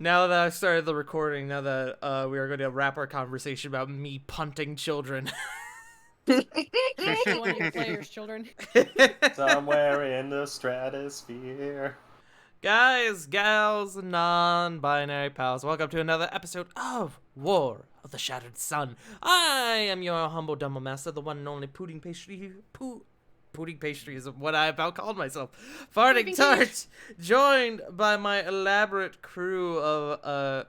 Now that I've started the recording, now that we are going to wrap our conversation about me punting children. One of your players' children. Somewhere in the stratosphere. Guys, gals, non-binary pals, welcome to another episode of War of the Shattered Sun. I am your humble dumble master, the one and only pudding pastry. Pudding pastry is what I about called myself. Farting Tart, joined by my elaborate crew of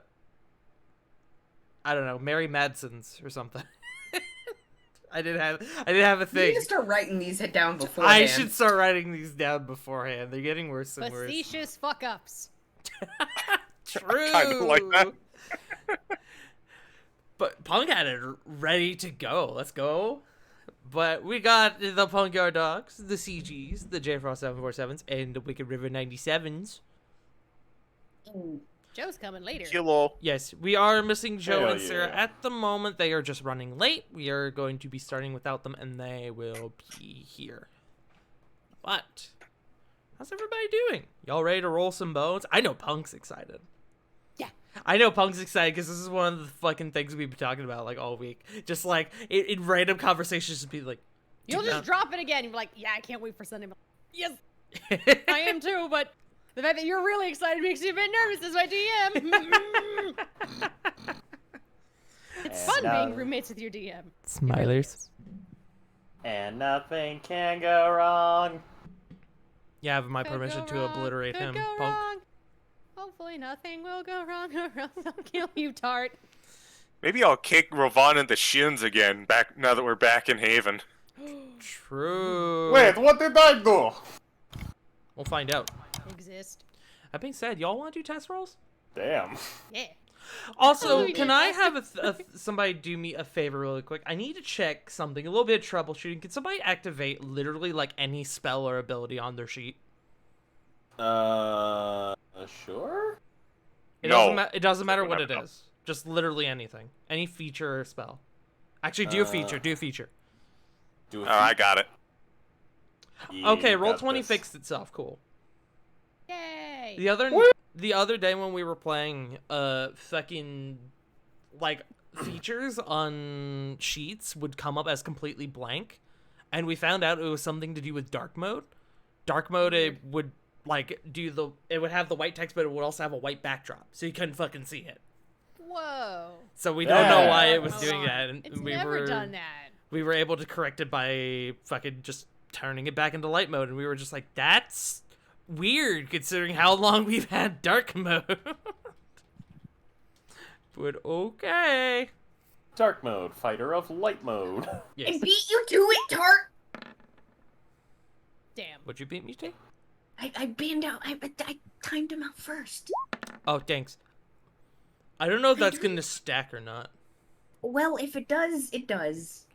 I don't know, Mary Madsons or something. I didn't have a thing. You need to start writing these down beforehand. I should start writing these down beforehand. They're getting worse and worse. Facetious fuck-ups. True. Kind of like that. But Punk had it ready to go. Let's go. But we got the Punk Yard Dogs, the CGs, the JFrost 747s, and the Wicked River 97s. Joe's coming later. Kilo. Yes, we are missing Joe Hell and Sarah yeah. at the moment. They are just running late. We are going to be starting without them, and they will be here. But how's everybody doing? Y'all ready to roll some bones? I know Punk's excited. Yeah. I know Punk's excited because this is one of the fucking things we've been talking about like all week. Just like in random conversations, just be like, You'll "Dude, just drop it again. You're like, yeah, I can't wait for Sunday. Yes, now-" I am too, but the fact that you're really excited makes me a bit nervous as my DM. It's fun being roommates with your DM. Smilers. And nothing can go wrong. You have my Could permission go to wrong, obliterate could him, go Punk. wrong. Hopefully nothing will go wrong or else I'll kill you, Tart. Maybe I'll kick Rovan in the shins again. Back now that we're back in Haven. True. Wait, what did I do? We'll find out. Exist. That being said, y'all want to do test rolls? Damn. Yeah. Also, Absolutely. can I have somebody do me a favor really quick? I need to check something, a little bit of troubleshooting. Can somebody activate literally like any spell or ability on their sheet? Sure? It No. doesn't matter what it Whatever. is. Just literally anything. Any feature or spell. Actually, do a feature. Do a feature. Do it. I got it. Okay, roll 20 fixed itself. Cool. Yay. The other day when we were playing fucking like features on sheets would come up as completely blank, and we found out it was something to do with dark mode. Dark mode, it would like it would have the white text, but it would also have a white backdrop, so you couldn't fucking see it. Whoa. So we don't know why Yeah. it was Hold doing on. that, and It's we never were done that. we were able to correct it by fucking just turning it back into light mode, and we were just like, that's weird considering how long we've had dark mode. But okay. Dark mode, fighter of light mode. Yes. I beat you to it, Tart! Damn. Would you beat me, T? I banned out. I timed him out first. Oh, thanks. I don't know if I that's don't- gonna stack or not. Well, if it does, it does.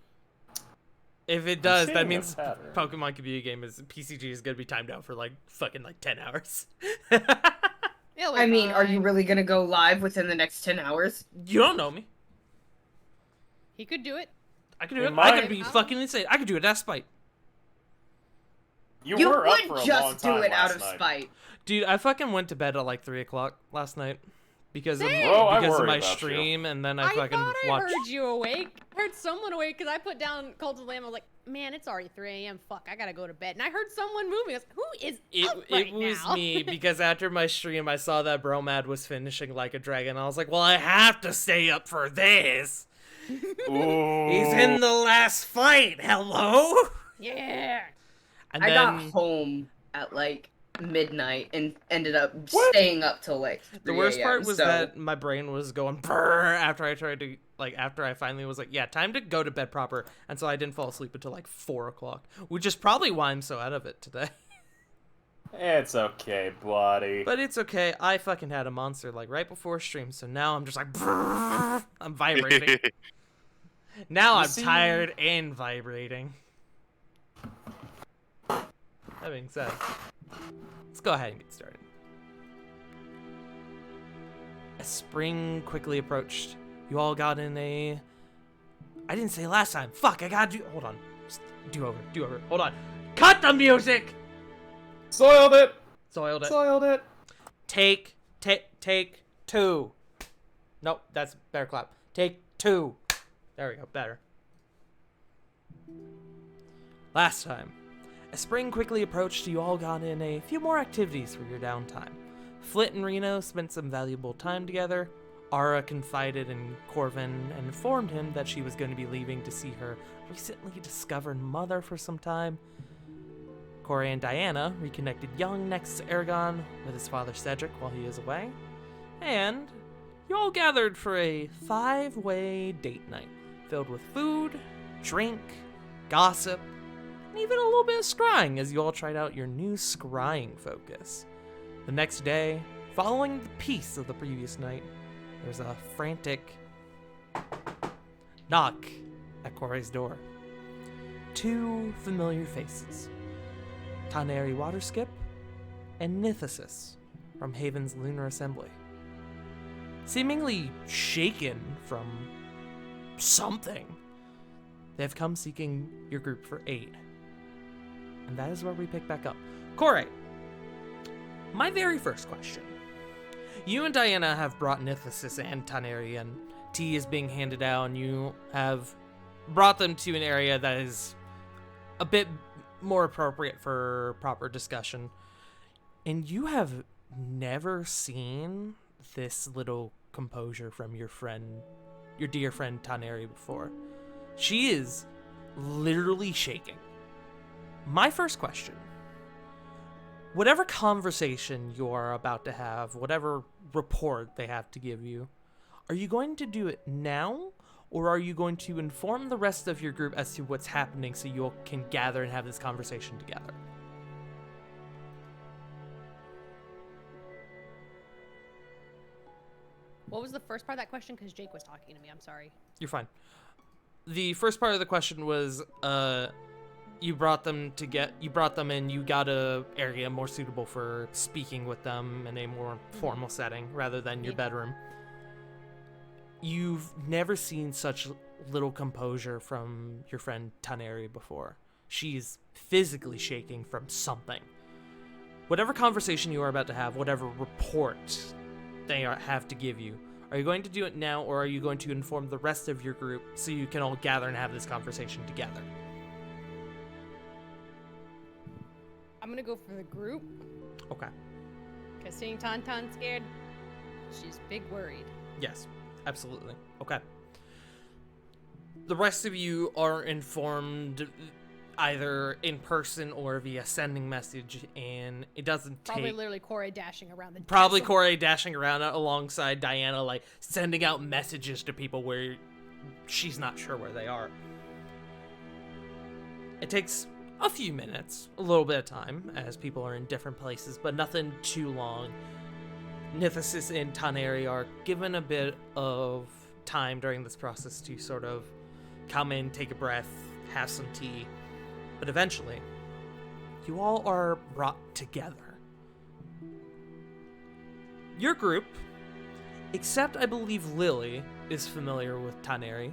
If it does, seeing that a means pattern. Pokemon Computer Game is PCG is gonna be timed out for like fucking like 10 hours. It'll be I mean, are fine. you really gonna go live within the next 10 hours? You don't know me. He could do it. I could do We it. I might- could be fucking insane. I could do it out of spite. You You were up for would a long just time do it out last of night. spite. Dude, I fucking went to bed at like 3 o'clock last night because of, Same. Bro, I because of worry my about you. stream, and then I I fucking thought I watched. heard you awake. I heard someone awake because I put down Cult of the Lamb. I was like, man, it's already 3 a.m. Fuck, I gotta go to bed. And I heard someone moving. I was like, who is up right It was now? me because after my stream, I saw that Bromad was finishing like a dragon. I was like, well, I have to stay up for this. Ooh. He's in the last fight. Hello. Yeah. And I then got home at like midnight and ended up staying up till like 3 the worst part was so- that my brain was going brrr after I tried to after I finally was like, yeah, time to go to bed proper, and so I didn't fall asleep until like 4 o'clock, which is probably why I'm so out of it today. It's okay, buddy. But it's okay. I fucking had a monster like right before stream, so now I'm just like brrr, I'm vibrating. Now You I'm see- tired and vibrating. That being said, let's go ahead and get started. As spring quickly approached, you all got in a... I didn't say last time. Fuck, I gotta do... Hold on. Just do over. Hold on. Cut the music! Soiled it! Soiled it. Soiled it! Take 2. Nope, that's better clap. Take 2. There we go, better. Last time, as spring quickly approached, you all got in a few more activities for your downtime. Flit and Reno spent some valuable time together. Ara confided in Corvin and informed him that she was going to be leaving to see her recently discovered mother for some time. Corey and Diana reconnected young next to Aragon with his father Cedric while he is away. And you all gathered for a 5-way date night filled with food, drink, gossip, and even a little bit of scrying as you all tried out your new scrying focus. The next day, following the peace of the previous night, there's a frantic knock at Corey's door. 2 familiar faces. Taneri Waterskip and Nithis from Haven's Lunar Assembly. Seemingly shaken from something, they have come seeking your group for aid. And that is where we pick back up. Corey, my very first question. You and Diana have brought Nithis and Taneri, and tea is being handed out, and you have brought them to an area that is a bit more appropriate for proper discussion. And you have never seen this little composure from your dear friend Taneri before. She is literally shaking. My first question: whatever conversation you are about to have, whatever report they have to give you, are you going to do it now, or are you going to inform the rest of your group as to what's happening so you all can gather and have this conversation together? What was the first part of that question? Because Jake was talking to me. I'm sorry. You're fine. The first part of the question was, you brought them and you got a area more suitable for speaking with them in a more formal setting rather than your bedroom. You've never seen such little composure from your friend Taneri before. She's physically shaking from something. Whatever conversation you are about to have, whatever report they have to give you, are you going to do it now, or are you going to inform the rest of your group so you can all gather and have this conversation together? I'm gonna go for the group. Okay. Because seeing Tauntaun scared, she's big worried. Yes, absolutely. Okay. The rest of you are informed either in person or via sending message, and it doesn't Probably take... literally Corey dashing around the Probably castle. Corey dashing around alongside Diana, like, sending out messages to people where she's not sure where they are. It takes a few minutes, a little bit of time, as people are in different places, but nothing too long. Nithis and Taneri are given a bit of time during this process to sort of come in, take a breath, have some tea, but eventually, you all are brought together. Your group, except I believe Lily is familiar with Taneri.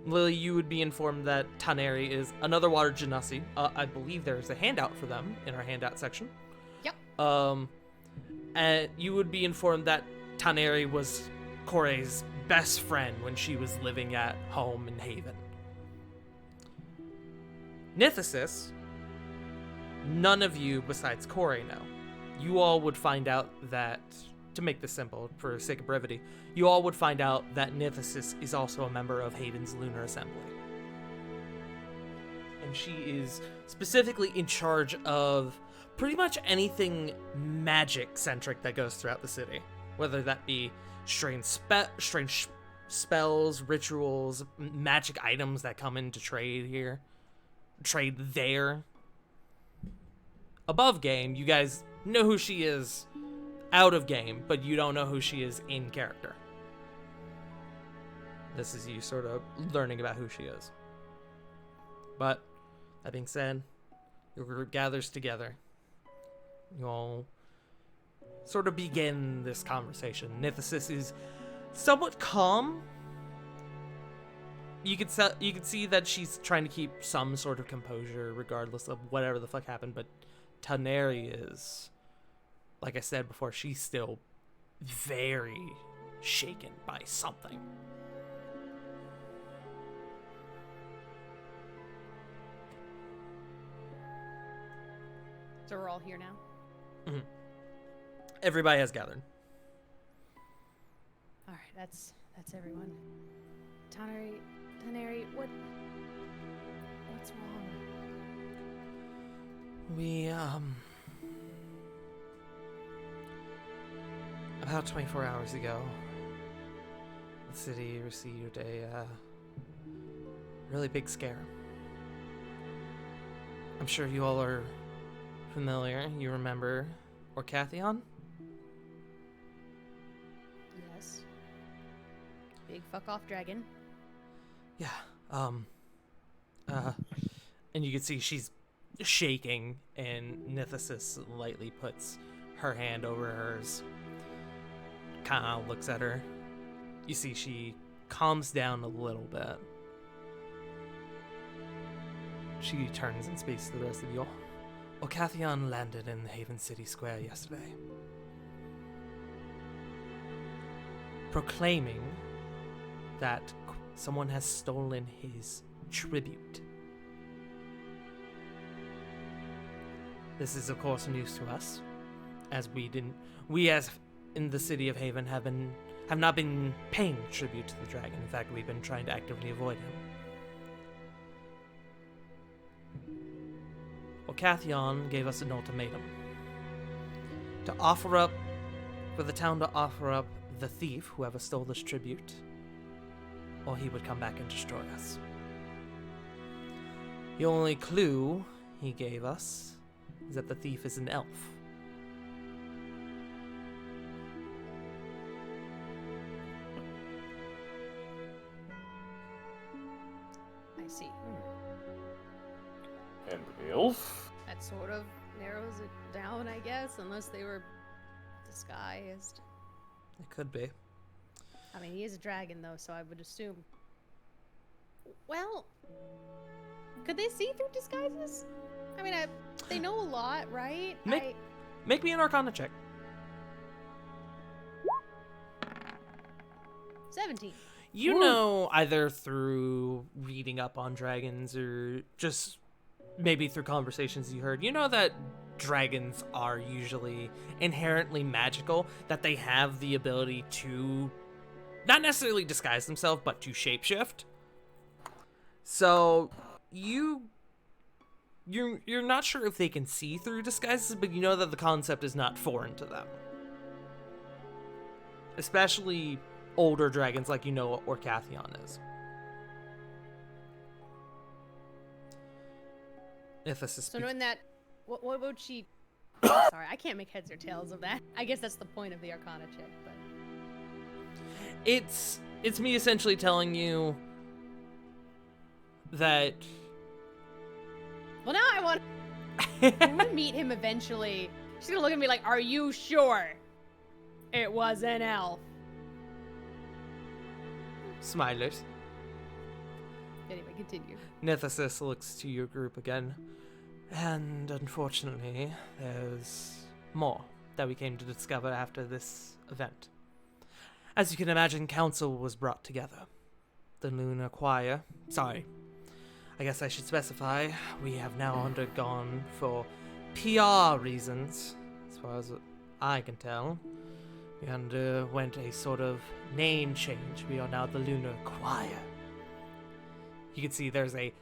Lily, you would be informed that Taneri is another water genasi. I believe there's a handout for them in our handout section. Yep. And you would be informed that Taneri was Corey's best friend when she was living at home in Haven. Nithis, none of you besides Corey know. You all would find out that, to make this simple, for sake of brevity, you all would find out that Nithis is also a member of Haven's Lunar Assembly. And she is specifically in charge of pretty much anything magic-centric that goes throughout the city. Whether that be strange spells, rituals, magic items that come into trade here. Trade there. Above game, you guys know who she is out of game, but you don't know who she is in character. This is you sort of learning about who she is. But, that being said, your group gathers together. You all sort of begin this conversation. Nithis is somewhat calm. You could see that she's trying to keep some sort of composure regardless of whatever the fuck happened, but Taneri is like I said before, she's still very shaken by something. So we're all here now. Everybody has gathered. All right, that's everyone. Taneri, what's wrong? We, about 24 hours ago, the city received a, really big scare. I'm sure you all are familiar. You remember Orcathion? Yes. Big fuck off dragon. Yeah, and you can see she's shaking, and Nithis lightly puts her hand over hers, kind of looks at her. You see she calms down a little bit. She turns and speaks to the rest of you all. Orcathion landed in Haven City Square yesterday, proclaiming that someone has stolen his tribute. This is, of course, news to us, as we as in the city of Haven have not been paying tribute to the dragon. In fact, we've been trying to actively avoid him. Orcathion gave us an ultimatum for the town to offer up the thief, whoever stole this tribute, or he would come back and destroy us. The only clue he gave us is that the thief is an elf. I see. An elf? That sort of narrows it down, I guess, unless they were disguised. It could be. I mean, he is a dragon, though, so I would assume. Well, could they see through disguises? I mean, they know a lot, right? Make me an Arcana check. 17. You know, either through reading up on dragons or just maybe through conversations you heard, you know that dragons are usually inherently magical, that they have the ability to not necessarily disguise themselves, but to shapeshift. So you're not sure if they can see through disguises, but you know that the concept is not foreign to them. Especially older dragons like you know what Orcathion is. So knowing that, what would she... Sorry, I can't make heads or tails of that. I guess that's the point of the Arcana check, but... It's me essentially telling you that... Well, now I want to meet him eventually. She's gonna look at me like, are you sure it was an elf? Smilers. Anyway, continue. Nithis looks to your group again. And unfortunately, there's more that we came to discover after this event. As you can imagine, council was brought together. The Lunar Choir, I guess I should specify, we have now undergone, for PR reasons, as far as I can tell, we underwent a sort of name change. We are now the Lunar Choir. You can see there's a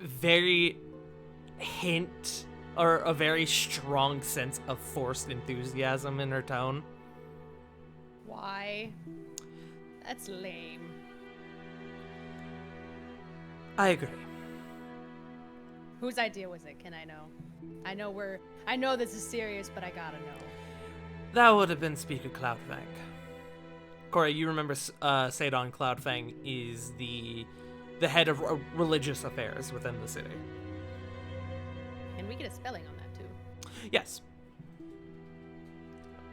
very hint, or a very strong sense of forced enthusiasm in her tone. Why? That's lame. I agree. Whose idea was it? Can I know? I know this is serious, but I gotta know. That would have been Speaker Cloudfang. Corey, you remember Sadon Cloudfang is the head of religious affairs within the city. And we get a spelling on that too. Yes.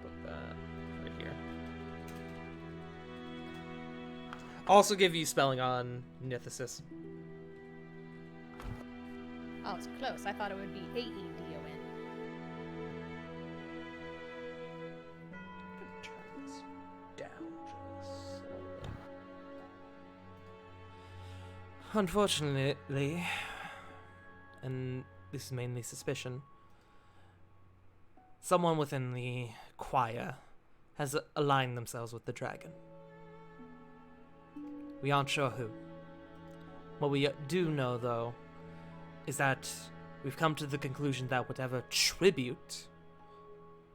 Put that right here. Also give you spelling on Nithis. Oh, it's close. I thought it would be Aedon. Unfortunately, and this is mainly suspicion, someone within the choir has aligned themselves with the dragon. We aren't sure who. What we do know, though, is that we've come to the conclusion that whatever tribute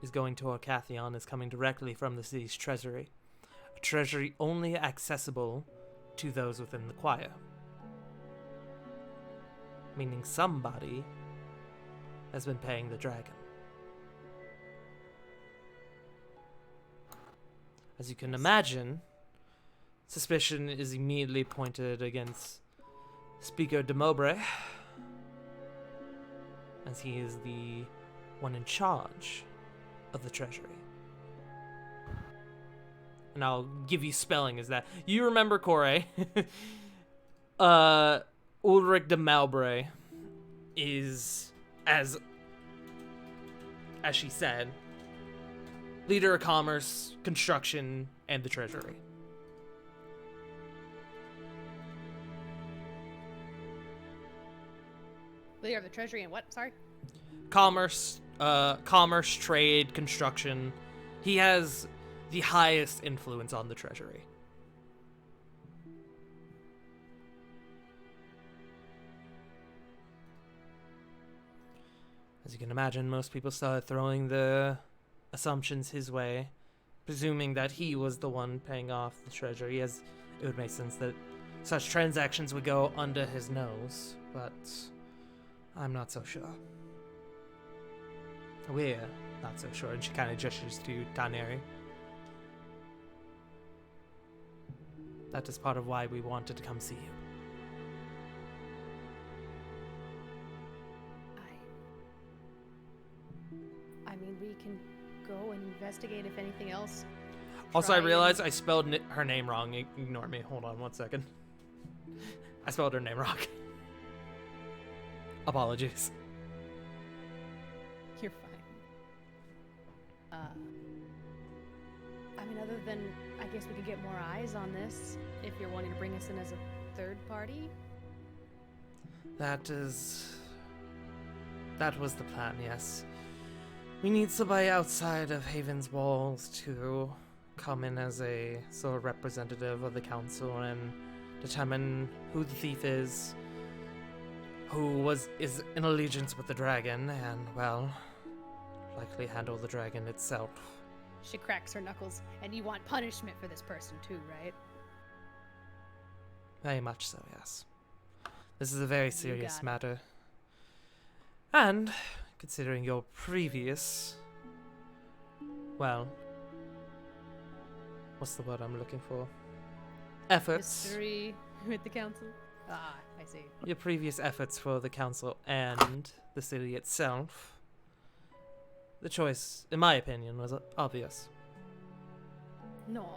is going to Orcathion is coming directly from the city's treasury. A treasury only accessible to those within the choir. Meaning somebody has been paying the dragon. As you can imagine, suspicion is immediately pointed against Speaker de Mowbray, as he is the one in charge of the treasury. And I'll give you spelling as that. You remember Corey. Ulrich de Mowbray is, as she said, leader of commerce, construction, and the treasury. Leader of the treasury and what? Sorry? Commerce, trade, construction. He has the highest influence on the treasury. As you can imagine, most people started throwing the assumptions his way, presuming that he was the one paying off the treasury, as it would make sense that such transactions would go under his nose, but I'm not so sure. We're not so sure, and she kind of gestures to Taneri. That is part of why we wanted to come see you. I mean, we can go and investigate if anything else. Also, I Try and- realized I spelled her name wrong. Ignore me. Hold on 1 second. I spelled her name wrong. Apologies. You're fine. I mean, other than, I guess we could get more eyes on this if you're wanting to bring us in as a third party. That was the plan, yes. We need somebody outside of Haven's walls to come in as a sort of representative of the council and determine who the thief is, who is in allegiance with the dragon, and, well, likely handle the dragon itself. She cracks her knuckles, and you want punishment for this person too, right? Very much so, yes. This is a very You serious got it. matter. And, considering your previous... well... what's the word I'm looking for? Efforts. History with the council. Ah, I see. Your previous efforts for the council and the city itself. The choice, in my opinion, was obvious. No.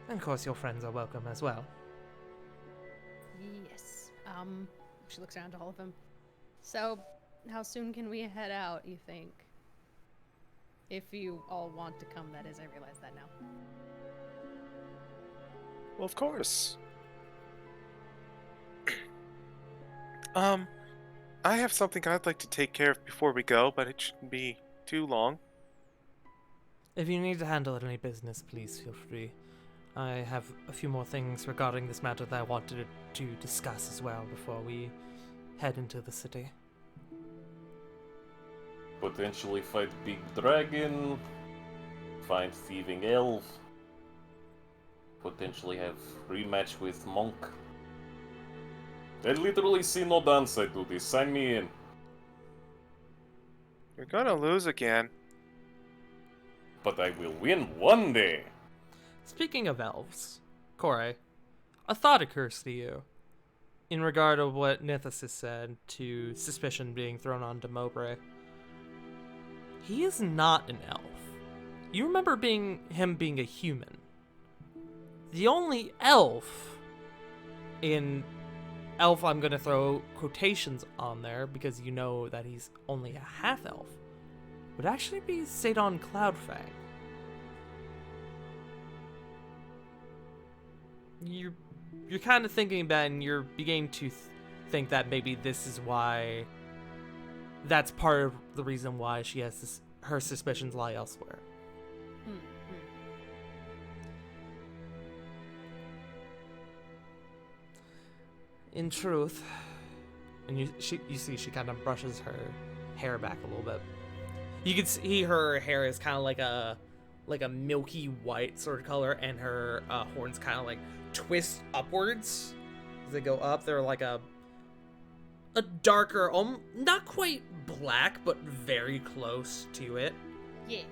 And of course, your friends are welcome as well. Yes. She looks around to all of them. So, how soon can we head out, you think? If you all want to come, that is. I realize that now. Well, of course. I have something I'd like to take care of before we go, but it shouldn't be too long. If you need to handle any business, please feel free. I have a few more things regarding this matter that I wanted to discuss as well before we head into the city. Potentially fight big dragon, find thieving elf, potentially have rematch with monk. I literally see no downside to this. Sign me in. You're gonna lose again. But I will win one day. Speaking of elves, Corey, a thought occurs to you in regard of what Nithis has said to suspicion being thrown onto Mowbray. He is not an elf. You remember him being a human. The only elf in elf, I'm gonna throw quotations on there because you know that he's only a half elf, would actually be Sadon Cloudfang. you're kind of thinking about it, and you're beginning to think that maybe this is why. That's part of the reason why she has her suspicions lie elsewhere. In truth, and you see she kind of brushes her hair back a little bit. You can see her hair is kind of like a milky white sort of color, and her horns kind of like twist upwards as they go up. They're like a darker, not quite black, but very close to it. Yeah.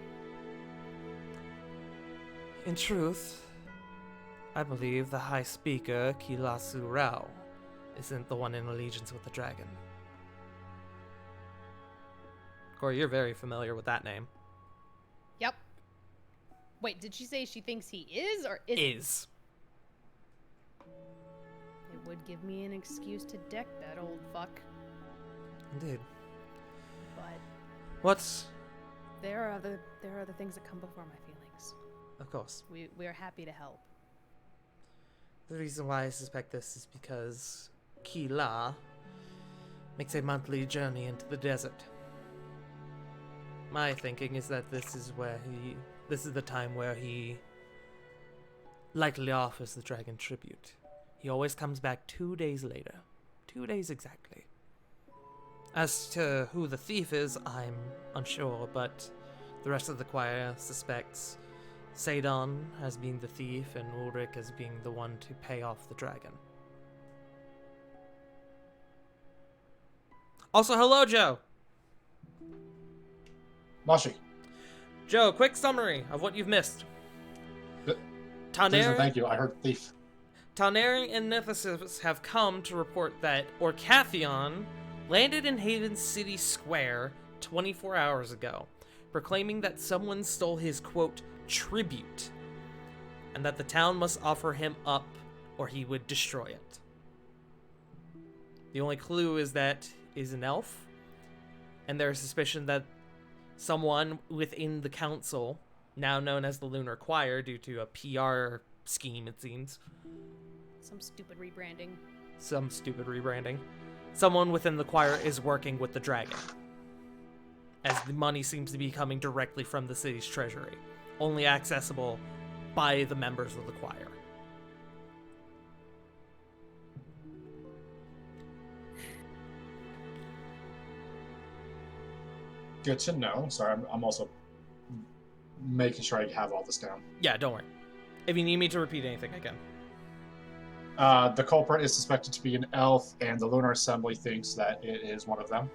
In truth, I believe the High Speaker, Kilasu Rao, isn't the one in allegiance with the dragon. Corey, you're very familiar with that name. Yep. Wait, did she say she thinks he is or isn't? Is. It would give me an excuse to deck that old fuck. Indeed. But What's... there are other things that come before my feelings. Of course. We are happy to help. The reason why I suspect this is because Kila makes a monthly journey into the desert. My thinking is that this is the time where he likely offers the dragon tribute. He always comes back 2 days later. 2 days exactly. As to who the thief is, I'm unsure, but the rest of the choir suspects Sadon as being the thief and Ulrich as being the one to pay off the dragon. Also, hello, Joe! Mashi. Joe, quick summary of what you've missed. Susan, Taneri thank you. I heard thief. and Nithis have come to report that Orcathion landed in Haven City Square 24 hours ago, proclaiming that someone stole his, quote, tribute, and that the town must offer him up or he would destroy it. The only clue is that is an elf, and there's suspicion that someone within the council, now known as the Lunar Choir due to a PR scheme, it seems. Some stupid rebranding. Someone within the choir is working with the dragon, as the money seems to be coming directly from the city's treasury, only accessible by the members of the choir. Good to know. Sorry, I'm also making sure I have all this down. Yeah, don't worry. If you need me to repeat anything, I can. The culprit is suspected to be an elf, and the Lunar Assembly thinks that it is one of them.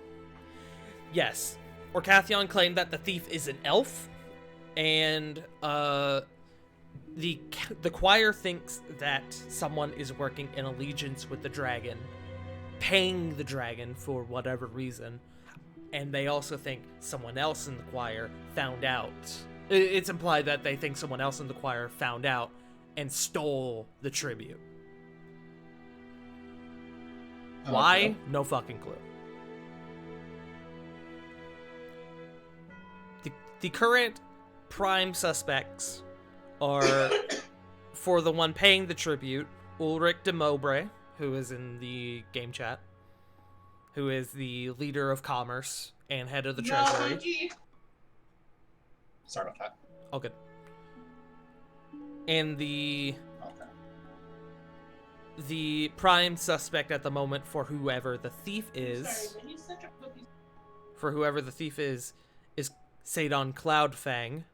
Yes. Orcathion claimed that the thief is an elf, and the choir thinks that someone is working in allegiance with the dragon, paying the dragon for whatever reason, and they also think someone else in the choir found out. It's implied that they think someone else in the choir found out and stole the tribute. Why? Okay. No fucking clue. The current prime suspects are, for the one paying the tribute, Ulrich de Mowbray, who is in the game chat, who is the leader of commerce and head of the treasury. Sorry about that. Oh, good. And the prime suspect at the moment for whoever the thief is, is Sadon Cloudfang,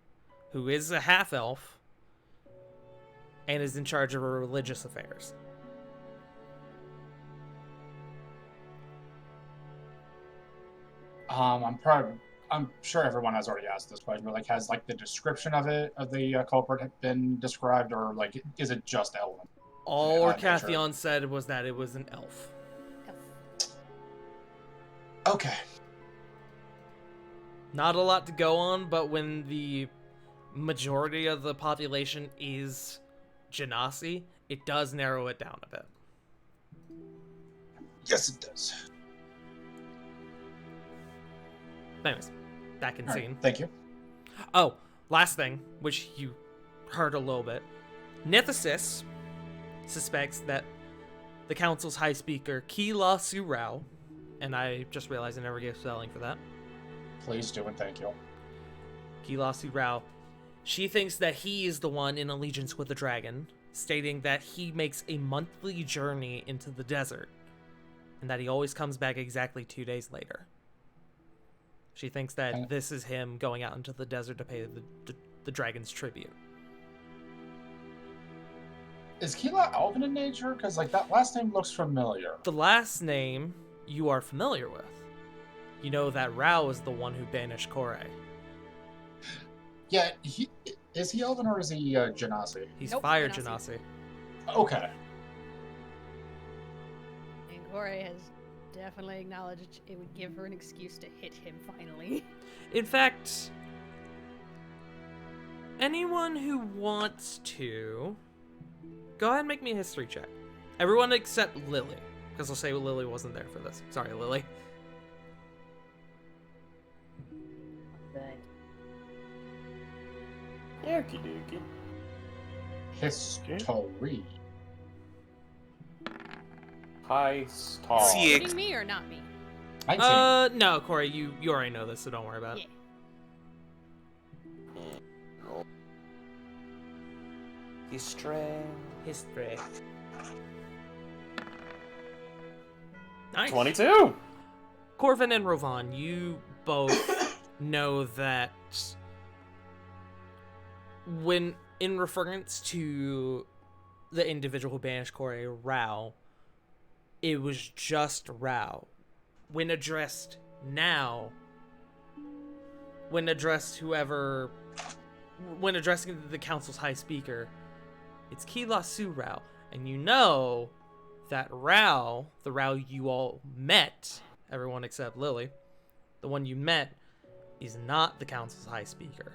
who is a half-elf and is in charge of religious affairs. I'm sure everyone has already asked this question, but like, has like the description of the culprit been described, or like, is it just elven? All I'm not sure. Orcathion said was that it was an elf. Okay. Not a lot to go on, but when the majority of the population is Genasi, it does narrow it down a bit. Yes, it does. Anyways, back in All right, scene. thank you. Oh, last thing, which you heard a little bit. Nithis suspects that the council's high speaker, Keela Surao, and I just realized I never gave spelling for that. Please do and thank you. Keela Surao. She thinks that he is the one in allegiance with the dragon, stating that he makes a monthly journey into the desert, and that he always comes back exactly 2 days later. She thinks that this is him going out into the desert to pay the dragon's tribute. Is Keela elven in nature? Because like that last name looks familiar. The last name you are familiar with. You know that Rao is the one who banished Kore. Yeah, is he elven or is he Genasi? He's Nope, Fire Genasi. Genasi. Okay. And Corey has definitely acknowledged it would give her an excuse to hit him finally. In fact, anyone who wants to, go ahead and make me a history check. Everyone except Lily, because I'll say Lily wasn't there for this. Sorry, Lily. Okie dokie. History. High star. See, Shooting me or not me? 19. No, Corey, you already know this, so don't worry about it. Yeah. History. Nice. 22! Corvin and Rovan, you both know that when in reference to the individual who banished Kore, Rao, it was just Rao. When addressed now, when addressing the council's high speaker, it's Keela Surao, and you know that Rao, the Rao you all met, everyone except Lily, the one you met, is not the council's high speaker.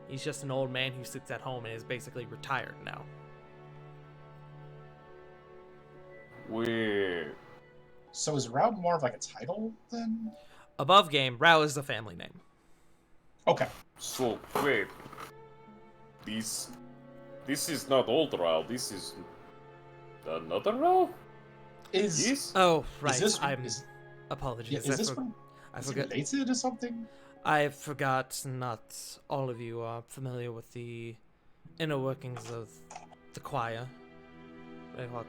He's just an old man who sits at home and is basically retired now. Weird. So is Rao more of like a title then? Above game, Rao is the family name. Okay. So, wait. This is not old Rao, this is another Rao? Is Yes? Oh, right. Is this Apologies. yeah, is this one? I Is it forgot. related to something? I forgot not all of you are familiar with the inner workings of the choir.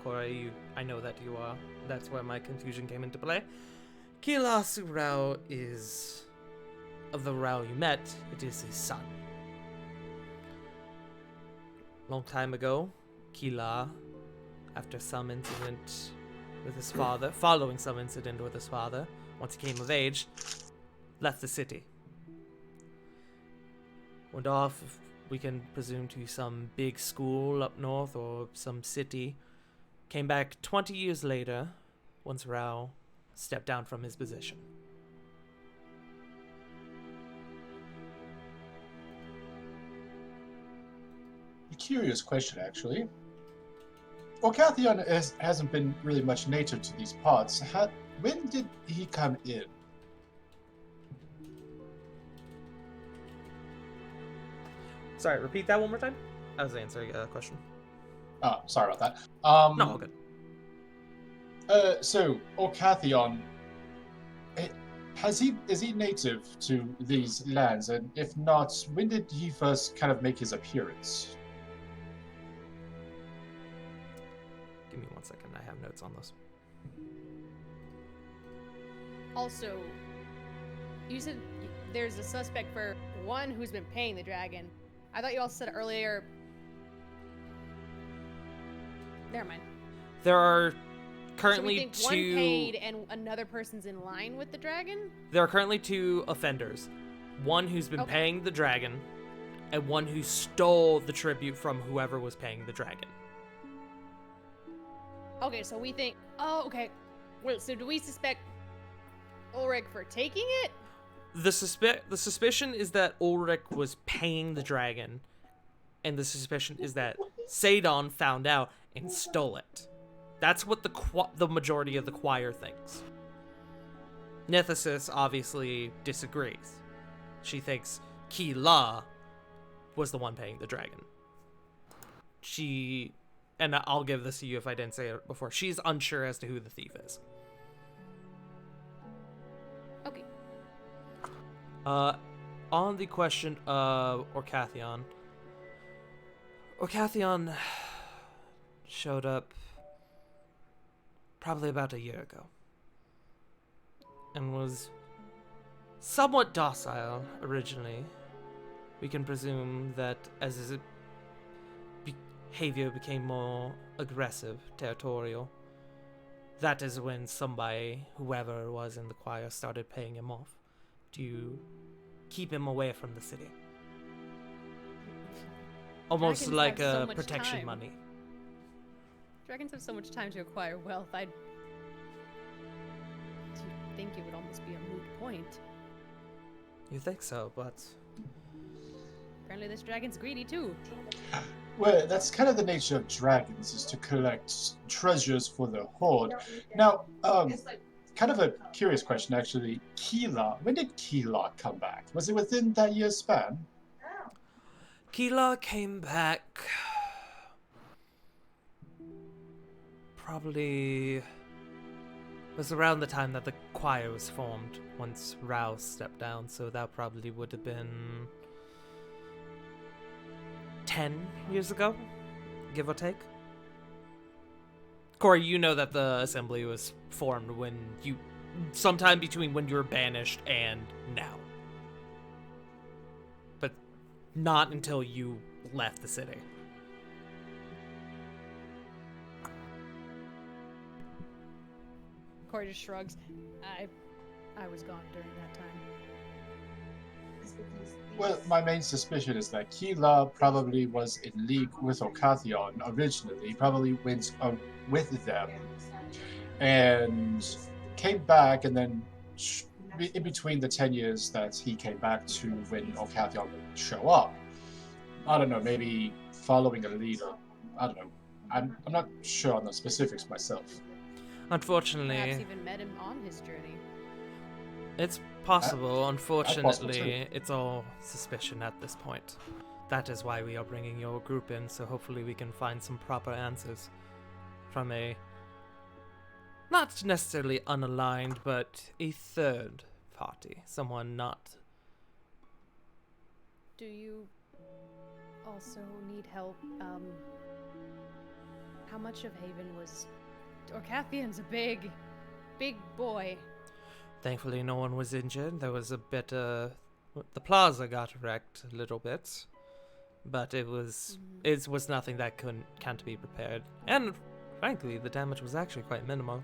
Corey, I know that you are. That's where my confusion came into play. Keela Surao is of the Rao you met. It is his son. Long time ago, Keela, after some incident with his father, following some incident with his father, once he came of age, left the city. Went off, we can presume, to some big school up north or some city. Came back 20 years later, once Rao stepped down from his position. A curious question, actually. Orcathion hasn't been really much native to these parts. When did he come in? Sorry, repeat that one more time? I was answering a question. Oh, sorry about that. No, all good. So Orcathion, is he native to these lands? And if not, when did he first kind of make his appearance? Give me 1 second, I have notes on this. Also, you said there's a suspect for one who's been paying the dragon. I thought you also said earlier. Never mind. There are So we currently think two. one paid and another person's in line with the dragon? There are currently two offenders. One who's been Okay. paying the dragon, and one who stole the tribute from whoever was paying the dragon. Okay, so we think. Oh, okay. Wait, so do we suspect Ulrich for taking it? The suspicion is that Ulrich was paying the dragon, and the suspicion is that Sadon found out and stole it. That's what the majority of the choir thinks. Nethesis obviously disagrees. She thinks Keela was the one paying the dragon. She and I'll give this to you if I didn't say it before. She's unsure as to who the thief is. Okay. On the question of Orcathion showed up probably about a year ago and was somewhat docile originally. We can presume that as his behavior became more aggressive, territorial, that is when somebody, whoever it was in the choir, started paying him off to keep him away from the city. Almost Dragons like have so a much protection time. money. Dragons have so much time to acquire wealth. Do you think it would almost be a moot point? You think so, but Apparently this dragon's greedy too. Well, that's kind of the nature of dragons, is to collect treasures for the horde. Now, kind of a curious question, actually. Keela, when did Keela come back? Was it within that year's span? Keela came back probably was around the time that the choir was formed, once Rouse stepped down, so that probably would have been 10 years ago, give or take. Corey, you know that the assembly was formed sometime between when you were banished and now. But not until you left the city. Corey just shrugs. I was gone during that time. Well, my main suspicion is that Keela probably was in league with Orcathion originally, probably went with them, and came back, and then in between the 10 years that he came back to when Orcathion would show up, I don't know, maybe following a leader. I don't know. I'm not sure on the specifics myself. Unfortunately, Perhaps even met him on his journey. it's possible. Unfortunately, too. it's all suspicion at this point. That is why we are bringing your group in, so hopefully we can find some proper answers from a not necessarily unaligned, but a third party. Someone not. Do you also need help? How much of Haven was... Orcathion's a big boy. Thankfully, no one was injured. There was a bit, the plaza got wrecked a little bit, but it was nothing that can't be repaired. And frankly, the damage was actually quite minimal.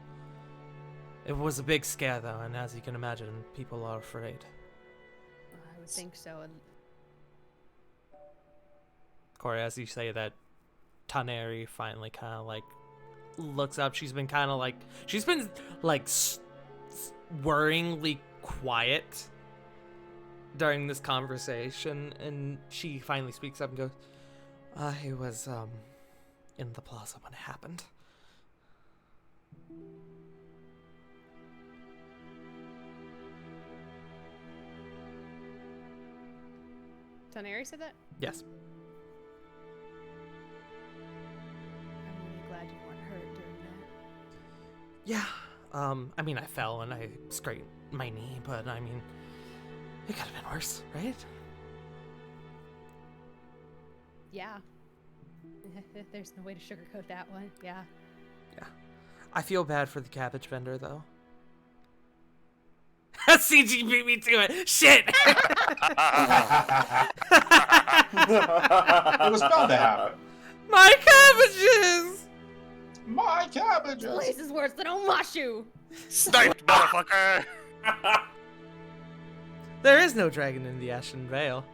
It was a big scare, though, and as you can imagine, people are afraid. I would think so. And Corey, as you say that, Taneri finally kind of like looks up. She's been worryingly quiet during this conversation, and she finally speaks up and goes, I was in the plaza when it happened. Taneri said that? Yes. I'm really glad you weren't hurt during that. Yeah. I mean, I fell and I scraped my knee, but I mean, it could have been worse, right? Yeah. There's no way to sugarcoat that one. Yeah. Yeah. I feel bad for the cabbage vendor, though. CG beat me to it. Shit! It was bound to happen. My cabbages! My This cabbages! place is worse than Omashu! Sniped, motherfucker! There is no dragon in the Ashen Vale.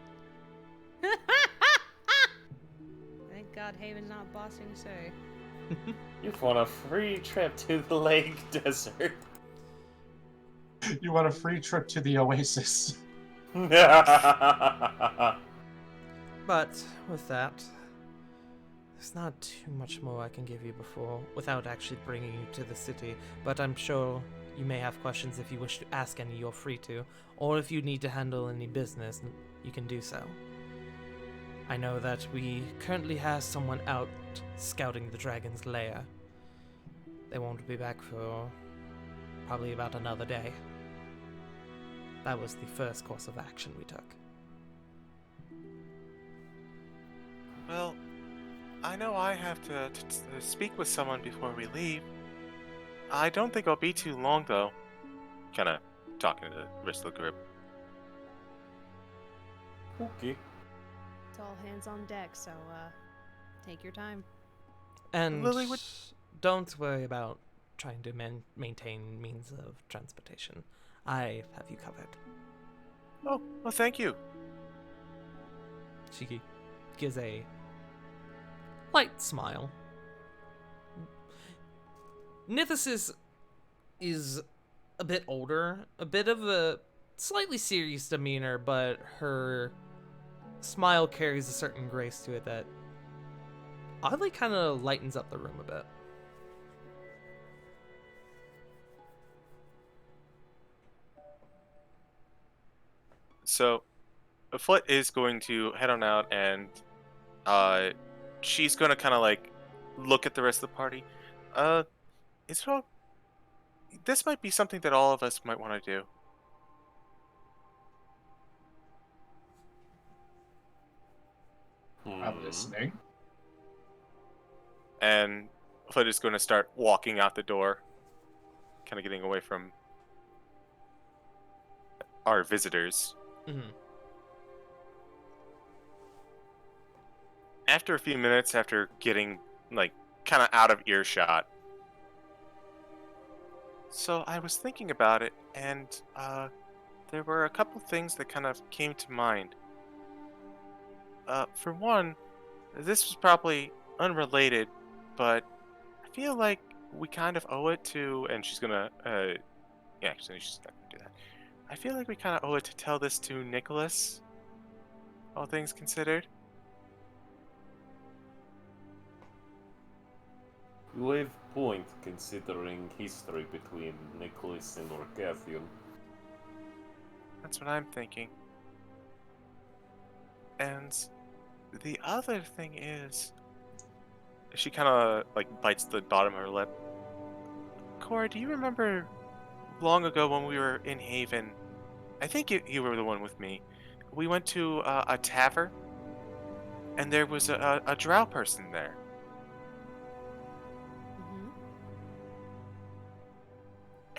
Thank God Haven's not bossing Say. You've won a free trip to the Lake Desert. You want a free trip to the Oasis? But with that, there's not too much more I can give you without actually bringing you to the city. But I'm sure you may have questions. If you wish to ask any, you're free to. Or if you need to handle any business, you can do so. I know that we currently have someone out scouting the dragon's lair. They won't be back for probably about another day. That was the first course of action we took. Well, I know I have to speak with someone before we leave. I don't think I'll be too long, though. Kind of talking to the rest of the group. Okay. It's all hands on deck, so take your time. And Lily, would- don't worry about trying to maintain means of transportation. I have you covered. Oh, well, thank you. She gives a light smile. Nithis is a bit older, a bit of a slightly serious demeanor, but her smile carries a certain grace to it that oddly kind of lightens up the room a bit. So, Foot is going to head on out, and she's going to kind of like look at the rest of the party. It's all. This might be something that all of us might want to do. I'm listening. And Foot is going to start walking out the door, kind of getting away from our visitors. Mm-hmm. After a few minutes, after getting like kind of out of earshot, so I was thinking about it, and there were a couple things that kind of came to mind. For one, this was probably unrelated, but I feel like we kind of owe it to, and she's gonna, yeah, actually, she's not gonna do that. I feel like we kind of owe it to tell this to Nicholas, all things considered. You have point considering history between Nicholas and Orcathian. That's what I'm thinking. And the other thing is, she kind of like bites the bottom of her lip. Cora, do you remember long ago when we were in Haven? I think you were the one with me. We went to a tavern, and there was a drow person there. Mm-hmm.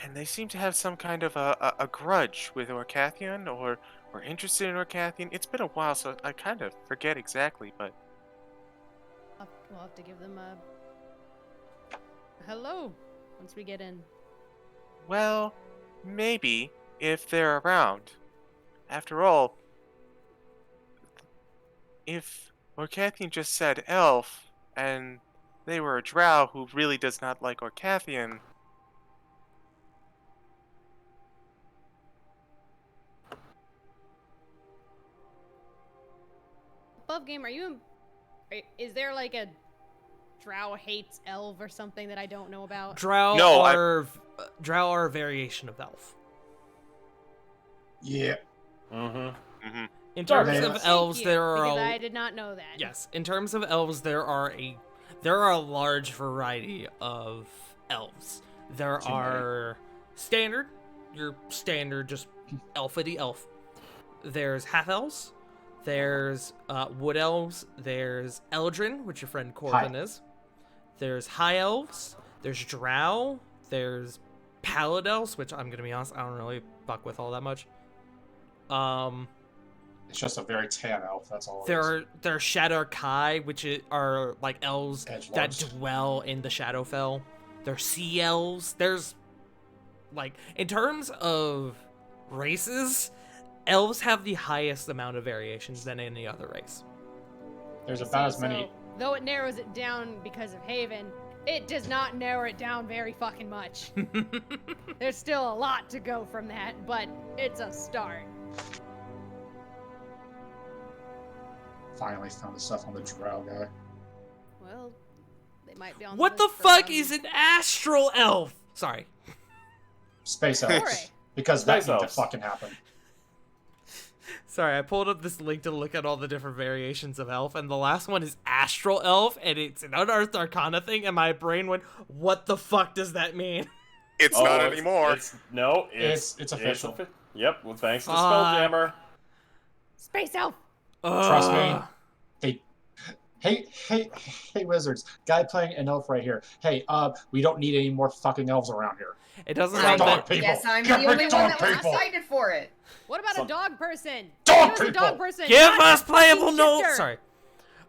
And they seem to have some kind of a grudge with Orcathian, or interested in Orcathian. It's been a while, so I kind of forget exactly, but We'll have to give them a hello once we get in. well, maybe if they're around. After all, if Orcathian just said elf, and they were a drow who really does not like Orcathian, Above game, is there like a drow hates elf or something that I don't know about? Drow No, are a variation of elf. Yeah. Mm-hmm. In terms Thank of Thank elves, you, there are because I did not know that. yes. In terms of elves, there are a large variety of elves. There Too many. are standard, your standard just elfity elf. There's half elves. There's wood elves. There's Eldrin, which your friend Corvin is. There's high elves. There's drow. There's pallid elves, which I'm gonna be honest, I don't really fuck with all that much. It's just a very tan elf, that's all. There are Shadar Kai, which are like elves Edgelords. that dwell in the Shadowfell. There's sea elves. There's like in terms of races, elves have the highest amount of variations than any other race. There's I about see, as many. so, though it narrows it down because of Haven, it does not narrow it down very fucking much. There's still a lot to go from that, but it's a start. Finally found the stuff on the drow guy. Well, they might be on What the list for, fuck is an astral elf? Sorry. Space elves. Sorry. Because that Space needs to elves. fucking happen. Sorry, I pulled up this link to look at all the different variations of elf, and the last one is Astral Elf, and it's an Unearthed Arcana thing, and my brain went, what the fuck does that mean? It's not anymore. It's official. Yep, well, thanks to Fuck. Spelljammer. Space elf. Trust me. Hey, wizards! Guy playing an elf right here. Hey, we don't need any more fucking elves around here. It doesn't Get sound dog that... people. Yes, I'm Get the only rid one dog that was people. excited for it. What about Some- a dog person? Dog Give us a people. dog person. Give not us a playable fucking notes! shifter.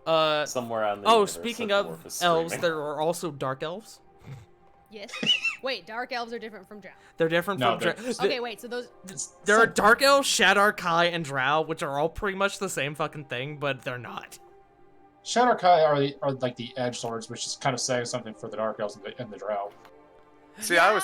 Sorry. Somewhere on the Oh, universe, speaking a of dwarf is elves, screaming. there are also dark elves. Yes. Wait, dark elves are different from drow. They're different No, from... they're- Okay, wait. So those. There are dark elves, Shadar Kai, and Drow, which are all pretty much the same fucking thing, but they're not. Shadow Kai are like the edge swords, which is kind of saying something for the dark elves and the drow. See, I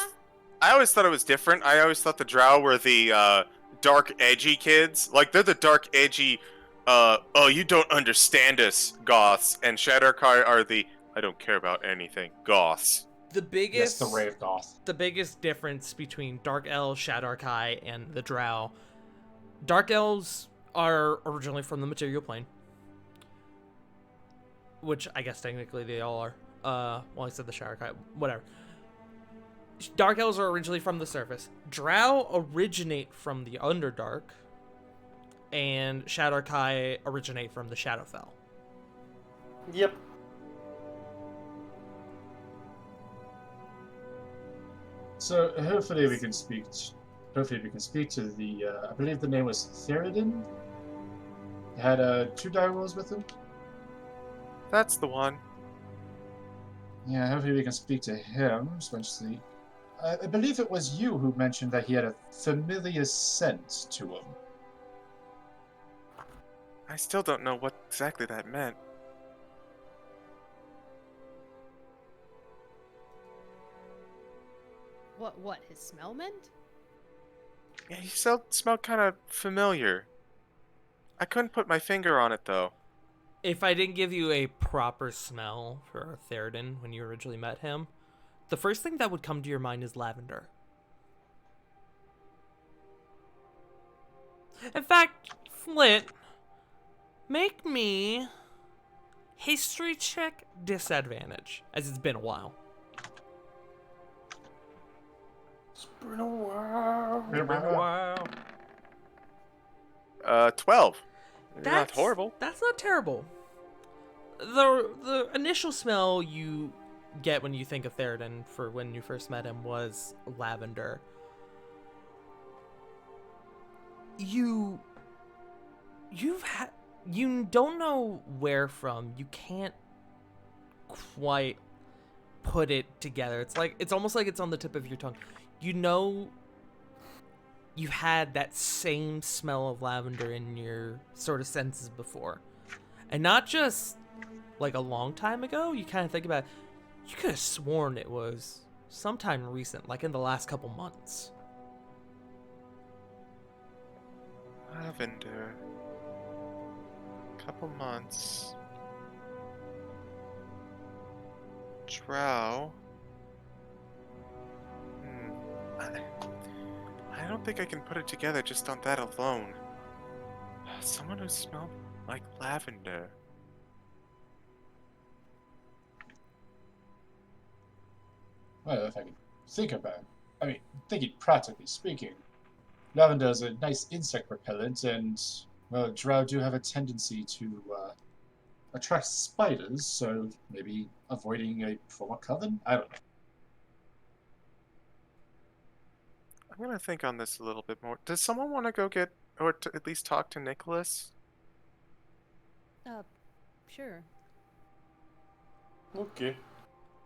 always thought it was different. I always thought the drow were the dark, edgy kids. Like, they're the dark, edgy, oh, you don't understand us, goths. And Shadowkai are the, I don't care about anything, goths. The Yes, biggest... the Rave Goth. The biggest difference between Dark Elves, Shadar Kai, and the Drow. Dark Elves are originally from the Material Plane. Which I guess technically they all are. Well, I said the Shadar Kai, whatever. Dark Elves are originally from the surface. Drow originate from the Underdark. And Shadar Kai originate from the Shadowfell. Yep. So hopefully we can speak. Hopefully we can speak to the. I believe the name was Theridin. He had 2 direwolves with him. That's the one. Yeah, hopefully we can speak to him, especially. I believe it was you who mentioned that he had a familiar scent to him. I still don't know what exactly that meant. What his smell meant? Yeah, he smelled kind of familiar. I couldn't put my finger on it, though. If I didn't give you a proper smell for Theridin when you originally met him, the first thing that would come to your mind is lavender. In fact, Flint, make me history check disadvantage, as it's been a while. It's been a while. Wow. 12. Not That's horrible. That's not terrible. The initial smell you get when you think of Theridin for when you first met him was lavender. You don't know where from. You can't quite put it together. It's almost like it's on the tip of your tongue. You know you had that same smell of lavender in your sort of senses before. And not just like a long time ago. You kind of think about it. You could have sworn it was sometime recent, like in the last couple months. Lavender. Couple months. Drow. I don't think I can put it together just on that alone. Someone who smelled like lavender. Well, if I can think about it. I mean, thinking practically speaking, lavender is a nice insect repellent, and, well, drow do have a tendency to attract spiders, so maybe avoiding a former coven? I don't know. I'm gonna think on this a little bit more. Does someone want to go get, or to at least talk to Nicholas? Sure. Okay.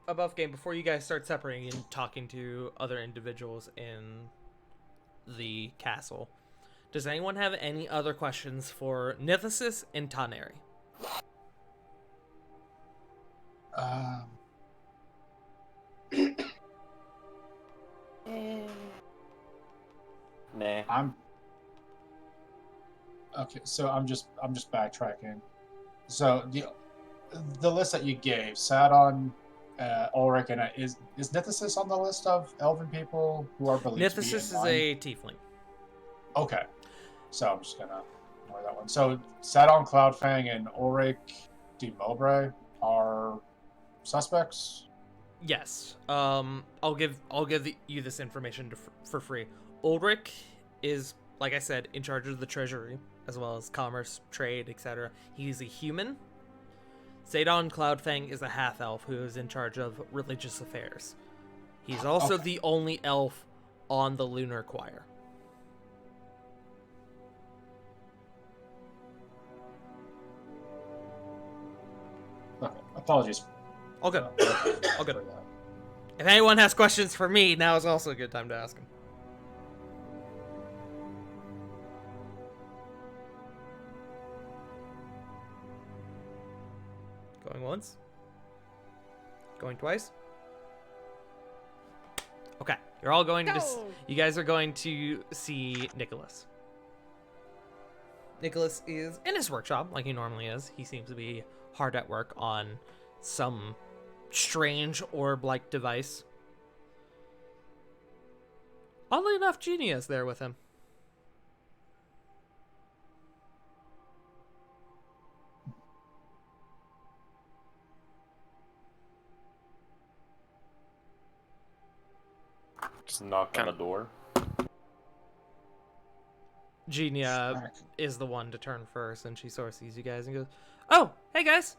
Above game, before you guys start separating and talking to other individuals in the castle, does anyone have any other questions for Nithis and Taneri? Nah. I'm okay. So I'm just backtracking. So the list that you gave, Sadon, Ulrich, and is Nithis on the list of elven people who are believed to be Nithis in is line? a tiefling. Okay. So I'm just gonna ignore that one. So Sadon, Cloudfang, and Ulrich de Mowbray are suspects. Yes. I'll give you this information for free. Ulrich is, like I said, in charge of the treasury as well as commerce, trade, etc. He's a human. Sadon Cloudfang is a half-elf who is in charge of religious affairs. He's also Okay. the only elf on the Lunar Choir. Okay. Apologies. All good. All good. for that. If anyone has questions for me, now is also a good time to ask them. Going once. Going twice. Okay, you're all going to. Go! You guys are going to see Nicholas. Nicholas is in his workshop, like he normally is. He seems to be hard at work on some strange orb-like device. Oddly enough, Genia is there with him. Just knock on the door. Genia Smack. is the one to turn first, and she sort of sees you guys and goes, "Oh, hey guys."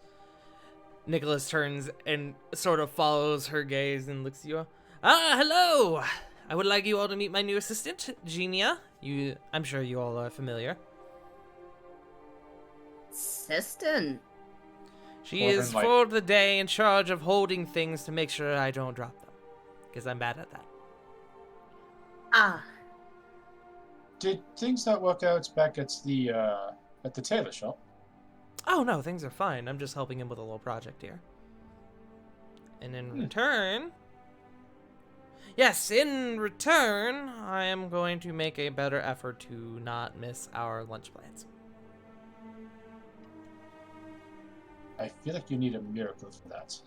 Nicholas turns and sort of follows her gaze and looks at you. "Ah, hello. I would like you all to meet my new assistant, Genia. I'm sure you all are familiar. Assistant. She Well, is then, like- for the day in charge of holding things to make sure I don't drop them, because I'm bad at that." Ah, Did things not work out back at the tailor shop? Oh no, things are fine. I'm just helping him with a little project here. And in return... Yes, in return, I am going to make a better effort to not miss our lunch plans. I feel like you need a miracle for that.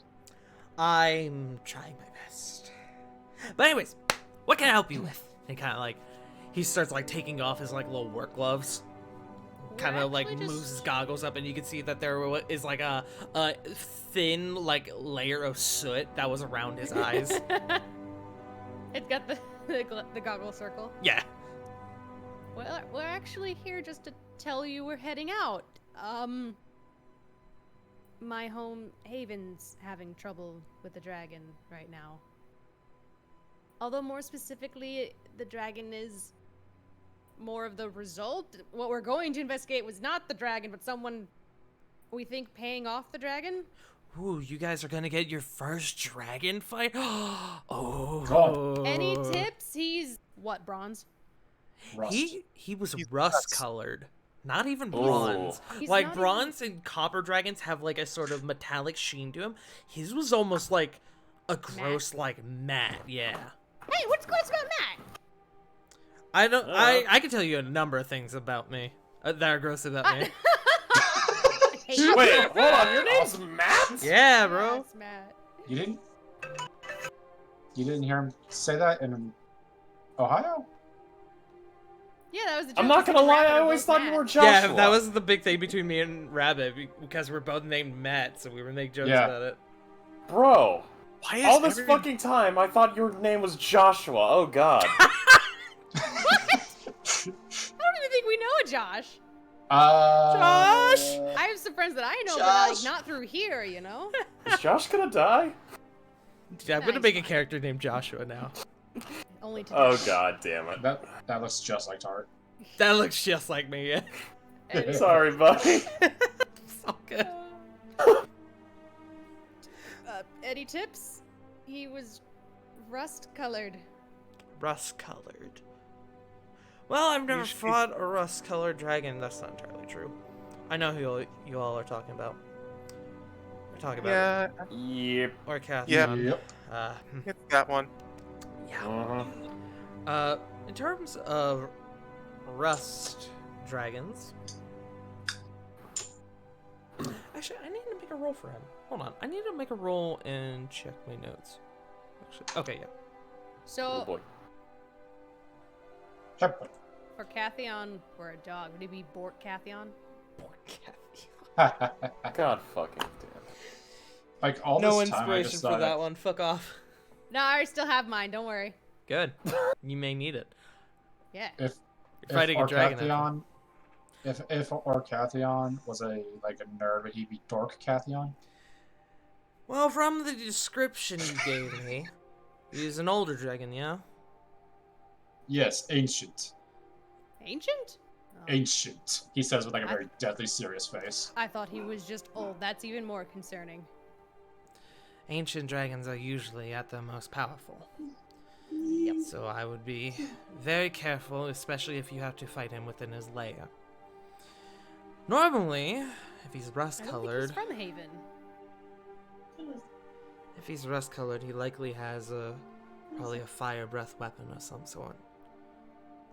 I'm trying my best. But anyways, what can I help you with? And kind of like, he starts like taking off his like little work gloves. Kind of like actually just- moves his goggles up, and you can see that there is like a thin like layer of soot that was around his eyes. It's got the goggle circle. Yeah. Well, we're actually here just to tell you we're heading out. My home haven's having trouble with the dragon right now. Although more specifically, the dragon is more of the result. What we're going to investigate was not the dragon, but someone we think paying off the dragon. Ooh, you guys are gonna get your first dragon fight? Oh. God. Any tips? He's what, bronze? Rust. He was He's rust nuts. colored. Not even Ooh. bronze. He's Like not even- bronze and copper dragons have like a sort of metallic sheen to him. His was almost like a gross like matte, yeah. Hey, what's about Matt? I don't Uh. I can tell you a number of things about me that are gross about me. Hey, Wait, hold on. Your name's Matt? Yeah, bro. That's Matt. You didn't hear him say that in Ohio? Yeah, that was the joke. I'm not He said gonna lie, Rabbit I are always both thought you Matt. were Joshua. Yeah, that was the big thing between me and Rabbit because we're both named Matt, so we were making jokes Yeah. about it. Bro, Why is all this everyone- fucking time I thought your name was Joshua. Oh god. I don't even think we know a Josh. Josh! I have some friends that I know, but like Josh! not through here, you know? Is Josh gonna die? Yeah, I'm gonna Nice. make a character named Joshua now. Only to Oh god damn it. That looks just like Tart. That looks just like me, yeah. Anyway. Sorry, buddy. It's all good. Any tips? He was rust colored. Rust colored. Well, I've never Usually- fought a rust colored dragon. That's not entirely true. I know who you all are talking about. We're talking about Yeah, Yep. Orcath. Yeah. Yep. it's that one. Yeah. Uh-huh. In terms of rust dragons. Actually, I need to make a roll for him. Hold on. I need to make a roll and check my notes. Actually, okay, yeah. Oh So boy. Yep. Orcathion were a dog, would he be Bork Cathion? God fucking damn. Like all No this time, I inspiration just for thought, that one. Fuck off. No, I still have mine. Don't worry. Good. You may need it. Yeah. if You're fighting a dragon. Orcathion, if Orcathion was a nerd, would he be Dork Cathion? Well, from the description you gave me, he's an older dragon, yeah? Yes, ancient. Ancient? Oh, Ancient. He says with a very deadly serious face. I thought he was just old. That's even more concerning. Ancient dragons are usually at their most powerful. Yep. So I would be very careful, especially if you have to fight him within his lair. Normally, if he's I don't think rust-colored, he's from Haven. he likely has probably a fire breath weapon of some sort.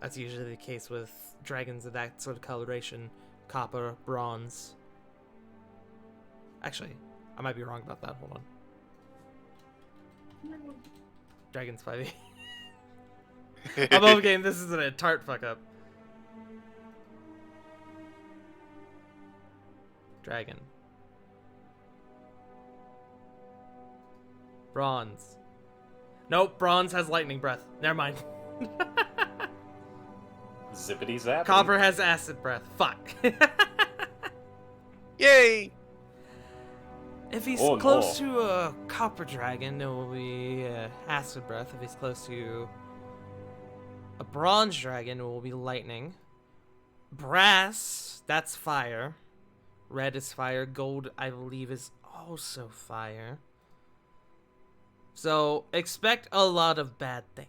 That's usually the case with dragons of that sort of coloration, copper, bronze. Actually, I might be wrong about that. Hold on. Dragons 5e. Above game, this isn't a tart fuck up. Dragon. Bronze. Nope, bronze has lightning breath. Never mind. Zippity zap. Copper has acid breath. Fuck. Yay! If he's Oh, close no. to a copper dragon, it will be acid breath. If he's close to a bronze dragon, it will be lightning. Brass, that's fire. Red is fire. Gold, I believe, is also fire. So expect a lot of bad things.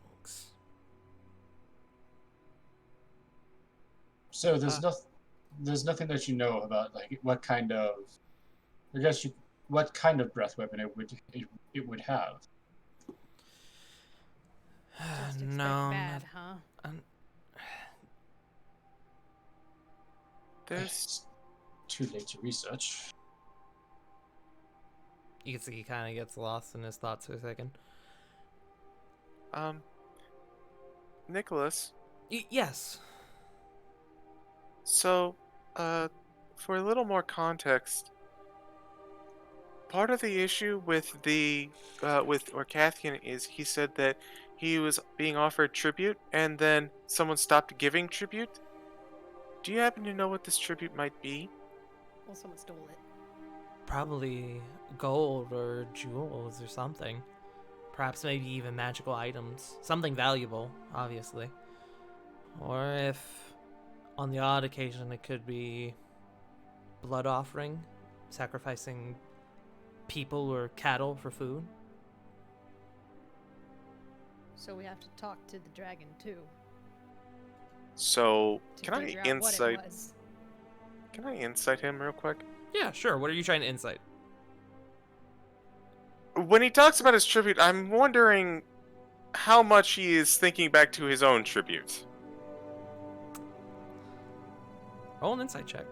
So there's nothing that you know about what kind of, what kind of breath weapon it would have. Just expect No, bad, huh? There's It's too late to research. you can see he kind of gets lost in his thoughts for a second. Nicholas. Yes. So, for a little more context, part of the issue with with Orcathian is he said that he was being offered tribute and then someone stopped giving tribute. Do you happen to know what this tribute might be? Well, someone stole it. Probably gold or jewels or something. Perhaps maybe even magical items. Something valuable, obviously. Or if, on the odd occasion, it could be blood offering, sacrificing people or cattle for food. So we have to talk to the dragon too. So, To can I figure out insight? What it was. Can I insight him real quick? Yeah, sure. What are you trying to insight? When he talks about his tribute, I'm wondering how much he is thinking back to his own tribute. Roll an insight check.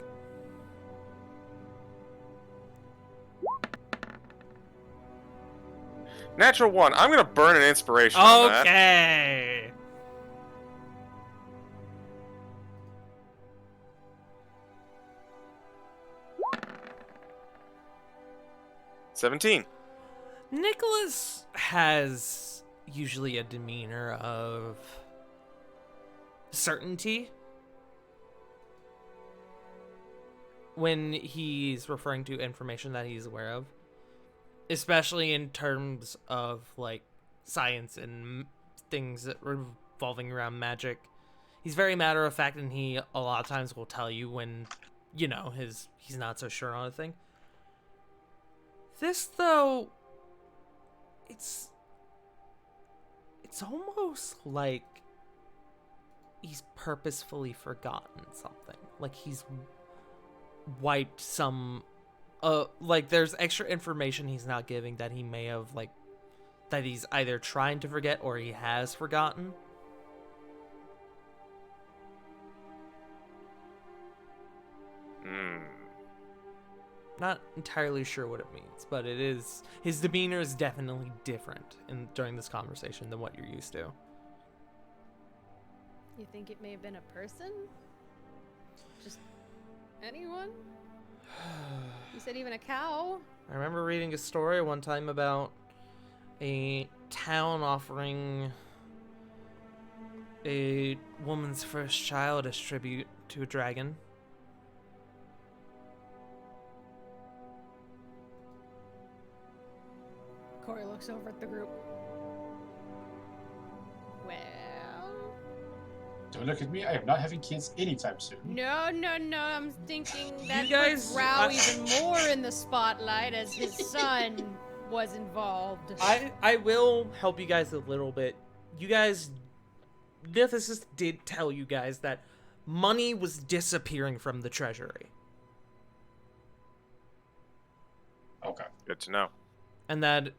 Natural 1. I'm gonna burn an inspiration on that. Okay. 17. Nicholas has usually a demeanor of certainty when he's referring to information that he's aware of, especially in terms of like science and things that revolving around magic. He's very matter of fact, and he a lot of times will tell you when, you know, he's not so sure on a thing. This though, it's almost like he's purposefully forgotten something. Like he's wiped some like there's extra information he's not giving that he may have that he's either trying to forget or he has forgotten. Not entirely sure what it means, but it is, his demeanor is definitely different during this conversation than what you're used to. You think it may have been a person? Just anyone? You said even a cow? I remember reading a story one time about a town offering a woman's first child as tribute to a dragon. Corey looks over at the group. Well... Don't look at me. I am not having kids anytime soon. No, I'm thinking that guys- puts Rao even more in the spotlight as his son was involved. I will help you guys a little bit. You guys, Nithis did tell you guys that money was disappearing from the treasury. Okay. Good to know. And that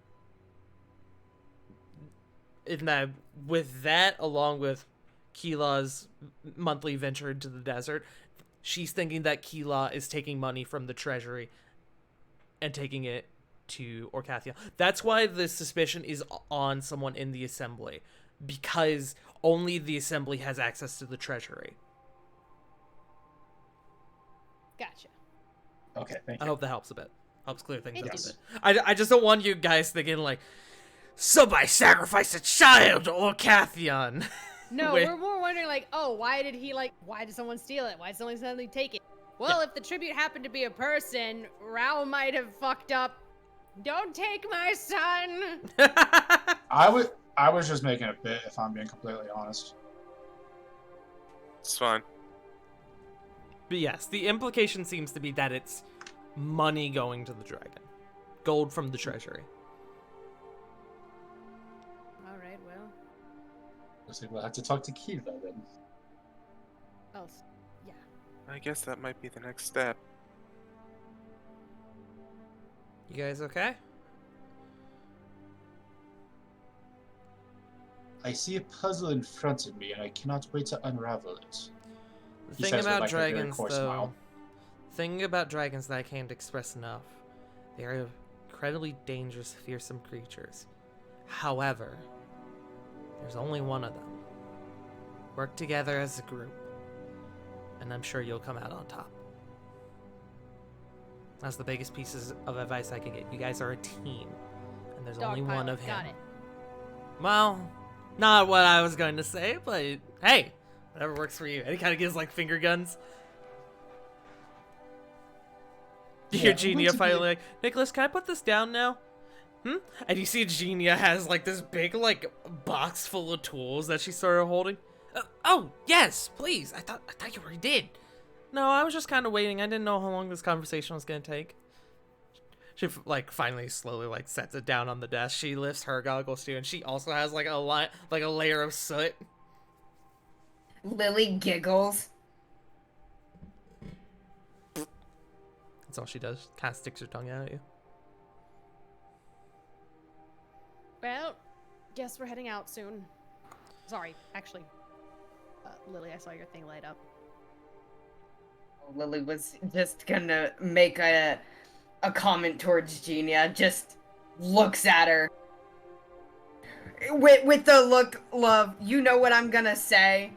with that, along with Kila's monthly venture into the desert, she's thinking that Kila is taking money from the treasury and taking it to Orcathia. That's why the suspicion is on someone in the assembly, because only the assembly has access to the treasury. Gotcha. Okay, thank I you. hope that helps a bit. Helps clear things It up a does. bit. I just don't want you guys thinking like, somebody sacrificed a child to Orcathion. No, Wait. we're more wondering like, oh, why did someone steal it? Why did someone suddenly take it? Well, if the tribute happened to be a person, Rao might have fucked up. Don't take my son! I was just making a bit, if I'm being completely honest. It's fine. But yes, the implication seems to be that it's money going to the dragon. Gold from the treasury. Alright, well. Looks like we'll have to talk to Kiva then. Else. Yeah. I guess that might be the next step. You guys okay? I see a puzzle in front of me, and I cannot wait to unravel it. The He thing says with, about like, a very dragons, coarse though, smile. thing about dragons that I can't express enough, they are incredibly dangerous, fearsome creatures. However, there's only one of them. Work together as a group, and I'm sure you'll come out on top. That's the biggest pieces of advice I could get. You guys are a team, and there's only one Dogpile. of him. Got it. Well, not what I was going to say, but hey, whatever works for you. And he kind of gives like finger guns. You hear Yeah, Genia once finally again- like, Nicholas, can I put this down now? And you see Genia has like this big like box full of tools that she started holding. Oh yes, please. I thought you already did. No, I was just kind of waiting. I didn't know how long this conversation was gonna take. She like finally slowly like sets it down on the desk. She lifts her goggles too, and she also has like a layer of soot. Lily giggles. That's all she does. Kind of sticks her tongue out at you. Well, guess we're heading out soon. Sorry, actually. Lily, I saw your thing light up. Lily was just gonna make a comment towards Genia, just looks at her. With the look, love, you know what I'm gonna say,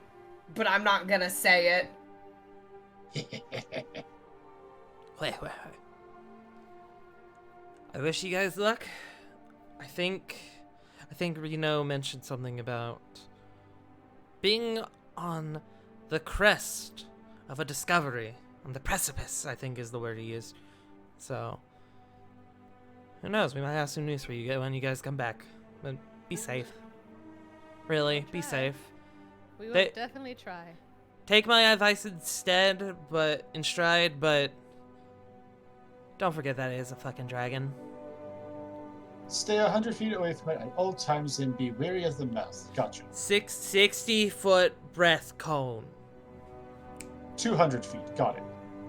but I'm not gonna say it. Wait. I wish you guys luck. I think Reno mentioned something about being on the crest of a discovery. On the precipice, I think is the word he used. So, who knows? We might have some news for you when you guys come back. But be safe. Really, be Try. safe. We will They- definitely try. Take my advice instead, but in stride, but don't forget that it is a fucking dragon. Stay 100 feet away from it at all times and be wary of the mouth. Gotcha. 60-foot breath cone. 200 feet. Got it.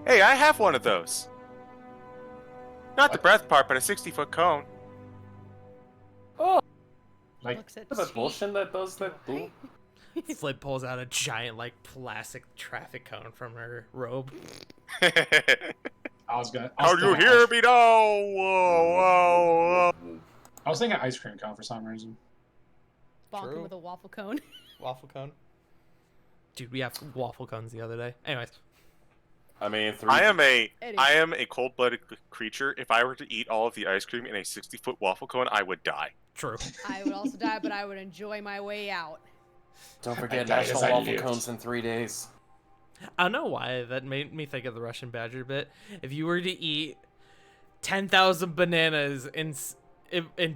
Hey, I have one of those. Not the breath part, but a 60-foot cone. Like, Looks at There's a Sheik. potion that does that too. Flip pulls out a giant, like, plastic traffic cone from her robe. I was gonna. How do you hear me now? Whoa. I was thinking ice cream cone for some reason. Bonk him True. with a waffle cone. Waffle cone. Dude, we have waffle cones the other day. Anyways. I mean, I am a Eddie. cold-blooded creature. If I were to eat all of the ice cream in a 60-foot waffle cone, I would die. True. I would also die, but I would enjoy my way out. Don't forget died as National I Waffle lived. Cones in 3 days. I don't know why that made me think of the Russian Badger bit. If you were to eat 10,000 bananas in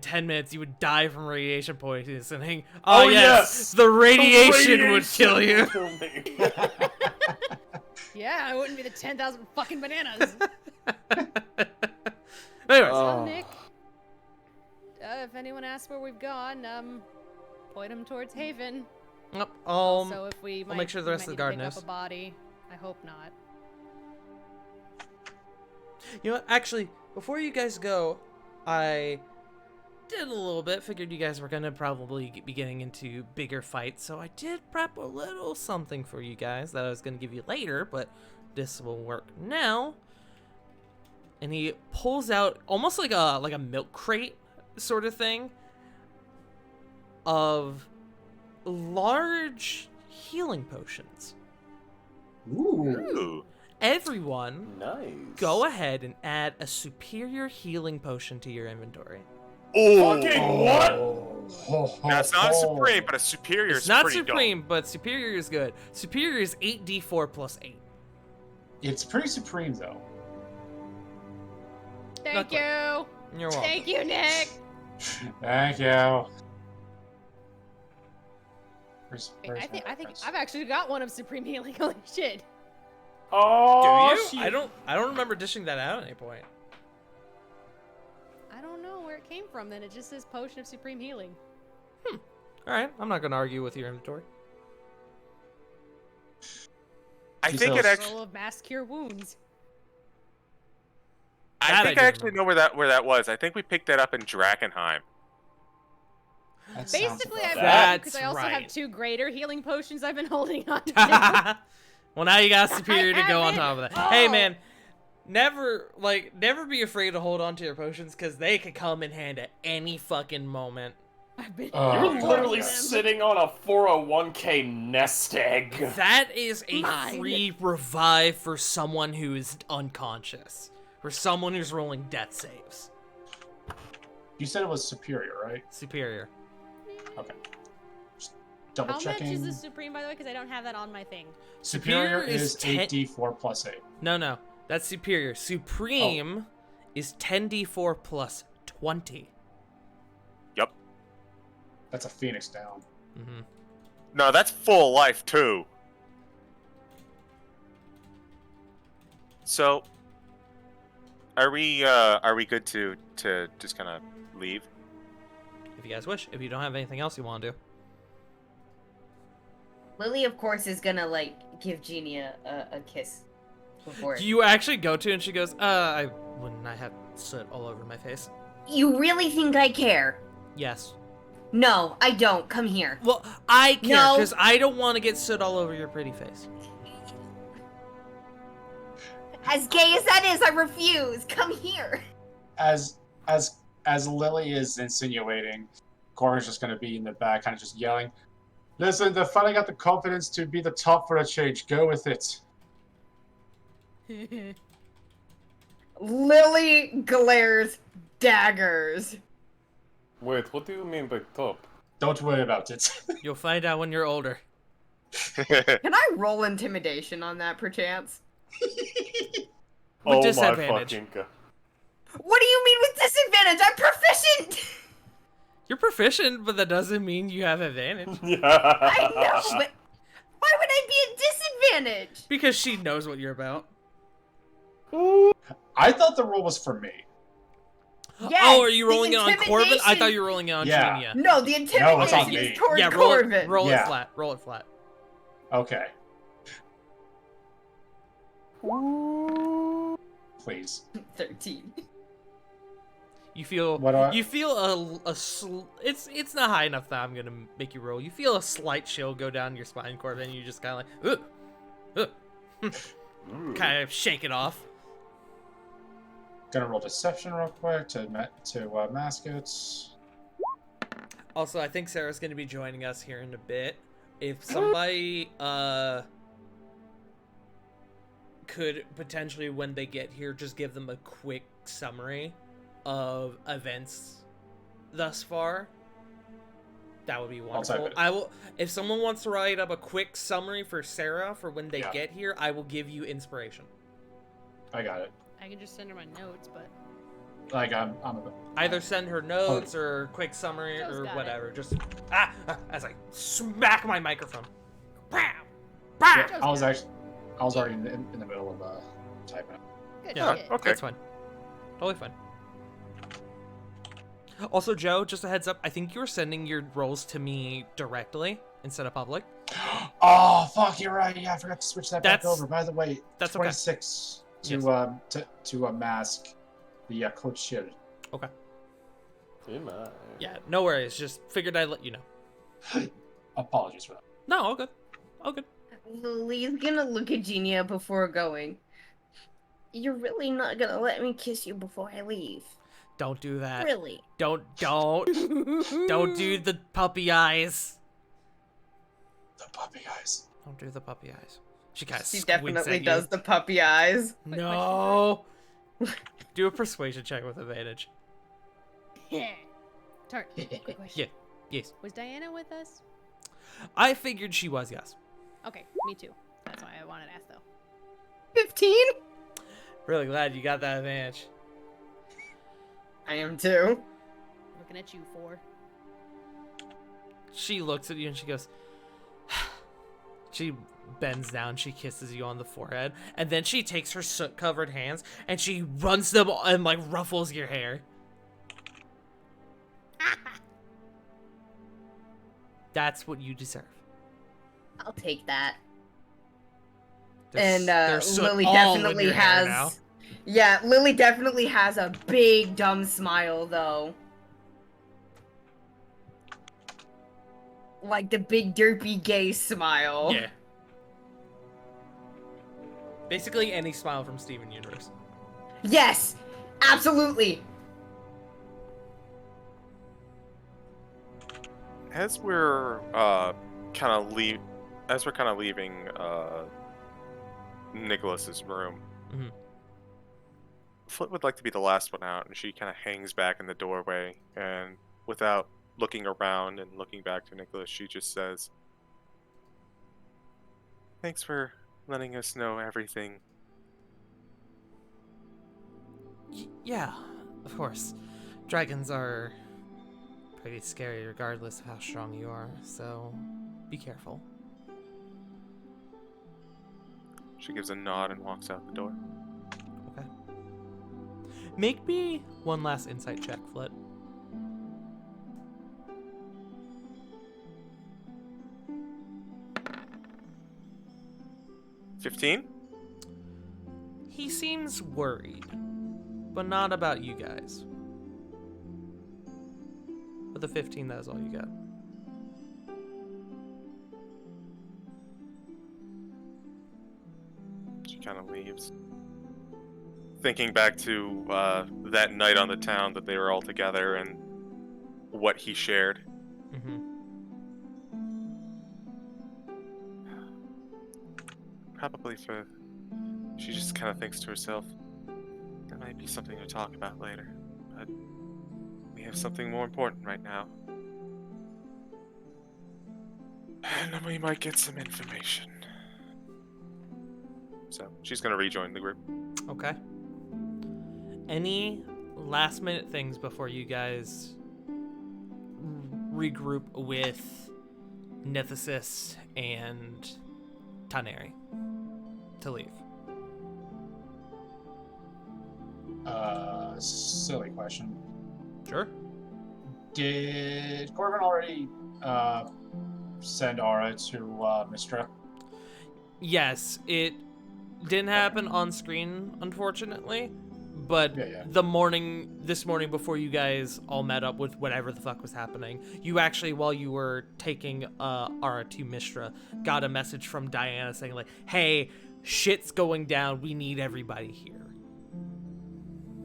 10 minutes, you would die from radiation poisoning. Oh, yes, the radiation would kill you. me. Yeah, I wouldn't be the 10,000 fucking bananas. Anyways, Oh. So, Nick, if anyone asks where we've gone, point them towards Haven. I'll So if we make sure the rest of the garden pick is. up a body, I hope not. You know what? Actually, before you guys go, I did a little bit. Figured you guys were gonna probably be getting into bigger fights, so I did prep a little something for you guys that I was gonna give you later, but this will work now. And he pulls out almost like a milk crate sort of thing of large healing potions. Ooh. Ooh. Everyone, Nice. go ahead and add a superior healing potion to your inventory. Fucking what? Now, it's not a supreme, but a superior It's is not pretty supreme, but superior is good. Superior is 8d4 plus 8. It's pretty supreme though. Thank quite. you. You're welcome. Thank you, Nick. Thank you. Where's I my think reference? I've actually got one of Supreme Healing. Holy shit. Oh, Do you? shit. I don't remember dishing that out at any point. I don't know where it came from then. It just says Potion of Supreme Healing. All right, I'm not gonna argue with your inventory. I She's think it also- actually. Roll of Mass Cure Wounds. That I I think do I actually remember. know where that was. I think we picked that up in Drakenheim. That sounds Basically, about I've right. got because That's I also have right. 2 greater healing potions I've been holding on to. Well, now you got superior to go on have top of it that. Hey, all. man, never be afraid to hold on to your potions because they could come in hand at any fucking moment. I've been Oh, You're my literally God. sitting on a 401k nest egg. That is a Mine. free revive for someone who is unconscious, for someone who's rolling death saves. You said it was superior, right? Superior. Okay. Just double How much checking. is the Supreme, by the way? Because I don't have that on my thing. Superior Superior is is 8d4 plus 8. No, that's superior. Supreme is 10d4 plus 20. Yep. That's a phoenix down. Mm-hmm. No, that's full life too. So, are we good to just kind of leave? If you guys wish. If you don't have anything else you want to do. Lily, of course, is gonna like give Jeannie a kiss before. Do you actually go to and she goes, I wouldn't I have soot all over my face? You really think I care? Yes. No, I don't. Come here. Well, I care No. because I don't want to get soot all over your pretty face. As gay as that is, I refuse. Come here. As Lily is insinuating, Cora's just gonna be in the back, kind of just yelling, "Listen, they finally got the confidence to be the top for a change. Go with it." Lily glares daggers. Wait, what do you mean by top? Don't worry about it. You'll find out when you're older. Can I roll intimidation on that, perchance? Oh disadvantage. my fucking god. What do you mean with disadvantage? I'm proficient. You're proficient, but that doesn't mean you have advantage. I know, but why would I be at disadvantage? Because she knows what you're about. I thought the roll was for me. Yes, Oh, are you the rolling it on Corbin? I thought intimidation- you were rolling it on Yeah. Genia. No, the intimidation it's on me. is towards Yeah, roll Corbin. it, roll it Yeah. flat. Roll it flat. Okay. Please. 13. You feel What are- you feel it's not high enough that I'm gonna make you roll. You feel a slight chill go down your spine, Corbin, and you just kind of like, kind of shake it off. Gonna roll deception real quick to mask it. Also, I think Sarah's gonna be joining us here in a bit. if somebody could potentially, when they get here, just give them a quick summary of events thus far, that would be wonderful. it. I will. If someone wants to write up a quick summary for Sarah for when they Yeah. get here, I will give you inspiration. I got it. I can just send her my notes, but Like I'm Either send her notes or quick summary Joe's or got whatever. Just as I smack my microphone. Bam! yeah, Bam! I was already in the middle of typing. good Yeah. shit. Okay. That's fine. Totally fine. Also, Joe, just a heads up. I think you were sending your roles to me directly instead of public. Oh fuck, you're right. Yeah, I forgot to switch that back That's- over. By the way, that's okay. 26 Yes. to mask the coach shield. Okay. Ima. Yeah, no worries. Just figured I'd let you know. Apologies for that. No, all good. All good. Lily's gonna look at Genia before going. You're really not gonna let me kiss you before I leave? Don't do that. Really? Don't do the puppy eyes. The puppy eyes. Don't do the puppy eyes. She kind of She squints definitely at you. does the puppy eyes. No. Do a persuasion check with advantage. Tart, quick question. Yeah. Yes. Was Diana with us? I figured she was, yes. Okay, me too. That's why I wanted to ask though. 15? Really glad you got that advantage. I am too. Looking at you, 4. She looks at you and she goes, she bends down, she kisses you on the forehead, and then she takes her soot-covered hands and she runs them and like ruffles your hair. That's what you deserve. I'll take that. There's- And there's soot Lily all in definitely your hair has. now. Yeah, Lily definitely has a big dumb smile though. Like the big derpy gay smile. Yeah. Basically any smile from Steven Universe. Yes, absolutely. As we're kind of leaving Nicholas's room, Mhm. Flit would like to be the last one out, and she kind of hangs back in the doorway, and without looking around and looking back to Nicholas, she just says, "Thanks for letting us know everything." Yeah, of course. Dragons are pretty scary regardless of how strong you are, so be careful. She gives a nod and walks out the door. Okay. Make me one last insight check, Flit. "15? He seems worried, but not about you guys. With a 15, that is all you got. She kind of leaves. Thinking back to that night on the town that they were all together and what he shared. Mm-hmm. Probably she just kind of thinks to herself, there might be something to talk about later, but we have something more important right now. And then we might get some information. So she's gonna rejoin the group. Okay. Any last minute things before you guys regroup with Nithis and Taneri to leave? Silly question. Sure. Did Corbin already send Aura to Mistra? Yes, it didn't happen on screen, unfortunately. But Yeah. this morning before you guys all met up with whatever the fuck was happening, you actually, while you were taking Ara to Mistra, got a message from Diana saying like, hey, shit's going down, we need everybody here.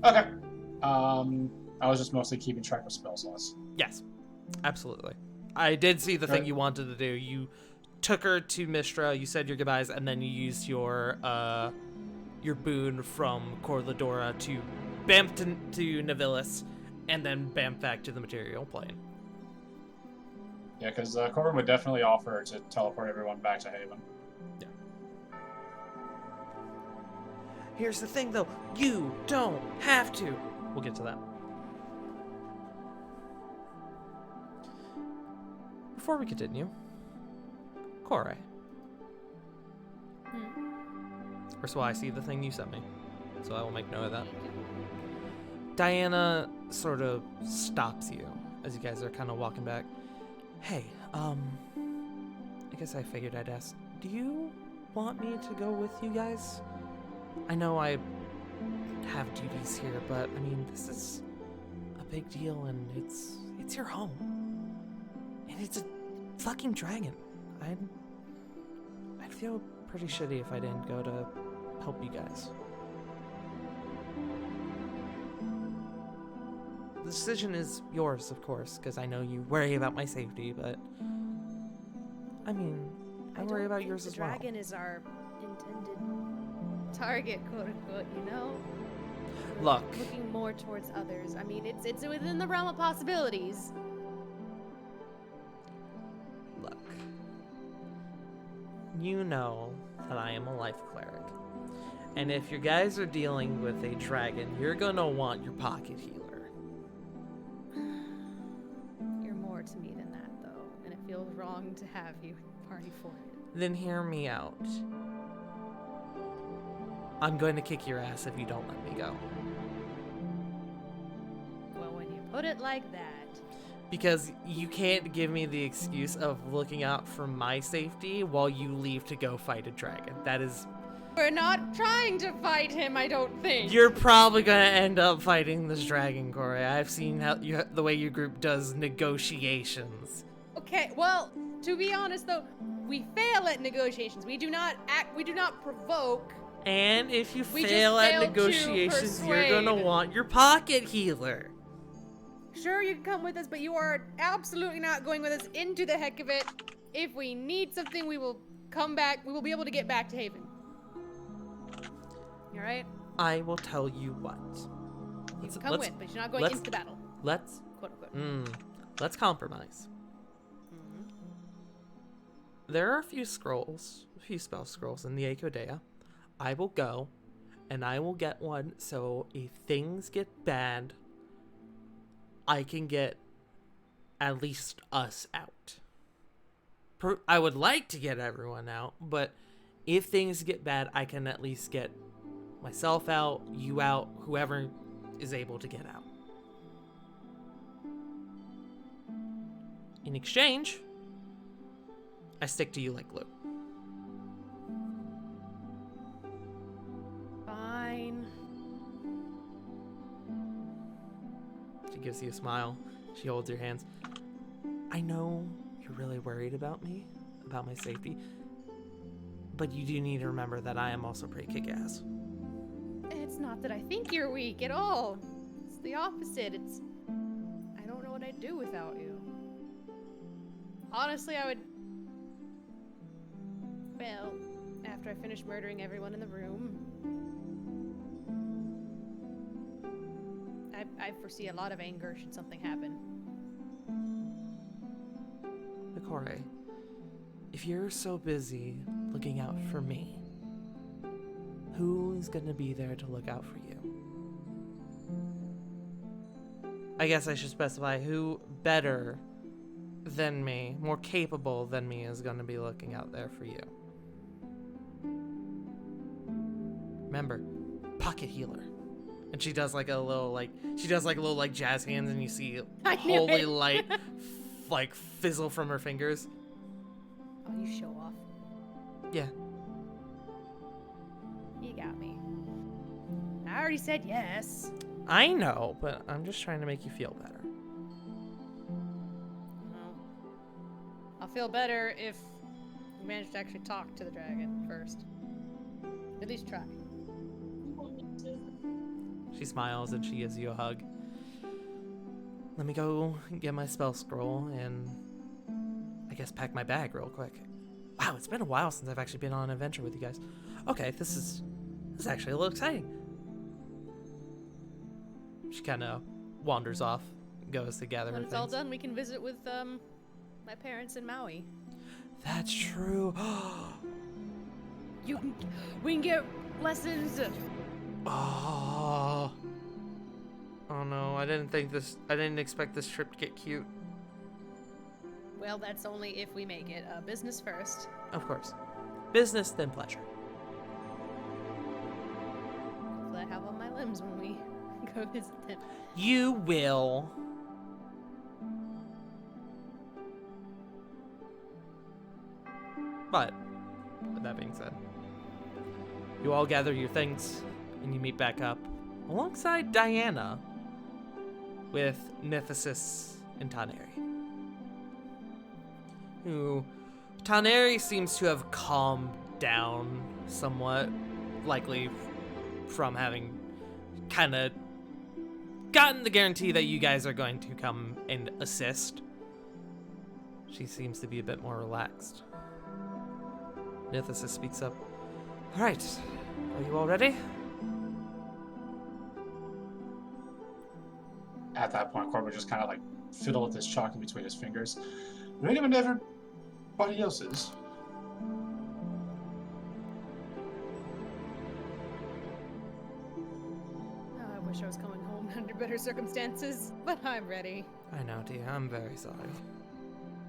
Okay. I was just mostly keeping track of spell slots. Yes, absolutely. I did see the thing Right. you wanted to do. You took her to Mistra, you said your goodbyes, and then you used your boon from Corladora to bamf to Navilis, and then bamf back to the material plane. Yeah, because Corbin would definitely offer to teleport everyone back to Haven. Here's the thing, though. You don't have to. We'll get to that. Before we continue, Corey. First of all, I see the thing you sent me, so I will make note of that. Diana sort of stops you as you guys are kind of walking back. Hey, I guess I figured I'd ask. Do you want me to go with you guys? I know I have duties here, but I mean, this is a big deal, and it's your home, and it's a fucking dragon. I'd feel pretty shitty if I didn't go to help you guys. The decision is yours, of course, because I know you worry about my safety, but I mean, I worry about yours as well. The dragon is our intended target, quote unquote, you know? Look, Looking more towards others. I mean, it's within the realm of possibilities. look. You know that I am a life cleric. And if you guys are dealing with a dragon, you're gonna want your pocket healer. You're more to me than that, though, and it feels wrong to have you party for it. Then hear me out. I'm going to kick your ass if you don't let me go. Well, when you put it like that. Because you can't give me the excuse of looking out for my safety while you leave to go fight a dragon. That is... We're not trying to fight him, I don't think. You're probably gonna end up fighting this dragon, Corey. I've seen how the way your group does negotiations. Okay, well, to be honest though, we fail at negotiations. We do not provoke. And if you We just fail at failed to negotiations, you're gonna persuade. want your pocket healer. Sure, you can come with us, but you are absolutely not going with us into the heck of it. If we need something, we will come back. We will be able to get back to Haven. You alright? I will tell you what. You can come with, but you're not going let's- into battle. Let's Quote unquote. let's compromise. There are a few spell scrolls in the Akodea. I will go, and I will get one, so if things get bad, I can get at least us out. I would like to get everyone out, but if things get bad, I can at least get myself out, you out, whoever is able to get out. In exchange, I stick to you like glue. Fine. She gives you a smile. She holds your hands. I know you're really worried about me, about my safety, but you do need to remember that I am also pretty kick-ass. It's not that I think you're weak at all. It's the opposite. I don't know what I'd do without you. Honestly, I would... Well, after I finish murdering everyone in the room... I foresee a lot of anger should something happen. Nikore, if you're so busy looking out for me, who is going to be there to look out for you? I guess I should specify who better than me, more capable than me, is going to be looking out there for you. Remember, pocket healer. And she does like a little jazz hands, and you see I knew holy it. light like fizzle from her fingers. Oh, you show off. Yeah. You got me. I already said yes. I know, but I'm just trying to make you feel better. Well, I'll feel better if you manage to actually talk to the dragon first. At least try. She smiles and she gives you a hug. Let me go get my spell scroll and I guess pack my bag real quick. Wow, it's been a while since I've actually been on an adventure with you guys. Okay, this is actually a little exciting. She kind of wanders off, goes to gather When her it's all things. done, we can visit with my parents in Maui. That's true. We can get lessons. Oh. Oh no, I didn't expect this trip to get cute. Well, that's only if we make it. Business first. Of course. Business, then pleasure. Hopefully I have all my limbs when we go visit them. You will. But, with that being said, you all gather your things and you meet back up alongside Diana with Nithysis and Taneri. Taneri seems to have calmed down somewhat, likely from having kind of gotten the guarantee that you guys are going to come and assist. She seems to be a bit more relaxed. Nithysis speaks up. All right, are you all ready? At that point, Corbin just kind of like fiddled with his chalk in between his fingers. Ready whenever everybody else is. Oh, I wish I was coming home under better circumstances, but I'm ready. I know, dear. I'm very sorry.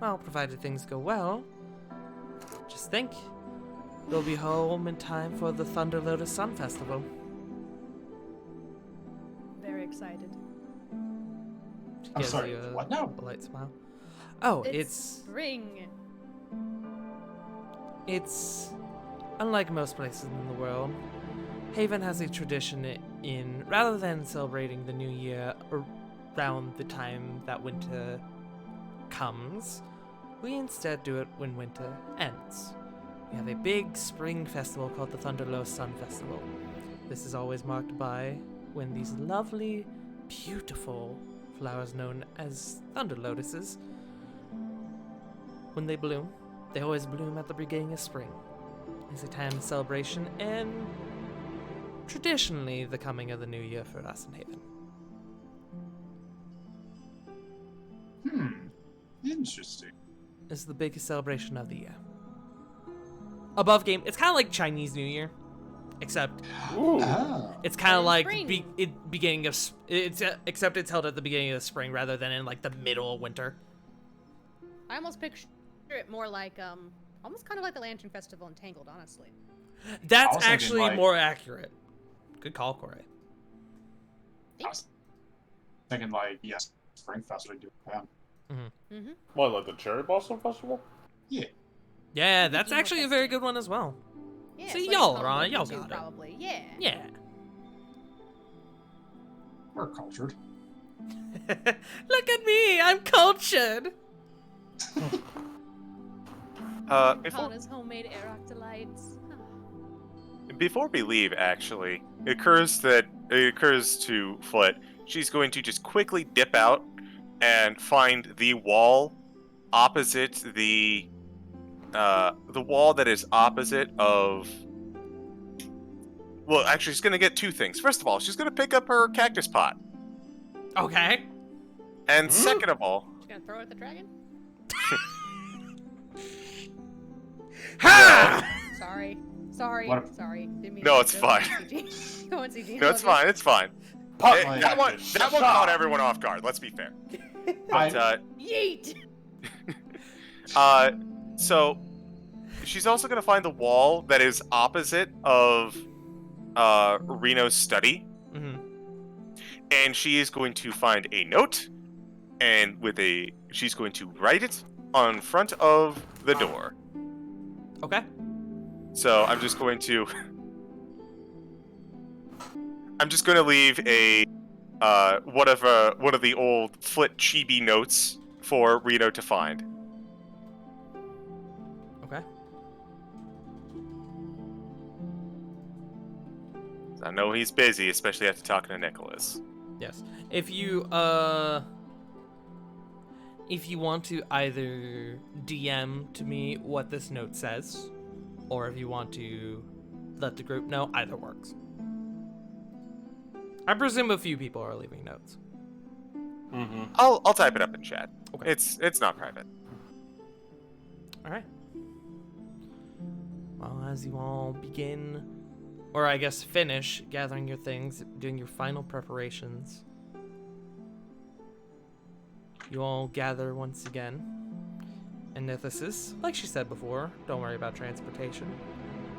Well, provided things go well, just think. You'll be home in time for the Thunder Lotus Sun Festival. Very excited. She I'm gives sorry, you a, what now? a light smile. Oh, It's spring. It's unlike most places in the world. Haven has a tradition in rather than celebrating the new year around the time that winter comes, we instead do it when winter ends. We have a big spring festival called the Thunderlow Sun Festival. This is always marked by when these lovely, beautiful flowers known as thunder lotuses, when they bloom, they always bloom at the beginning of spring. It's a time of celebration and traditionally the coming of the new year for us in Haven. Interesting. It's the biggest celebration of the year. Above game, it's kind of like Chinese New Year, except Ooh. Ah. it's kind of in like spring. beginning of except it's held at the beginning of the spring rather than in like the middle of winter. I almost picture it more like almost kind of like the Lantern Festival in Tangled, honestly. That's was thinking, actually like- more accurate. Good call, Corey. I was thinking like, yes, Spring Festival do that. Mm-hmm. What, like the Cherry Blossom Festival? Yeah, that's Thinking actually a more very festive. good one as well. Yeah, See, it's like y'all a are on it, combination y'all of the two, got it. probably. Yeah. Yeah. We're cultured. Look at me, I'm cultured. Hana's homemade Aeroctolites. Before we leave, actually, it occurs to Foot. She's going to just quickly dip out and find the wall opposite the wall that is opposite of. Well, actually, she's going to get two things. First of all, she's going to pick up her cactus pot, Okay. and second of all, She's gonna throw it at the dragon? Ha! Sorry. What- Sorry. Didn't mean No, to it's go fine. on CG. Go on CG. no, it's Love fine. It's fine. Pot That one Shut caught up. everyone off guard. Let's be fair. I- But you. Yeet. So she's also gonna find the wall that is opposite of Reno's study, Mm-hmm. and she is going to find a note, and she's going to write it on front of the door. Okay. So I'm just going to leave a one of the old Flit chibi notes for Reno to find. Okay. I know he's busy, especially after talking to Nicholas. Yes. If you if you want to either DM to me what this note says, or if you want to let the group know, either works. I presume a few people are leaving notes. Mm-hmm. I'll type it up in chat. Okay. It's not private. All right. Well, as you all begin, or I guess finish, gathering your things, doing your final preparations, you all gather once again. And Nithis, like she said before, don't worry about transportation.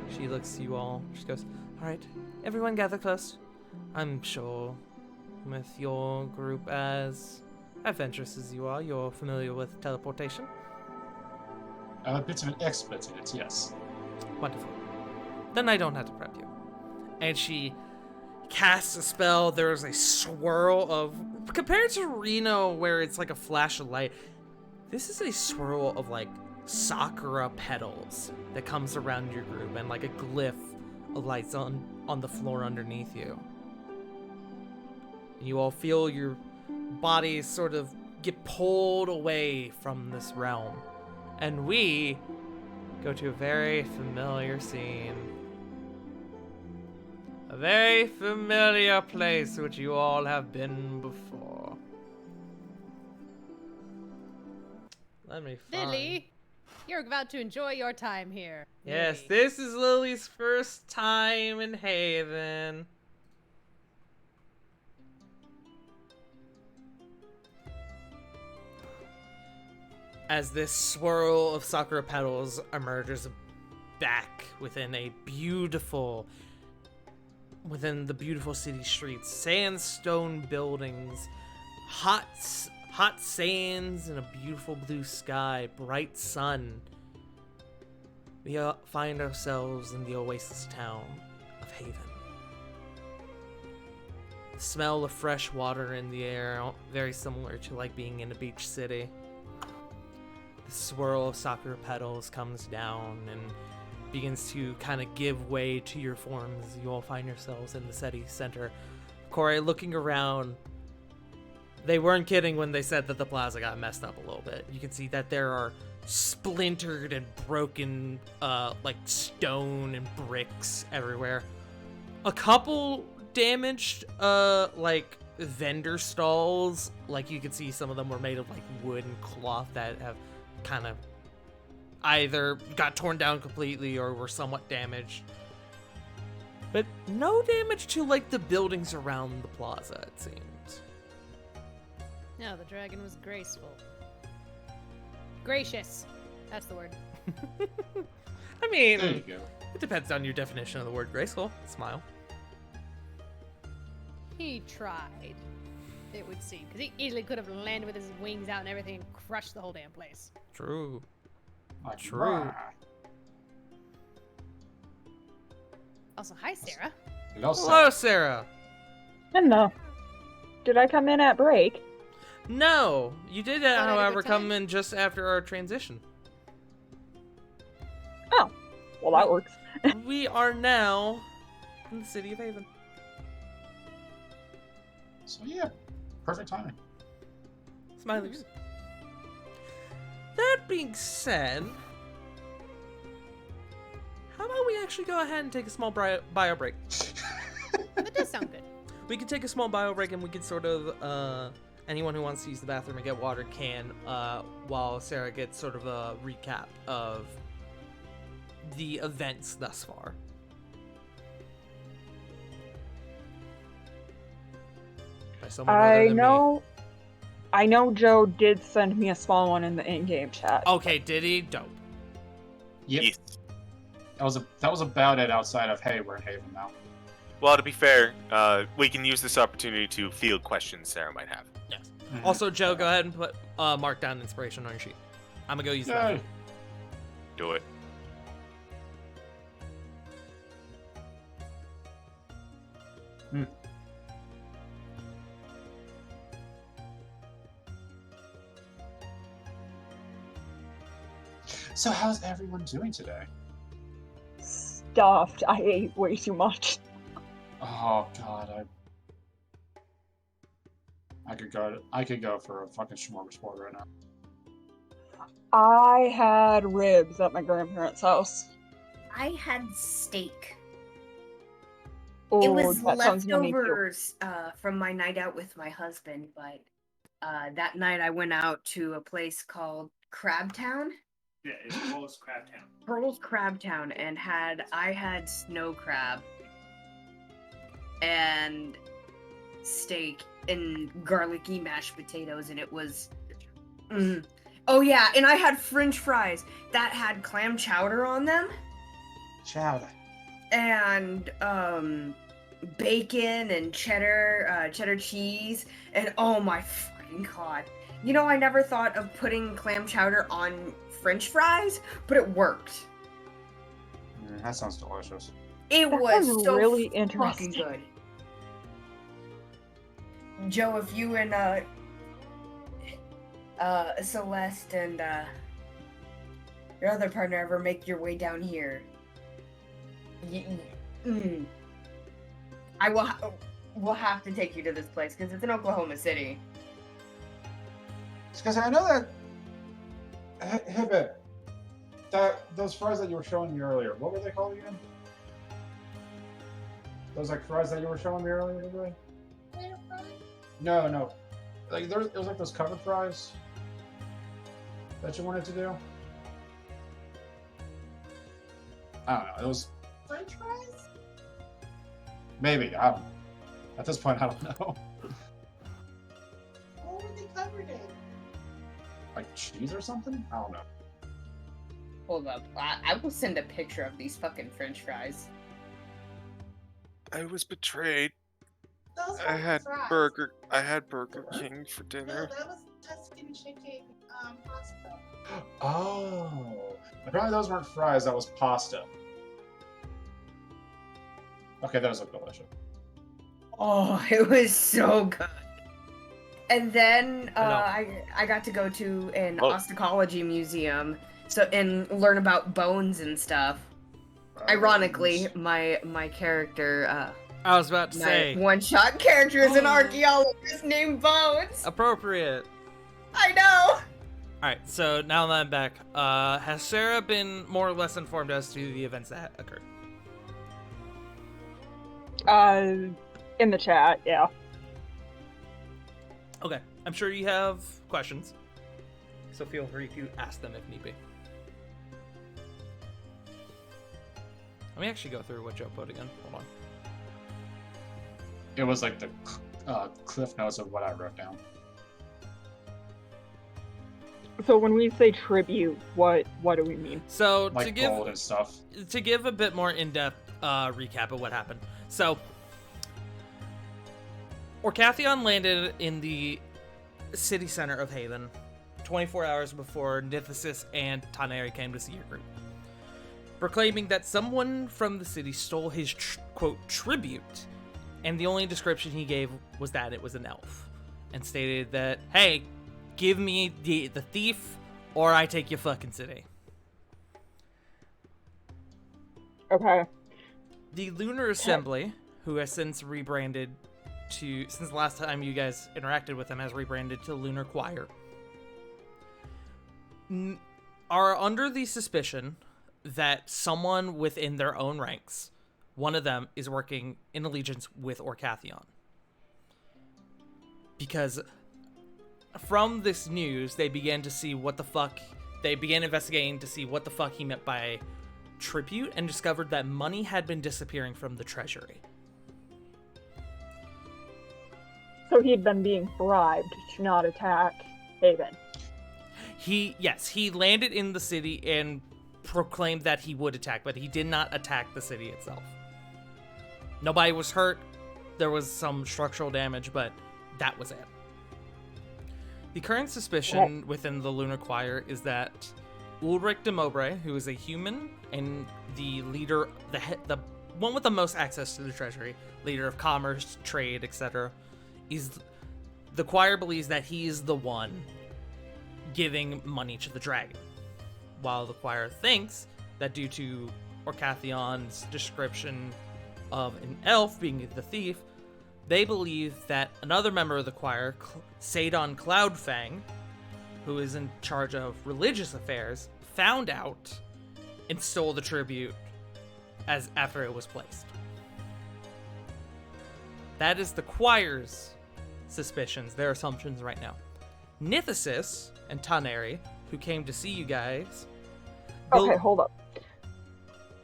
She looks at you all. She goes, all right, everyone gather close. I'm sure with your group as adventurous as you are, you're familiar with teleportation. I'm a bit of an expert in it, yes. Wonderful. Then I don't have to prep you. And she casts a spell. There's a swirl of... Compared to Reno, where it's like a flash of light, this is a swirl of, like, sakura petals that comes around your group and, like, a glyph of lights on the floor underneath you. You all feel your bodies sort of get pulled away from this realm. And we go to a very familiar scene. A very familiar place which you all have been before. Let me find... Lily, you're about to enjoy your time here. Yes, Lily. this is Lily's first time in Haven. As this swirl of sakura petals emerges back within the beautiful city streets, sandstone buildings, hot sands, and a beautiful blue sky, bright sun. We find ourselves in the oasis town of Haven. The smell of fresh water in the air, very similar to like being in a beach city. The swirl of sakura petals comes down and begins to kind of give way to your forms. You all find yourselves in the city center. Corey, looking around, they weren't kidding when they said that the plaza got messed up a little bit. You can see that there are splintered and broken, like stone and bricks everywhere. A couple damaged, like vendor stalls. Like you can see some of them were made of like wood and cloth that have kind of either got torn down completely or were somewhat damaged. But no damage to like the buildings around the plaza, it seems. No, the dragon was graceful. Gracious. That's the word. I mean, There you go. it depends on your definition of the word graceful. Smile. He tried, it would seem, because he easily could have landed with his wings out and everything and crushed the whole damn place. True. Like, True. rah. Also, hi, Sarah. Hello, sir. Hello, Sarah. Hello. Did I come in at break? No, you did, Thought I had a however, good time. come in just after our transition. Oh, well that works. We are now in the city of Haven. So yeah, perfect timing. Smileys. That being said, how about we actually go ahead and take a small bio break? That does sound good. We could take a small bio break and we could sort of, anyone who wants to use the bathroom and get water can, while Sarah gets sort of a recap of the events thus far. By someone other than me. I know Joe did send me a small one in the in-game chat. Okay, did he? Dope. Yep. Yes. That was about it outside of, hey, we're in Haven now. Well, to be fair, we can use this opportunity to field questions Sarah might have. Yes. Mhm. Also, Joe, go ahead and put mark down inspiration on your sheet. I'm gonna go use that. Yay. Do it. So how's everyone doing today? Stuffed. I ate way too much. Oh god, I could go for a fucking smorgasbord right now. I had ribs at my grandparents' house. I had steak. Oh, It was that sounds yummy too. leftovers from my night out with my husband, but that night I went out to a place called Crabtown. Yeah, it's Pearl's Crabtown. Pearl's Crabtown, and I had snow crab and steak and garlicky mashed potatoes, and it was oh yeah, and I had french fries that had clam chowder on them Chowder. and bacon and cheddar cheese, and oh my fucking god. You know, I never thought of putting clam chowder on french fries, but it worked. That sounds delicious. It That was sounds so really fucking interesting. good. Joe, if you and Celeste and your other partner ever make your way down here, I will have to take you to this place because it's in Oklahoma City. It's because I know that. Hibbit. Those fries that you were showing me earlier, what were they called again? Those like fries that you were showing me earlier today? No. Like it was like those covered fries that you wanted to do. I don't know. It was French fries? maybe. I don't. At this point, I don't know. What were they covered in? Like cheese or something? I don't know. Hold up, I will send a picture of these fucking French fries. I was betrayed. Those I weren't had fries. Burger King for No, dinner. that was Tuscan chicken pasta. Oh, apparently those weren't fries. That was pasta. Okay, those look delicious. Oh, it was so good. And then I know. I got to go to an Oh. osteology museum and learn about bones and stuff. Ironically, my character, I was about to my say one-shot character is an archaeologist named Bones. appropriate. I know. All right, so now that I'm back, has Sarah been more or less informed as to the events that occurred? In the chat, yeah. Okay, I'm sure you have questions, so feel free to ask them if need be. Let me actually go through what Joe put again. Hold on. It was like the cliff notes of what I wrote down. So when we say tribute, what do we mean? So Like gold and stuff. to give a bit more in-depth recap of what happened. So Orcathion landed in the city center of Haven 24 hours before Nithis and Taneri came to see your group, proclaiming that someone from the city stole his quote tribute, and the only description he gave was that it was an elf, and stated that, hey, give me the thief or I take your fucking city. Okay. The Lunar Assembly, who has since rebranded since the last time you guys interacted with them, has rebranded to Lunar Choir, are under the suspicion that someone within their own ranks, one of them, is working in allegiance with Orcathion. Because from this news, they began investigating to see what the fuck he meant by tribute, and discovered that money had been disappearing from the treasury. So he'd been being bribed to not attack Haven. He landed in the city and proclaimed that he would attack, but he did not attack the city itself. Nobody was hurt. There was some structural damage, but that was it. The current suspicion within the Lunar Choir is that Ulrich de Mowbray, who is a human and the leader, the one with the most access to the treasury, leader of commerce, trade, etc., the choir believes that he is the one giving money to the dragon, while the choir thinks that due to Orcathion's description of an elf being the thief, they believe that another member of the choir, Sadon Cloudfang, who is in charge of religious affairs, found out and stole the tribute as after it was placed. That is the choir's suspicions, their assumptions right now. Nithis and Taneri, who came to see you guys. Okay, hold up.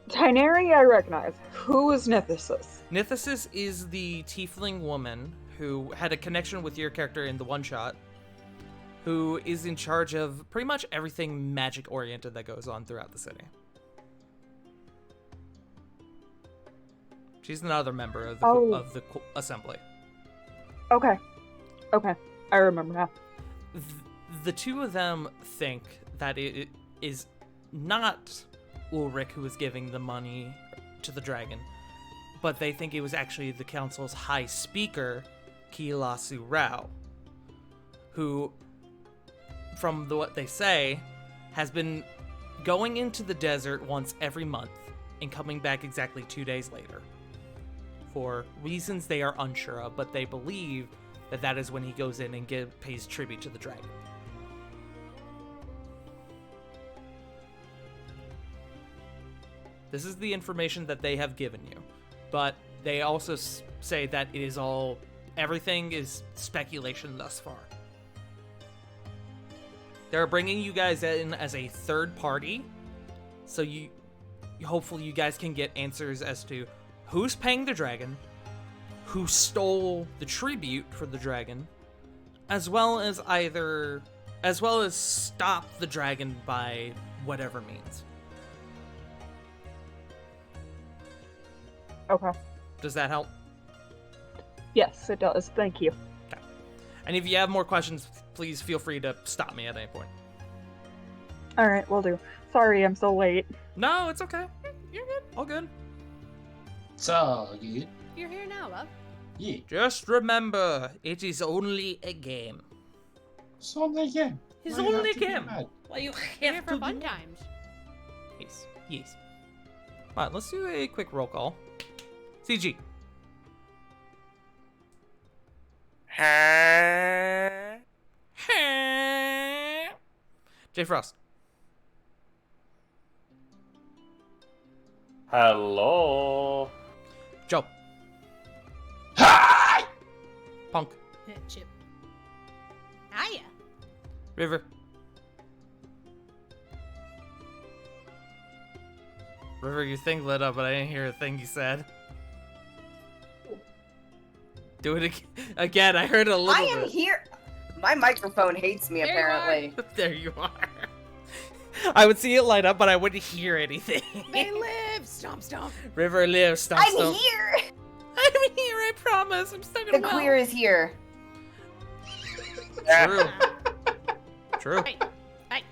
Tineri, I recognize. Who is Nithis? Nithis is the tiefling woman who had a connection with your character in the one-shot, who is in charge of pretty much everything magic-oriented that goes on throughout the city. She's another member of the assembly. Okay. Okay. I remember now. The two of them think that it is not Ulrich who is giving the money to the dragon, but they think it was actually the council's high speaker, Kilasu Rao, who, from what they say, has been going into the desert once every month and coming back exactly 2 days later. For reasons they are unsure of, but they believe that that is when he goes in and pays tribute to the dragon. This is the information that they have given you, but they also say that it is everything is speculation thus far. They're bringing you guys in as a third party, so hopefully you guys can get answers as to who's paying the dragon, who stole the tribute for the dragon, as well as stop the dragon by whatever means. Okay. Does that help? Yes, it does. Thank you. Okay. And if you have more questions, please feel free to stop me at any point. Alright, will do. Sorry I'm so late. No, it's okay. You're good. All good. It's all good. You're here now, love. Yeah. Just remember, it is only a game. It's only a game. It's Why you only a have to be game. mad? Why you You're here have for to fun do- times. Yes, yes. Alright, let's do a quick roll call. CG. J Frost. Hello. Joe. Hi! Punk. Chip. Hiya. River. River, your thing lit up, but I didn't hear a thing you said. Do it again. I heard a little I bit. am here. My microphone hates me, There you are. apparently. There you are. I would see it light up, but I wouldn't hear anything. They live. Stomp, stomp. River lives. Stomp, I'm stomp. here. I'm here. I promise. I'm stuck in The a well. queer is here. True. True. Hey, hey,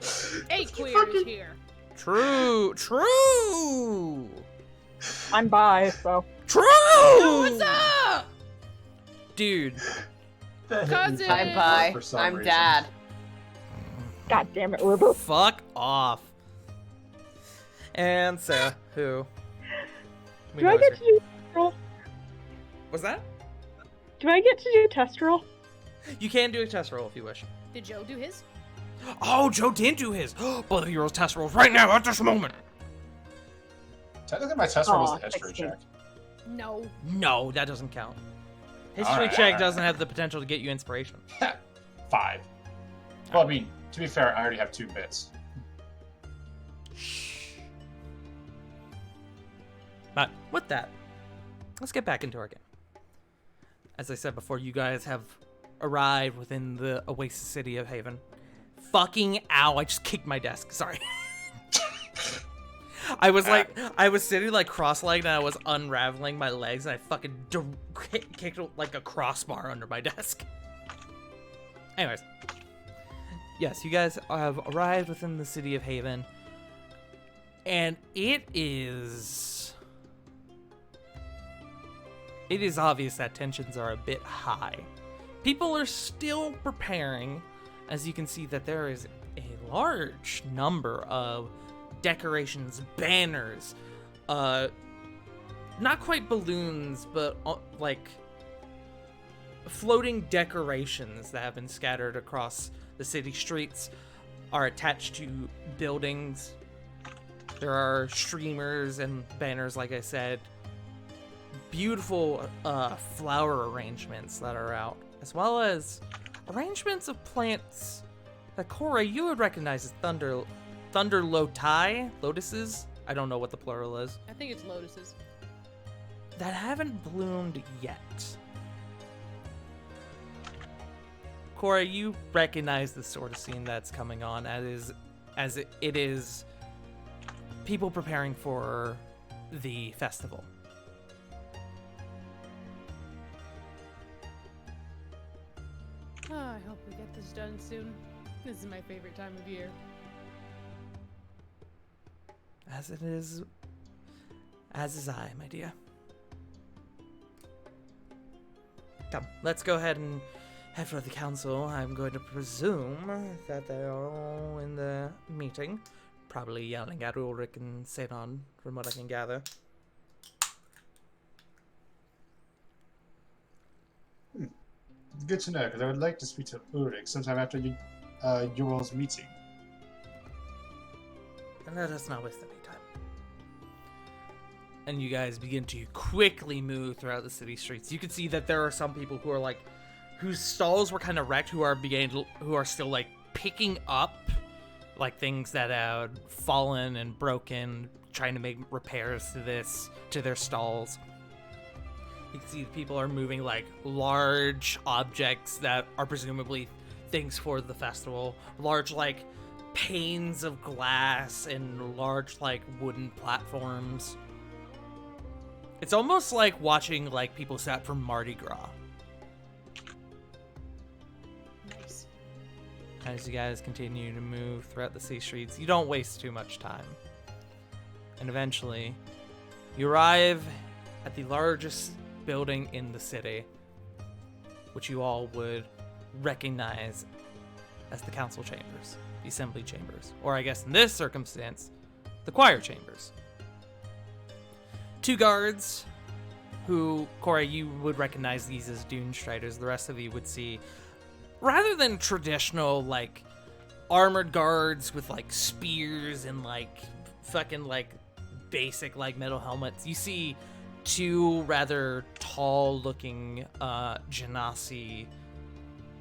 hey, queer is here. True. True. I'm bi, so. True. What's up? Dude. That hit me Cousin. funny I'm bi. for some I'm reason. dad. God damn it, River. Fuck off. And Sarah, who? we Do I know is get to here. do test roll? What's that? Do I get to do test roll? You can do a test roll if you wish. Did Joe do his? Oh, Joe did do his. Both of you roll test rolls right now at this moment. Technically, my test roll was Aw, a history 16. check. No. No, that doesn't count. History Alright, check alright. doesn't have the potential to get you inspiration. 5. Well, I mean, to be fair, I already have 2 bits. But with that, let's get back into our game. As I said before, you guys have arrived within the Oasis City of Haven. Fucking ow, I just kicked my desk. Sorry. I was sitting like cross-legged and I was unraveling my legs and I fucking kicked like a crossbar under my desk. Anyways. Yes, you guys have arrived within the city of Haven. And it is obvious that tensions are a bit high. People are still preparing, as you can see that there is a large number of decorations, banners, not quite balloons, but like floating decorations that have been scattered across The city streets are attached to buildings. There are streamers and banners, like I said. Beautiful flower arrangements that are out, as well as arrangements of plants that, Corey, you would recognize as thunder lotuses. I don't know what the plural is. I think it's lotuses. That haven't bloomed yet. Corey, you recognize the sort of scene that's coming on as it is people preparing for the festival. Oh, I hope we get this done soon. This is my favorite time of year. As is I, my dear. Come, let's go ahead and head for the council. I'm going to presume that they're all in the meeting. Probably yelling at Ulrich and Senon, from what I can gather. Good to know, because I would like to speak to Ulrich sometime after your all's meeting. And let us not waste any time. And you guys begin to quickly move throughout the city streets. You can see that there are some people who are like, whose stalls were kind of wrecked, who are still like picking up like things that had fallen and broken, trying to make repairs to their stalls. You can see people are moving like large objects that are presumably things for the festival. Large like panes of glass and large like wooden platforms. It's almost like watching like people set for Mardi Gras. Nice. As you guys continue to move throughout the city streets, you don't waste too much time. And eventually, you arrive at the largest building in the city, which you all would recognize as the council chambers, the assembly chambers, or I guess in this circumstance, the choir chambers. Two guards, who, Corey, you would recognize these as Dune Striders. The rest of you would see, rather than traditional, like, armored guards with, like, spears and, like, fucking, like, basic, like, metal helmets, you see two rather tall-looking genasi,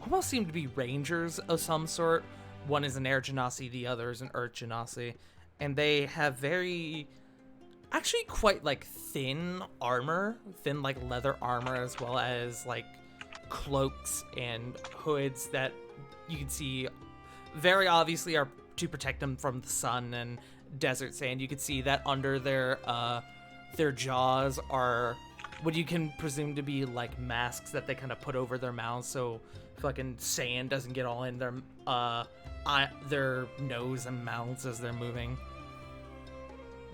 almost seem to be rangers of some sort. One is an air genasi, the other is an earth genasi, and they have actually quite like thin like leather armor, as well as like cloaks and hoods that you can see very obviously are to protect them from the sun and desert sand. You can see that under their jaws are what you can presume to be like masks that they kind of put over their mouths so fucking sand doesn't get all in their nose and mouths as they're moving.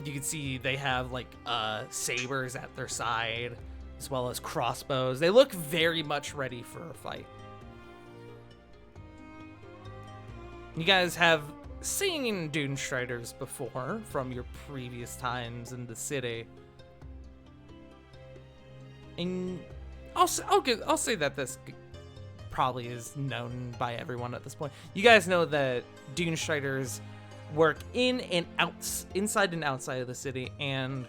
You can see they have like sabers at their side, as well as crossbows. They look very much ready for a fight. You guys have seen Dune Striders before from your previous times in the city. And I'll say that this probably is known by everyone at this point. You guys know that Dune Striders work inside and outside of the city and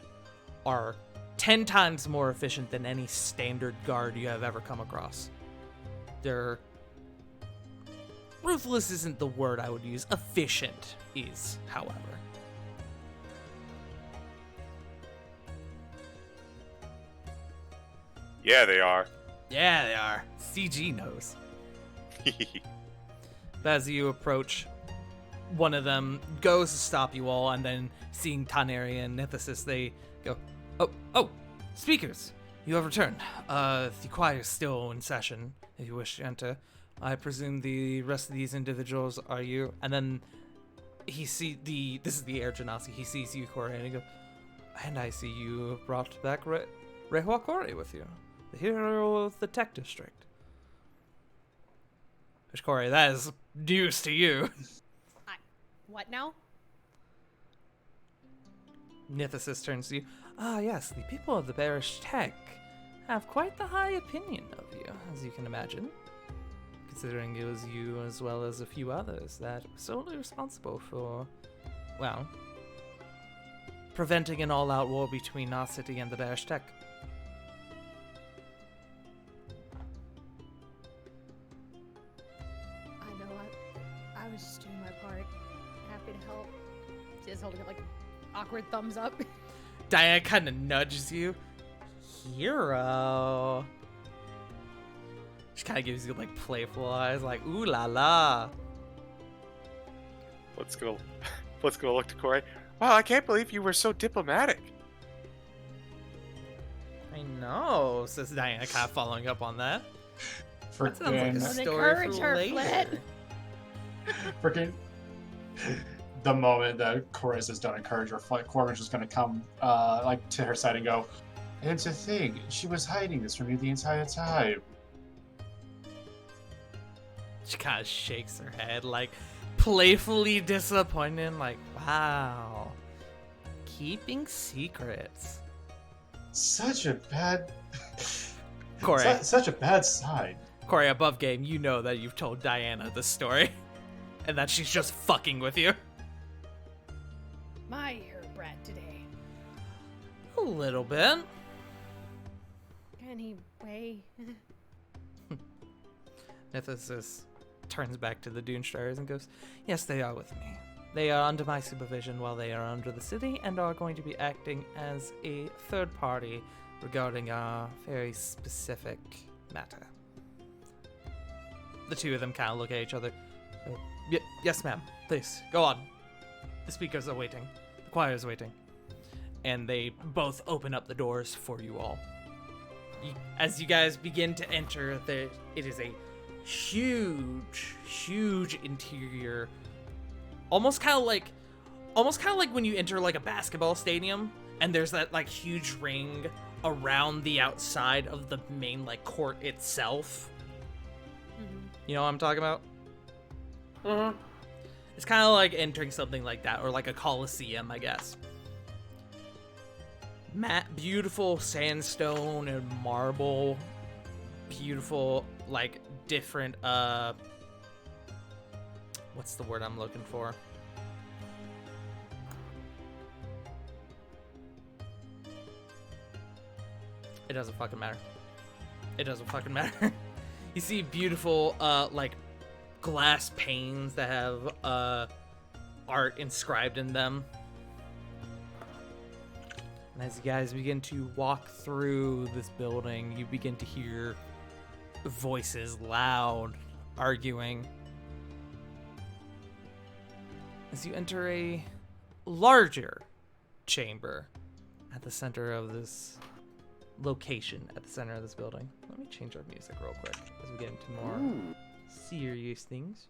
are 10 times more efficient than any standard guard you have ever come across. They're ruthless isn't the word I would use. Efficient is, however. Yeah, they are. Yeah, they are. CG knows. But as you approach, one of them goes to stop you all, and then seeing Taneri and Nithis, they go, Oh, speakers, you have returned. The choir is still in session, if you wish to enter. I presume the rest of these individuals are you. And then this is the Air Genasi. He sees you, Corey, and he goes, and I see you brought back Rehua Corey with you, the hero of the Tech District. Which, Corey, that is news to you. What now? Nithis turns to you. Ah, yes, the people of the Bearish Tech have quite the high opinion of you, as you can imagine. considering it was you as well as a few others that were solely responsible for, well, preventing an all-out war between our city and the Bereshtek. I know. I was just doing my part. Happy to help. She's holding up like awkward thumbs up. Diana kind of nudges you. Hero. She kind of gives you like playful eyes, like ooh la la. Let's go look to Corey. Wow, I can't believe you were so diplomatic. I know, says Diana, kind of following up on that. That sounds like a Freaking, Don't story encourage for her, later. freaking. The moment that Chorus is done encourage her, Corbin's just gonna come like to her side and go, and to think, she was hiding this from you the entire time. She kind of shakes her head, like playfully disappointed, like, wow, keeping secrets. Such a bad Corey, such a bad sign. Corey, above game, you know that you've told Diana the story, and that she's just fucking with you. My ear brat today. A little bit. Anyway. Mythos turns back to the Dunestars and goes, yes, they are with me. They are under my supervision while they are under the city and are going to be acting as a third party regarding a very specific matter. The two of them kind of look at each other. Yes, ma'am. Please, go on. The speakers are waiting. The choir is waiting. And they both open up the doors for you all. As you guys begin to enter, it is a huge interior. Almost kind of like when you enter like a basketball stadium and there's that like huge ring around the outside of the main like court itself. You know what I'm talking about? Mm-hmm. It's kind of like entering something like that, or like a coliseum, I guess. Beautiful sandstone and marble, beautiful like different what's the word I'm looking for? It doesn't fucking matter. It doesn't fucking matter. You see beautiful like glass panes that have art inscribed in them. And as you guys begin to walk through this building, you begin to hear voices loud arguing. As you enter a larger chamber at the center of this location, at the center of this building. Let me change our music real quick as we get into more serious things.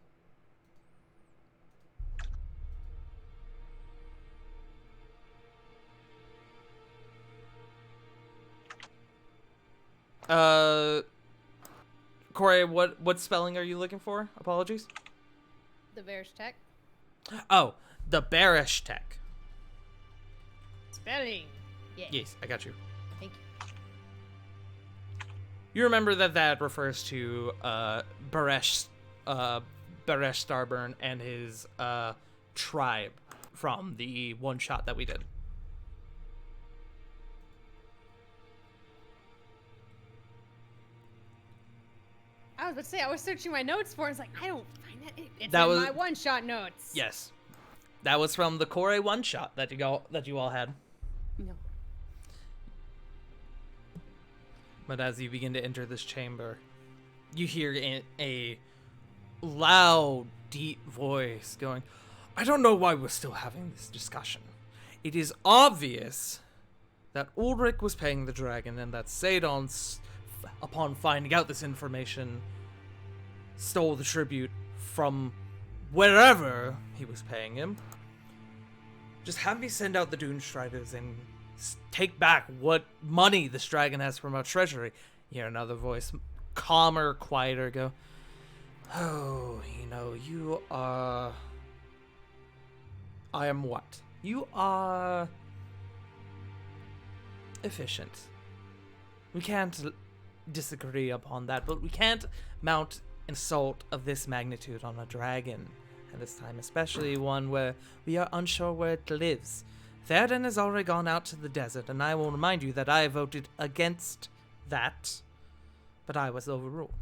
Corey, what spelling are you looking for? Apologies. The Bereshtek. Oh, the Bereshtek. Spelling. Yeah. Yes, I got you. Thank you. You remember that refers to Baresh Starburn and his tribe from the one shot that we did. I was about to say, I was searching my notes for it. I was like, I don't find that. It's That in was- my one-shot notes. Yes, that was from the Corey one shot that you all had. No. But as you begin to enter this chamber, you hear a loud, deep voice going, I don't know why we're still having this discussion. It is obvious that Ulrich was paying the dragon and that Sadon, upon finding out this information, stole the tribute from wherever he was paying him. Just have me send out the Dunestriders and take back what money this dragon has from our treasury. You hear another voice, calmer, quieter, go, oh, you are... I am what? You are... efficient. We can't disagree upon that, but we can't mount assault of this magnitude on a dragon at this time, especially one where we are unsure where it lives. Theoden has already gone out to the desert, and I will remind you that I voted against that, but I was overruled.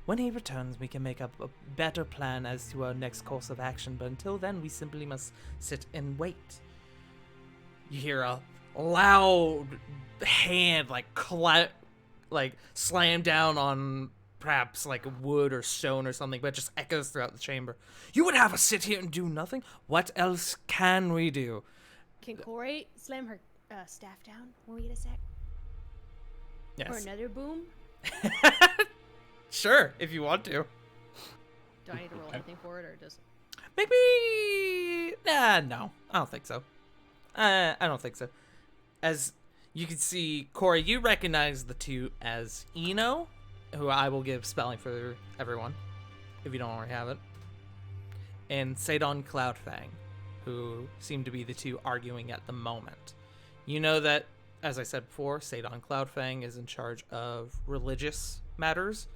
When he returns, we can make up a better plan as to our next course of action, but until then, we simply must sit and wait. You hear a loud hand, like slam down on perhaps like wood or stone or something, but it just echoes throughout the chamber. You would have us sit here and do nothing? What else can we do? Can Corey slam her staff down when we get a sec? Or Yes. another boom? Sure, if you want to. Do I need to roll anything for it, or just... Maybe... no. I don't think so. I don't think so. As you can see, Corey, you recognize the two as Eno, who I will give spelling for everyone, if you don't already have it, and Sadon Cloudfang, who seem to be the two arguing at the moment. You know that, as I said before, Sadon Cloudfang is in charge of religious matters.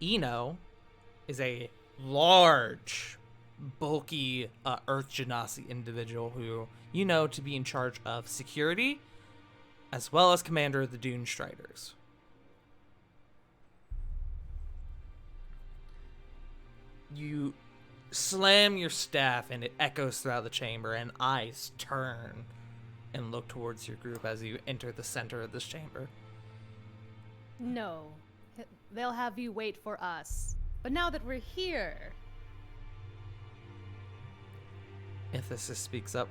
Eno is a large, bulky Earth Genasi individual who you know to be in charge of security, as well as commander of the Dune Striders. You slam your staff and it echoes throughout the chamber, and eyes turn and look towards your group as you enter the center of this chamber. No. They'll have you wait for us. But now that we're here... Ithis speaks up.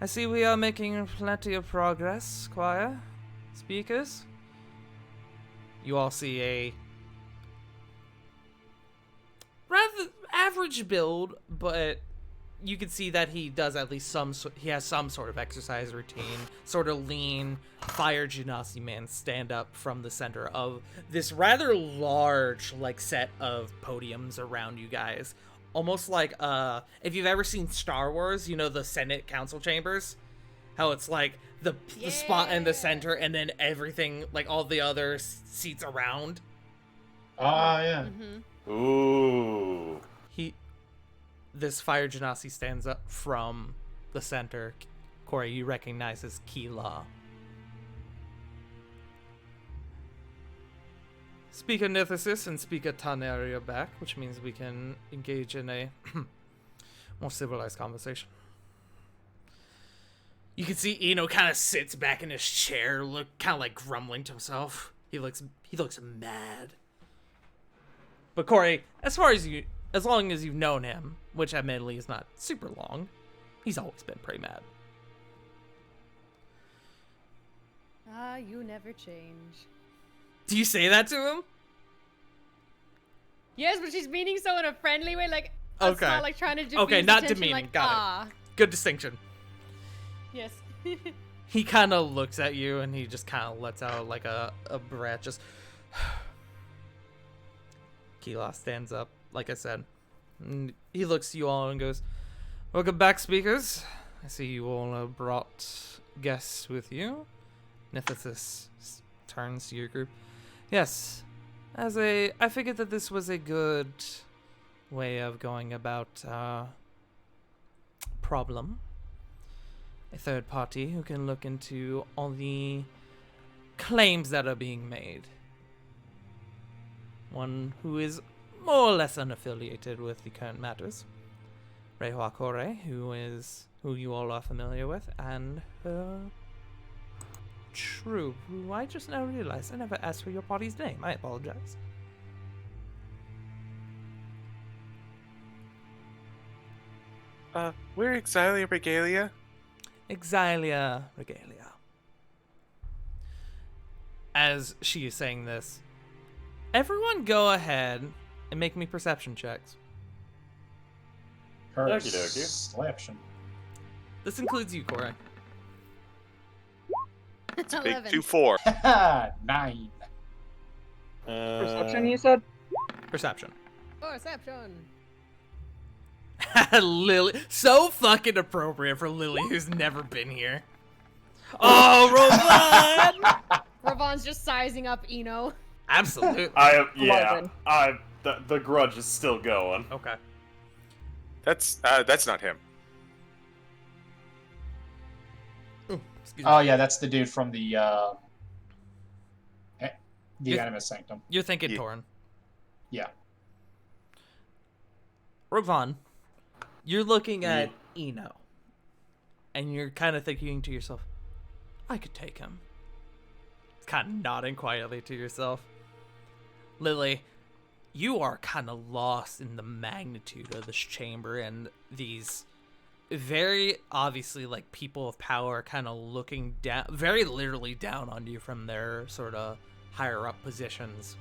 I see we are making plenty of progress, choir. Speakers. You all see a rather average build, but you can see that he does at least he has some sort of exercise routine, sort of lean, fire Genasi man stand up from the center of this rather large, like, set of podiums around you guys. Almost like, if you've ever seen Star Wars, you know the Senate Council Chambers? How it's like the spot in the center and then everything, like all the other seats around. Ah, yeah. Mm-hmm. Ooh. This fire Genasi stands up from the center. Corey, you recognize as Kila. Speaker Nithis and Speaker Taneri are back, which means we can engage in a more civilized conversation. You can see Eno kind of sits back in his chair, kind of like grumbling to himself. He looks mad. But Corey, as long as you've known him, which admittedly is not super long, he's always been pretty mad. You never change. Do you say that to him? Yes, but she's meaning so in a friendly way, like, Okay. it's not like trying to diffuse Okay, not attention, demeaning. like, Got it. Good distinction. Yes. He kind of looks at you and he just kind of lets out like a breath. Just. Kila stands up, like I said. And he looks to you all and goes, "Welcome back, speakers. I see you all brought guests with you." Nithis turns to your group. "Yes, I figured that this was a good way of going about problem. A third party who can look into all the claims that are being made. One who is more or less unaffiliated with the current matters. Rehua Kore, who you all are familiar with, and True, who I just now realized I never asked for your party's name. I apologize." We're Exilia Regalia. Exilia Regalia. As she is saying this, everyone go ahead and make me perception checks. Okie dokie. Perception. This includes you, Corey. Big 11. 2-4. 9. Perception, you said? Perception. Perception. Lily. So fucking appropriate for Lily, who's never been here. Oh, Rovan! Ravon's just sizing up Eno. Absolutely. Marvin. The grudge is still going. Okay. That's not him. Ooh, excuse me. Oh yeah, that's the dude from the You- Animus Sanctum. You're thinking Yeah. Torin. Yeah. Ravon, you're looking at Eno, and you're kind of thinking to yourself, I could take him. Kind of nodding quietly to yourself. Lily, you are kind of lost in the magnitude of this chamber and these very obviously like people of power kind of looking down, very literally down on you from their sort of higher up positions.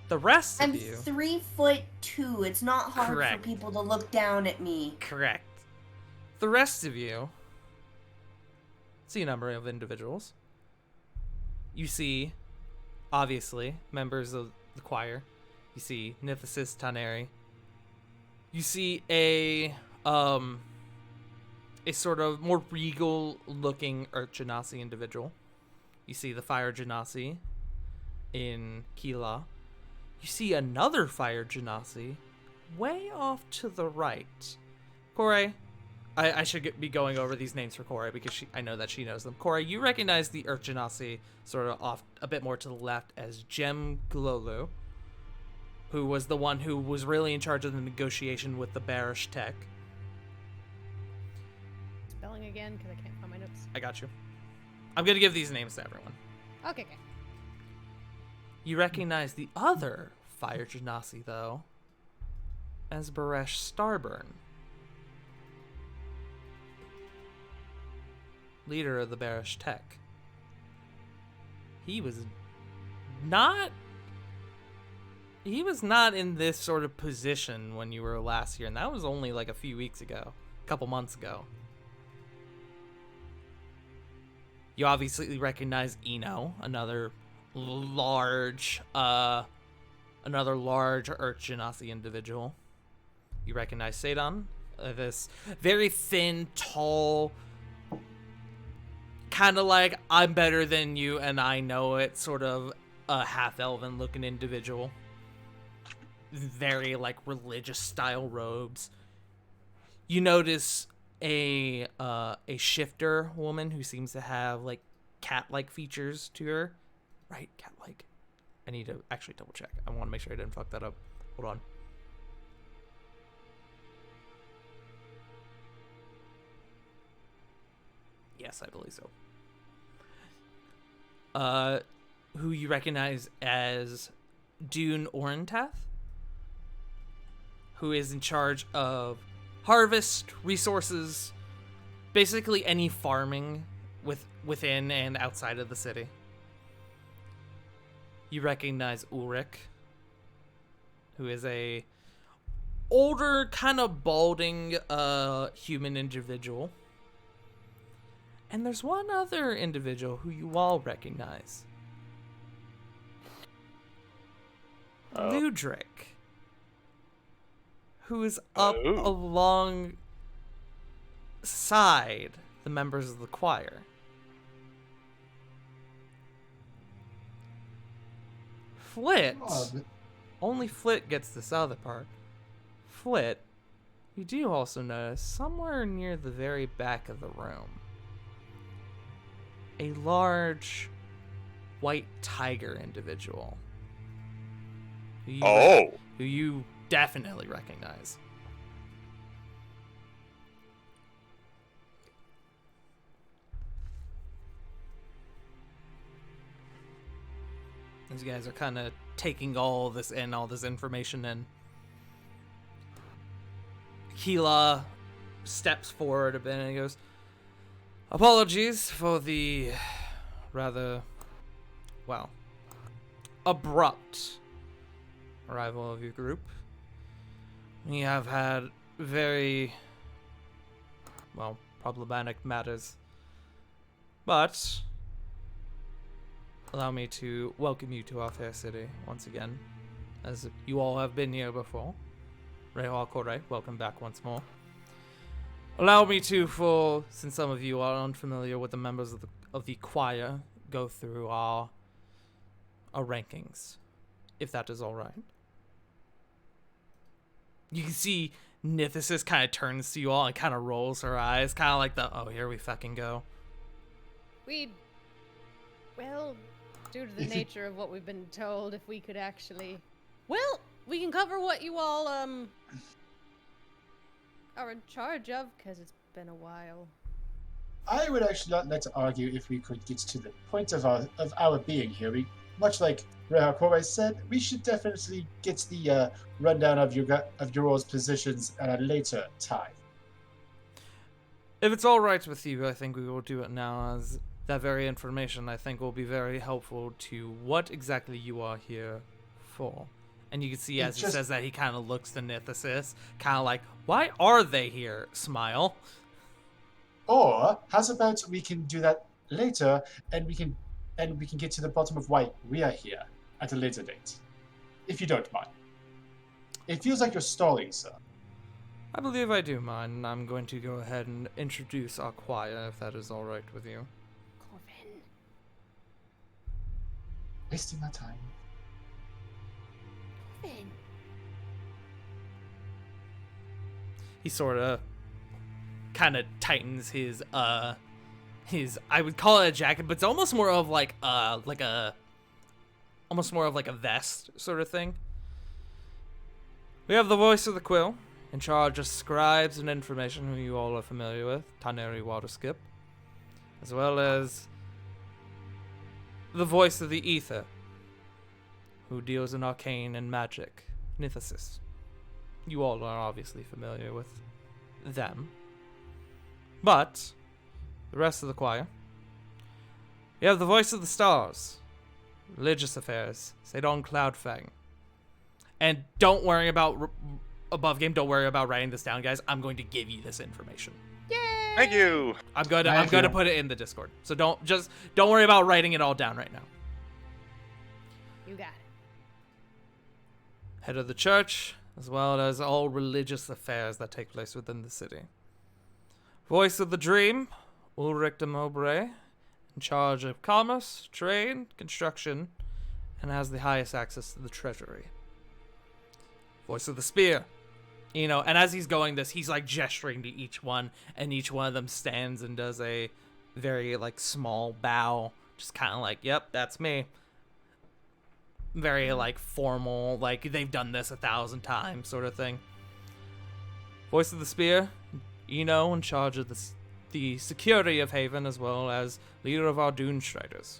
The rest I'm of you... 3'2". It's not hard Correct. for people to look down at me. Correct. The rest of you see a number of individuals. You see, obviously, members of the choir. You see Nithis Taneri. You see a sort of more regal-looking Earth Genasi individual. You see the Fire Genasi in Kila. You see another Fire Genasi way off to the right. Kore, I should be going over these names for Kore because I know that she knows them. Kore, you recognize the Earth Genasi sort of off a bit more to the left as Jem Glolu, who was the one who was really in charge of the negotiation with the Barish Tech. Spelling again, because I can't find my notes. I got you. I'm going to give these names to everyone. Okay, okay. You recognize the other Fire Genasi, though, as Baresh Starburn, leader of the Barish Tech. He was not in this sort of position when you were last here, and that was only like a few weeks ago, a couple months ago. You obviously recognize Eno, another large Earth Genasi individual. You recognize Sadon, this very thin, tall, kind of like I'm better than you and I know it, sort of a half-elven looking individual. Very like religious style robes. You notice a shifter woman who seems to have like cat-like features to her. Right, cat-like. I need to actually double check. I want to make sure I didn't fuck that up. Hold on. Yes, I believe so. Who you recognize as Dune Orintath, who is in charge of harvest, resources, basically any farming within and outside of the city. You recognize Ulrich, who is a older, kind of balding human individual. And there's one other individual who you all recognize. Ludric, who is up alongside the members of the choir. Flit, only Flit gets this other part. Flit, you do also notice somewhere near the very back of the room, a large white tiger individual. Who you definitely recognize. These guys are kind of taking all this in, all this information in. Kila steps forward a bit and he goes, apologies for the rather, well, abrupt arrival of your group. We have had very, well, problematic matters. But allow me to welcome you to our fair city once again, as you all have been here before. Rehua Kore, welcome back once more. Allow me to, since some of you are unfamiliar with the members of the choir, go through our rankings if that is all right. You can see Nithis kind of turns to you all and kind of rolls her eyes, kind of like the, oh, here we fucking go. Well, due to the If you- nature of what we've been told, if we could actually... Well, we can cover what you all, are in charge of, because it's been a while. I would actually not like to argue if we could get to the point of our being here. Much like Reha Korai said, we should definitely get the rundown of your all's positions at a later time. If it's all right with you, I think we will do it now, as that very information I think will be very helpful to what exactly you are here for. And you can see as he says that, he kind of looks to Nithis, kind of like, why are they here? Smile. Or how's about we can do that later, and we can get to the bottom of why we are here at a later date, if you don't mind. It feels like you're stalling, sir. I believe I do mind. I'm going to go ahead and introduce our choir, if that is all right with you. Corvin. Wasting my time. Corvin. He sort of kind of tightens his I would call it a jacket, but it's almost more of like a vest sort of thing. We have the voice of the quill, in charge of scribes and information, who you all are familiar with, Taneri Waterskip, as well as the voice of the ether, who deals in arcane and magic, Nithis. You all are obviously familiar with them. But the rest of the choir, you have the voice of the stars, religious affairs, Sadon Cloudfang. And don't worry about above game. Don't worry about writing this down, guys. I'm going to give you this information. Yay! Thank you. I'm going Thank to you. put it in the Discord. So don't worry about writing it all down right now. You got it. Head of the church, as well as all religious affairs that take place within the city. Voice of the Dream, Ulrich de Mowbray, in charge of commerce, trade, construction, and has the highest access to the treasury. Voice of the Spear, and as he's going this, he's like gesturing to each one, and each one of them stands and does a very like small bow, just kind of like, yep, that's me. Very like formal, like they've done this 1,000 times sort of thing. Voice of the Spear, in charge of the security of Haven, as well as leader of our Dune Striders.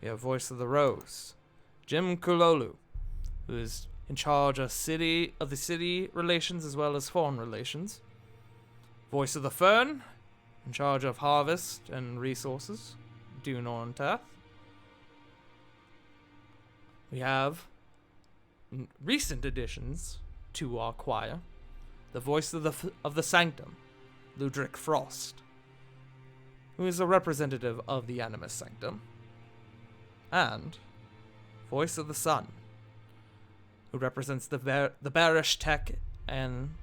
We have Voice of the Rose, Jim Kulolu, who is in charge of the city relations as well as foreign relations. Voice of the Fern, in charge of harvest and resources, Dune Orntath. We have recent additions to our choir. The voice of the Sanctum, Ludric Frost, who is a representative of the Animus Sanctum. And voice of the Sun, who represents the Barish Tech and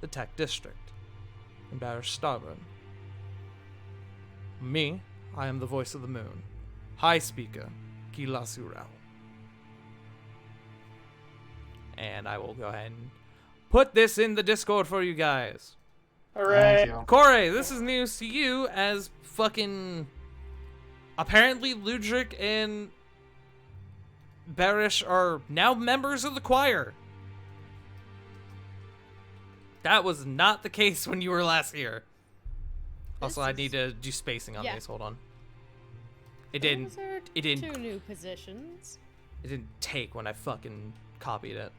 the Tech District in Barish Starburn. Me, I am the voice of the Moon, High Speaker, Gila Surel. And I will go ahead and put this in the Discord for you guys. Thank you. Corey, this is news to you, as fucking apparently Ludric and Barish are now members of the choir. That was not the case when you were last here. Also, I need to do spacing on yeah. these. Hold on. It didn't. Those are It didn't. two new positions. It didn't take when I fucking copied it.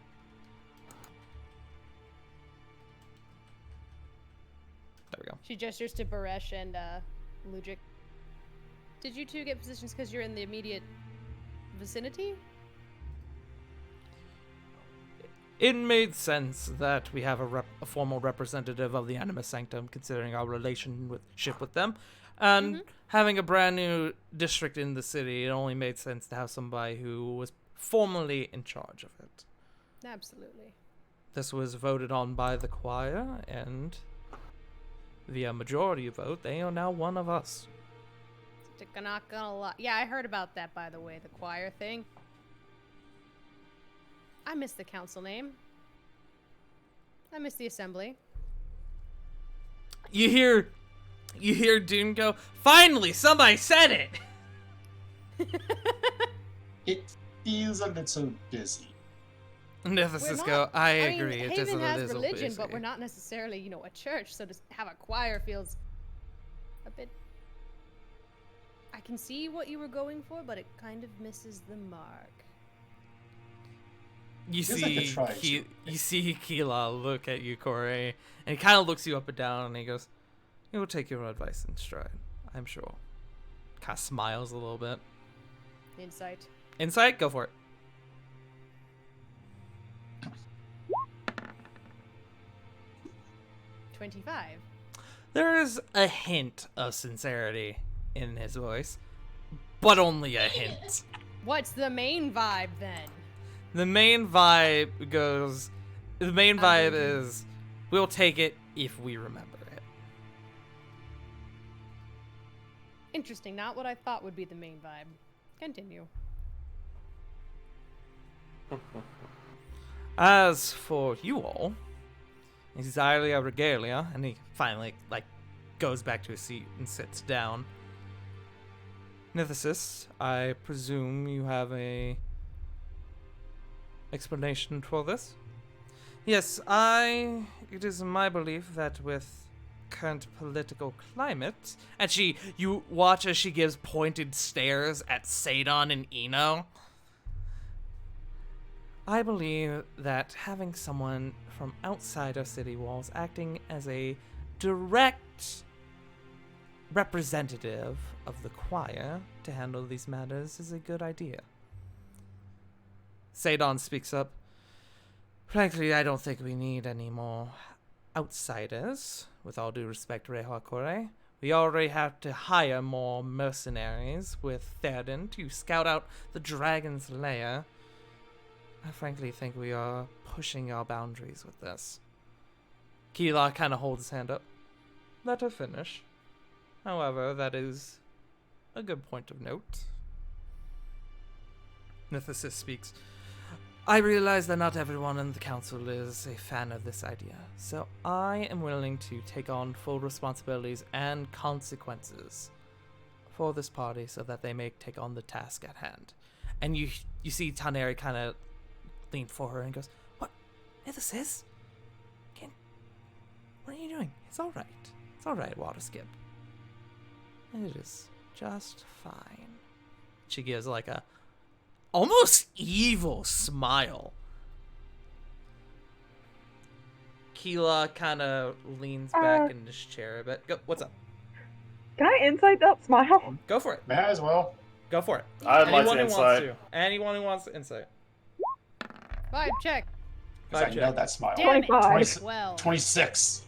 There we go. She gestures to Baresh and Ludric. Did you two get positions because you're in the immediate vicinity? It made sense that we have a formal representative of the Animus Sanctum, considering our relationship with them. And having a brand new district in the city, it only made sense to have somebody who was formally in charge of it. Absolutely. This was voted on by the choir, and via majority vote, they are now one of us. Not gonna lie. Yeah, I heard about that, by the way, the choir thing. I miss the council name. I miss the assembly. You hear Dune go, "Finally, somebody said it!" It feels a little busy. Nethesis We're go, not- "I mean, agree, it is a Haven has little religion, busy." but we're not necessarily, you know, a church. So to have a choir feels a bit. I can see what you were going for, but it kind of misses the mark. You Feels like see, they're trying to. you see Keela look at you, Corey, and he kind of looks you up and down, and he goes, "You will take your advice in stride, I'm sure." Kind of smiles a little bit. Insight. Insight, go for it. $25. There is a hint of sincerity in his voice, but only a hint. What's the main vibe then? The main vibe goes. The main vibe is, we'll take it if we remember it. Interesting. Not what I thought would be the main vibe. Continue. As for you all, Exilia Regalia, and he finally goes back to his seat and sits down. Nethesis, I presume you have a explanation for this? Yes, it is my belief that with current political climate, and you watch as she gives pointed stares at Sadon and Eno. I believe that having someone from outside our city walls acting as a direct representative of the choir to handle these matters is a good idea. Sadon speaks up. Frankly, I don't think we need any more outsiders. With all due respect, Reha Kore, we already have to hire more mercenaries with Theoden to scout out the dragon's lair. I frankly think we are pushing our boundaries with this. Keela kind of holds his hand up. Let her finish. However, that is a good point of note. Nethesis speaks. I realize that not everyone in the council is a fan of this idea, so I am willing to take on full responsibilities and consequences for this party so that they may take on the task at hand. And you see Taneri kind of lean for her and goes, "What? Nethesis? What are you doing? It's all right. It's all right, Waterskip. It is just fine." She gives like a almost evil smile. Keela kind of leans back in his chair a bit. Go, what's up? Can I insight that smile? Go for it. May I as well? Go for it. I'd like Anyone to who wants insight. to. Anyone who wants to insight. Vibe check. Because I Vibe know check. that smile. Damn it. 25. 12. 26.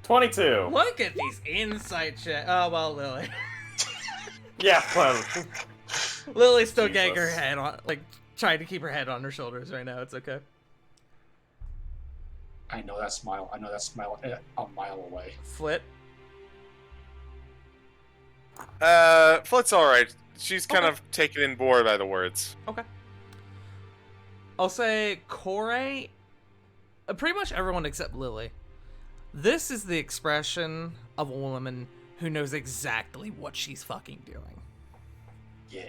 22. Look at these insight checks. Oh, well, Lily. Yeah, well. Lily's still getting her Jesus. head on, trying to keep her head on her shoulders right now. It's okay. I know that smile. I know that smile a mile away. Flit. Flit's alright. She's kind of taken in board by the words. Okay. I'll say Corey, pretty much everyone except Lily. This is the expression of a woman who knows exactly what she's fucking doing. Yeah.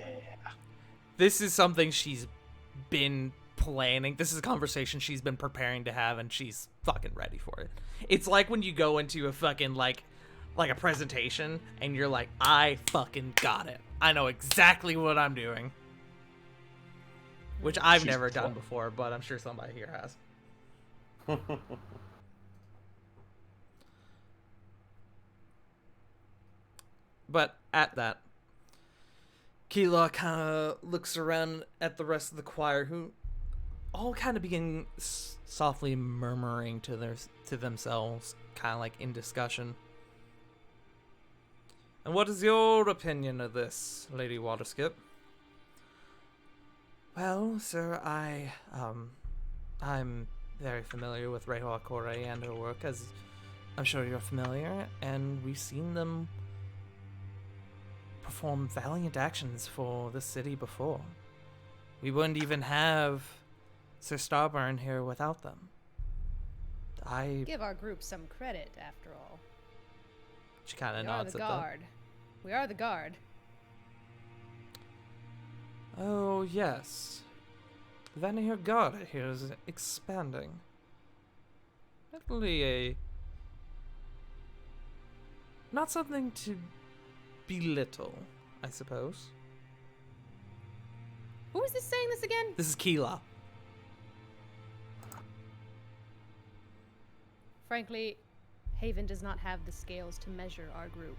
This is something she's been planning. This is a conversation she's been preparing to have, and she's fucking ready for it. It's like when you go into a fucking, like a presentation, and you're like, I fucking got it. I know exactly what I'm doing. Which I've She's never done before, but I'm sure somebody here has. But at that, Keela kind of looks around at the rest of the choir, who all kind of begin softly murmuring to themselves, kind of like in discussion. And what is your opinion of this, Lady Waterskip? Well, sir, I'm very familiar with Reha Kore and her work, as I'm sure you're familiar, and we've seen them perform valiant actions for the city before. we wouldn't even have Sir Starburn here without them. Give our group some credit, after all. She kind of We are nods the at guard. We are the guard. that. Oh, yes. The Vanir Guard here is expanding. Definitely a... not something to belittle, I suppose. Who is this saying this again? This is Keela. Frankly, Haven does not have the scales to measure our group.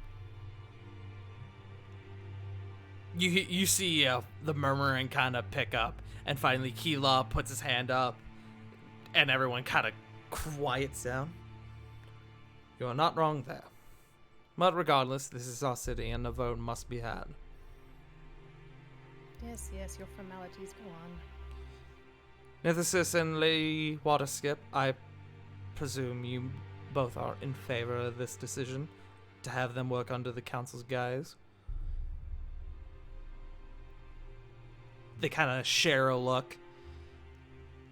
You see the murmuring kind of pick up, and finally Keela puts his hand up, and everyone kind of quiets down. You are not wrong there. But regardless, this is our city, and a vote must be had. Yes, your formalities go on. Nithis and Lady Waterskip, I presume you both are in favor of this decision to have them work under the council's guise. They kind of share a look.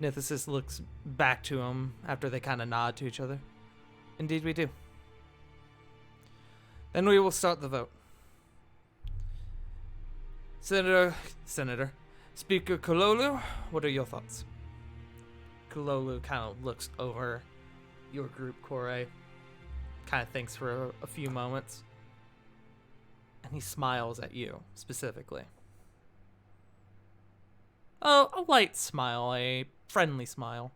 Nithis looks back to him after they kind of nod to each other. Indeed we do. Then we will start the vote. Senator, Speaker Kololu, what are your thoughts? Kololu kind of looks over your group, Kore, kind of thinks for a few moments, and he smiles at you, specifically. Oh, a light smile, a friendly smile.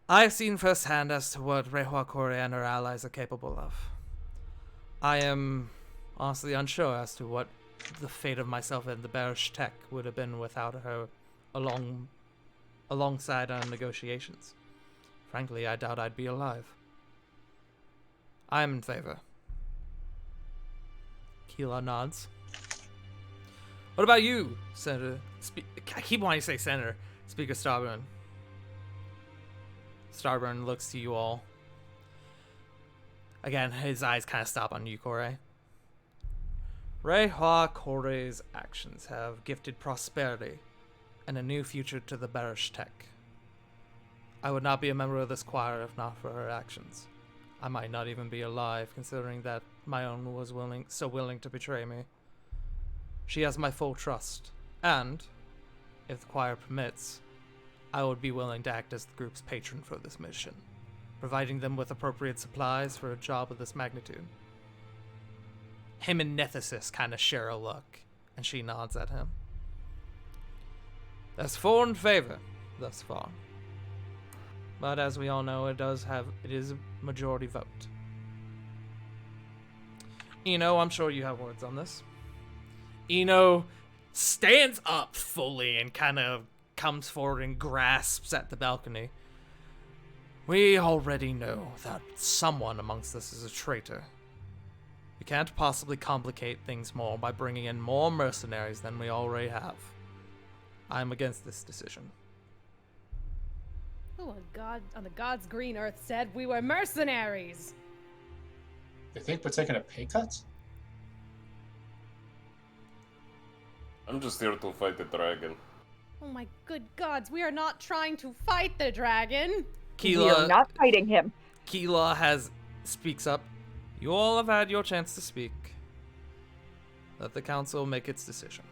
I've seen firsthand as to what Rehua Kore and her allies are capable of. I am honestly unsure as to what the fate of myself and the Barish Tech would have been without her alongside our negotiations. Frankly, I doubt I'd be alive. I am in favor. Keela nods. What about you, Senator? I keep wanting to say Senator. Speaker Starburn. Starburn looks to you all. Again, his eyes kind of stop on you, Kore. Rehua Kore's actions have gifted prosperity and a new future to the Barish Tech. I would not be a member of this choir if not for her actions. I might not even be alive, considering that my own was so willing to betray me. She has my full trust, and, if the choir permits, I would be willing to act as the group's patron for this mission, providing them with appropriate supplies for a job of this magnitude. Him and Nithis kind of share a look, and she nods at him. That's 4 in favor, thus far. But as we all know, it is a majority vote. Eno, I'm sure you have words on this. Eno stands up fully and kind of comes forward and grasps at the balcony. We already know that someone amongst us is a traitor. We can't possibly complicate things more by bringing in more mercenaries than we already have. I'm against this decision. Oh, God on the God's green earth said we were mercenaries. You think we're taking a pay cut? I'm just here to fight the dragon. Oh my good gods, we are not trying to fight the dragon. We are not fighting him. Keela speaks up. You all have had your chance to speak. Let the council make its decision.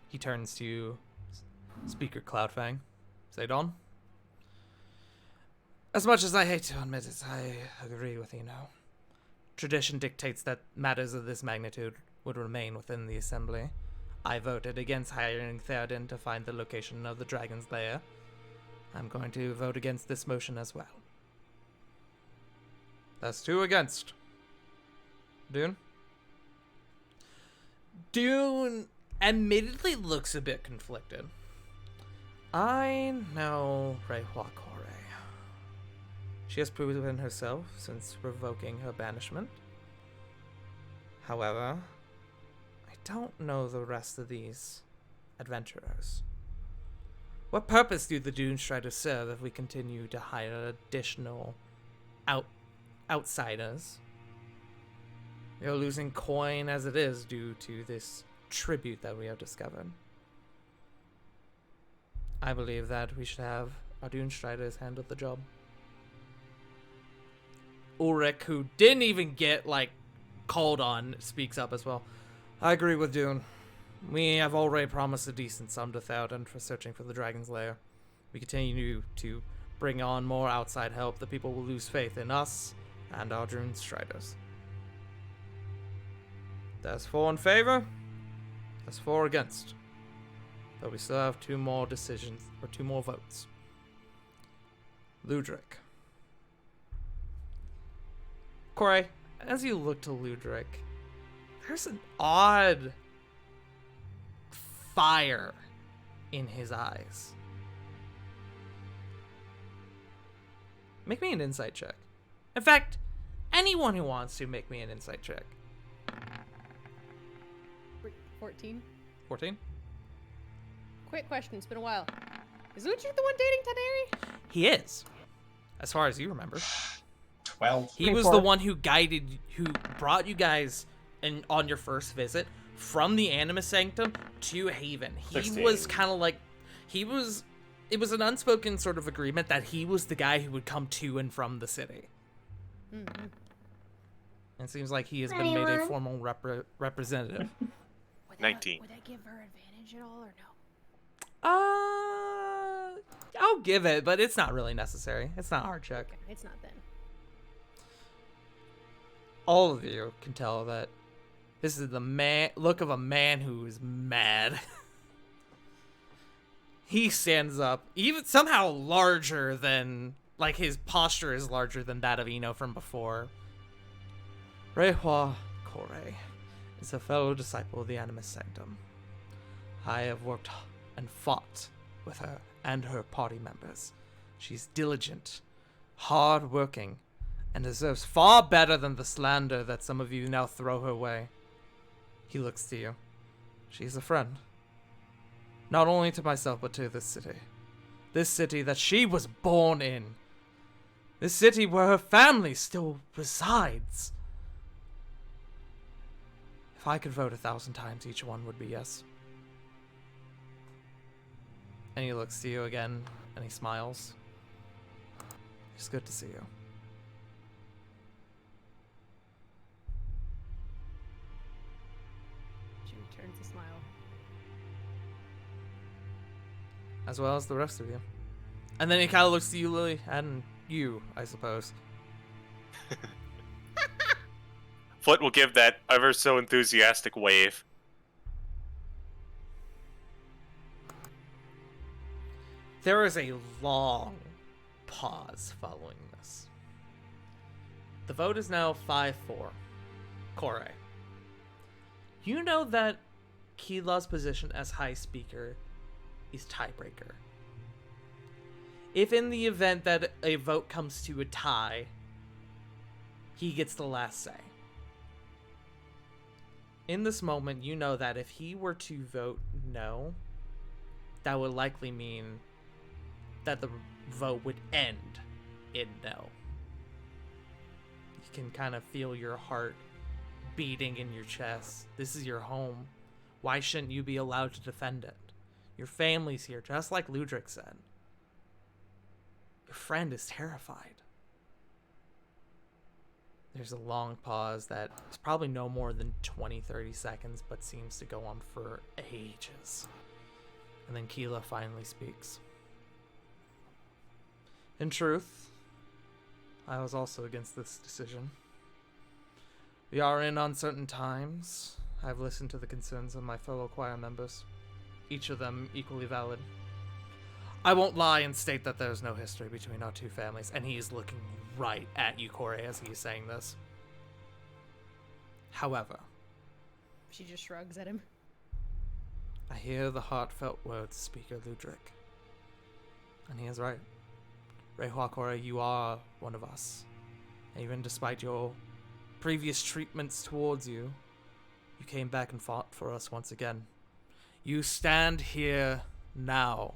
He turns to Speaker Cloudfang. Zedon? As much as I hate to admit it, I agree with Eno. Tradition dictates that matters of this magnitude would remain within the assembly. I voted against hiring Theoden to find the location of the dragon's lair. I'm going to vote against this motion as well. That's 2 against. Dune? Dune admittedly looks a bit conflicted. I know Rehua Kore. She has proven herself since revoking her banishment. However, I don't know the rest of these adventurers. What purpose do the Dunes try to serve if we continue to hire additional outsiders? You're losing coin as it is due to this tribute that we have discovered. I believe that we should have our Dune Striders handle the job. Ulrich, who didn't even get, like, called on, speaks up as well. I agree with Dune. We have already promised a decent sum to Theoden for searching for the Dragon's Lair. We continue to bring on more outside help. The people will lose faith in us and our Dune Striders. That's 4 in favor. That's 4 against. But we still have 2 more decisions, or 2 more votes. Ludric. Corey, as you look to Ludric, there's an odd fire in his eyes. Make me an insight check. In fact, anyone who wants to, make me an insight check. 14. 14? Quick question, it's been a while. Is Ludric the one dating Taneri? He is. As far as you remember. 12. He was the one who who brought you guys on your first visit from the Animus Sanctum to Haven. He 16. was kind of like, it was an unspoken sort of agreement that he was the guy who would come to and from the city. Mm-hmm. It seems like he has been made a formal representative. 19. Would that give her advantage at all, or no? I'll give it, but it's not really necessary. It's not a hard check. Okay, it's not then. All of you can tell that this is the look of a man who is mad. He stands up, even somehow larger than, like, his posture is larger than that of Eno from before. Rehua Kore is a fellow disciple of the Animus Sanctum. I have worked and fought with her and her party members. She's diligent, hard-working, and deserves far better than the slander that some of you now throw her way. He looks to you. She's a friend. Not only to myself, but to this city. This city that she was born in. This city where her family still resides. If I could vote 1,000 times, each one would be yes. And he looks to you again, and he smiles. It's good to see you. She returns a smile. As well as the rest of you. And then he kind of looks to you, Lily, and you, I suppose. Foot will give that ever so enthusiastic wave. There is a long pause following this. The vote is now 5-4. Kore. You know that Kila's position as High Speaker is tiebreaker. If in the event that a vote comes to a tie, he gets the last say. In this moment, you know that if he were to vote no, that would likely mean that the vote would end in no. You can kind of feel your heart beating in your chest. This is your home. Why shouldn't you be allowed to defend it? Your family's here, just like Ludric said. Your friend is terrified. There's a long pause that is probably no more than 20-30 seconds, but seems to go on for ages. And then Kila finally speaks. In truth, I was also against this decision. We are in uncertain times. I've listened to the concerns of my fellow choir members, each of them equally valid. I won't lie and state that there's no history between our two families, and he is looking right at you, Kore, as he is saying this. However, She just shrugs at him. I hear the heartfelt words of Speaker Ludric. And he is right. Rehua Kore, you are one of us. Even despite your previous treatments towards you, you came back and fought for us once again. You stand here now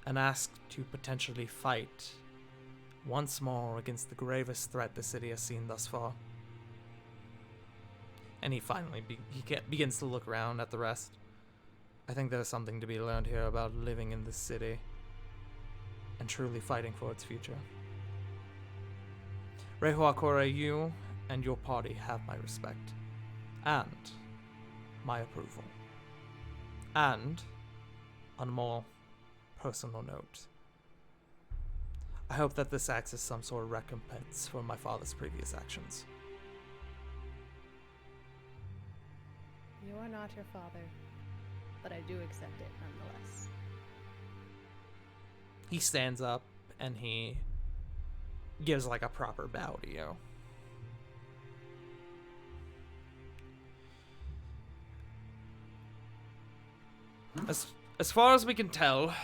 and ask to potentially fight once more against the gravest threat the city has seen thus far. And he finally begins to look around at the rest. I think there's something to be learned here about living in this city and truly fighting for its future. Rehua Kore, you and your party have my respect and my approval. And, on a more personal note, I hope that this acts as some sort of recompense for my father's previous actions. You are not your father, but I do accept it nonetheless. He stands up and he gives like a proper bow to you. As far as we can tell,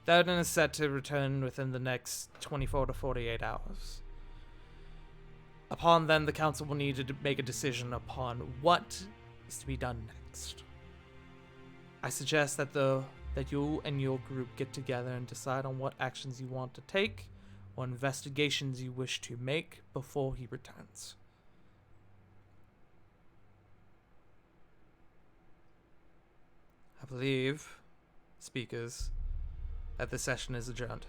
Theoden is set to return within the next 24 to 48 hours. Upon then, the council will need to make a decision upon what is to be done next. I suggest that you and your group get together and decide on what actions you want to take, what investigations you wish to make before he returns. I believe, speakers, that the session is adjourned.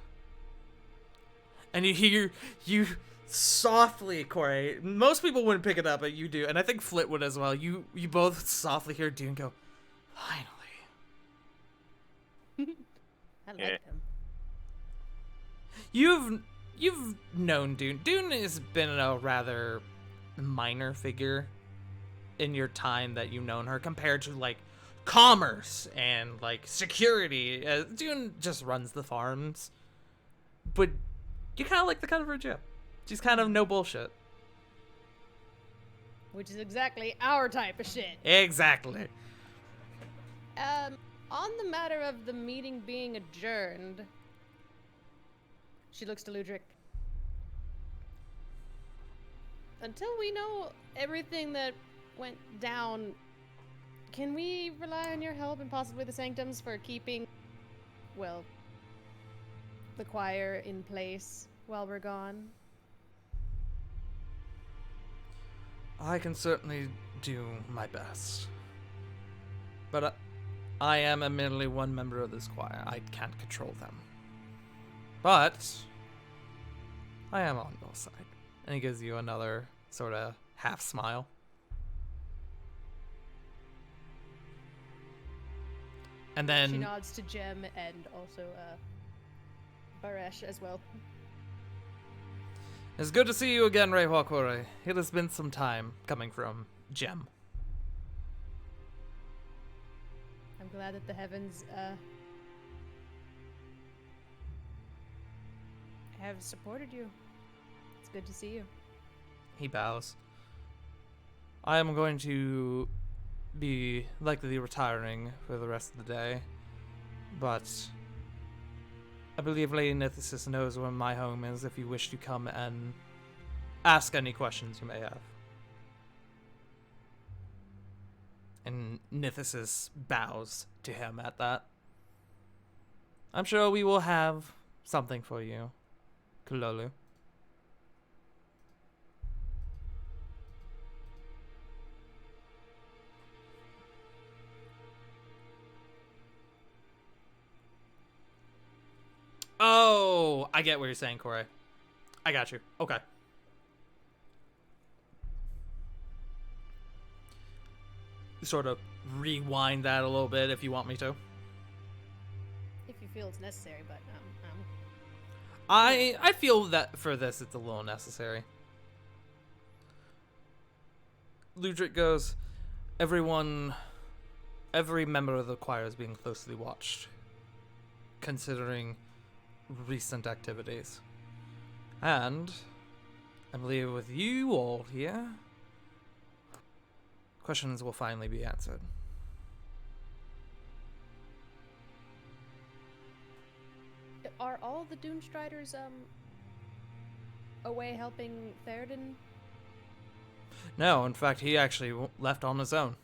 And you hear, softly, Corey, most people wouldn't pick it up, but you do, and I think Flit would as well. You both softly hear Dune go, finally. I like Yeah. him. You've known Dune. Dune has been a rather minor figure in your time that you've known her compared to like commerce and like security. Dune just runs the farms, but you kind of like the cut of her jib. She's kind of no bullshit. Which is exactly our type of shit. Exactly. On the matter of the meeting being adjourned, she looks to Ludric. Until we know everything that went down, can we rely on your help and possibly the Sanctums for keeping, well, the choir in place while we're gone? I can certainly do my best. But I am admittedly one member of this choir. I can't control them. But I am on your side. And he gives you another sort of half smile. And She then nods to Jem and also Baresh as well. it's good to see you again, Rehua Kore. It has been some time coming from Jem. I'm glad that the heavens have supported you. It's good to see you. He bows. I am going to be likely retiring for the rest of the day, but I believe Lady Nithis knows where my home is if you wish to come and ask any questions you may have. And Nithis bows to him at that. I'm sure we will have something for you, Kulolu. Oh, I get what you're saying, Corey. I got you. Okay. Sort of rewind that a little bit if you want me to. If you feel it's necessary, but I feel that for this it's a little necessary. Ludric goes, every member of the choir is being closely watched, considering recent activities. And I believe with you all here, questions will finally be answered. are all the Doomstriders away helping Theoden? No, in fact, he actually left on his own.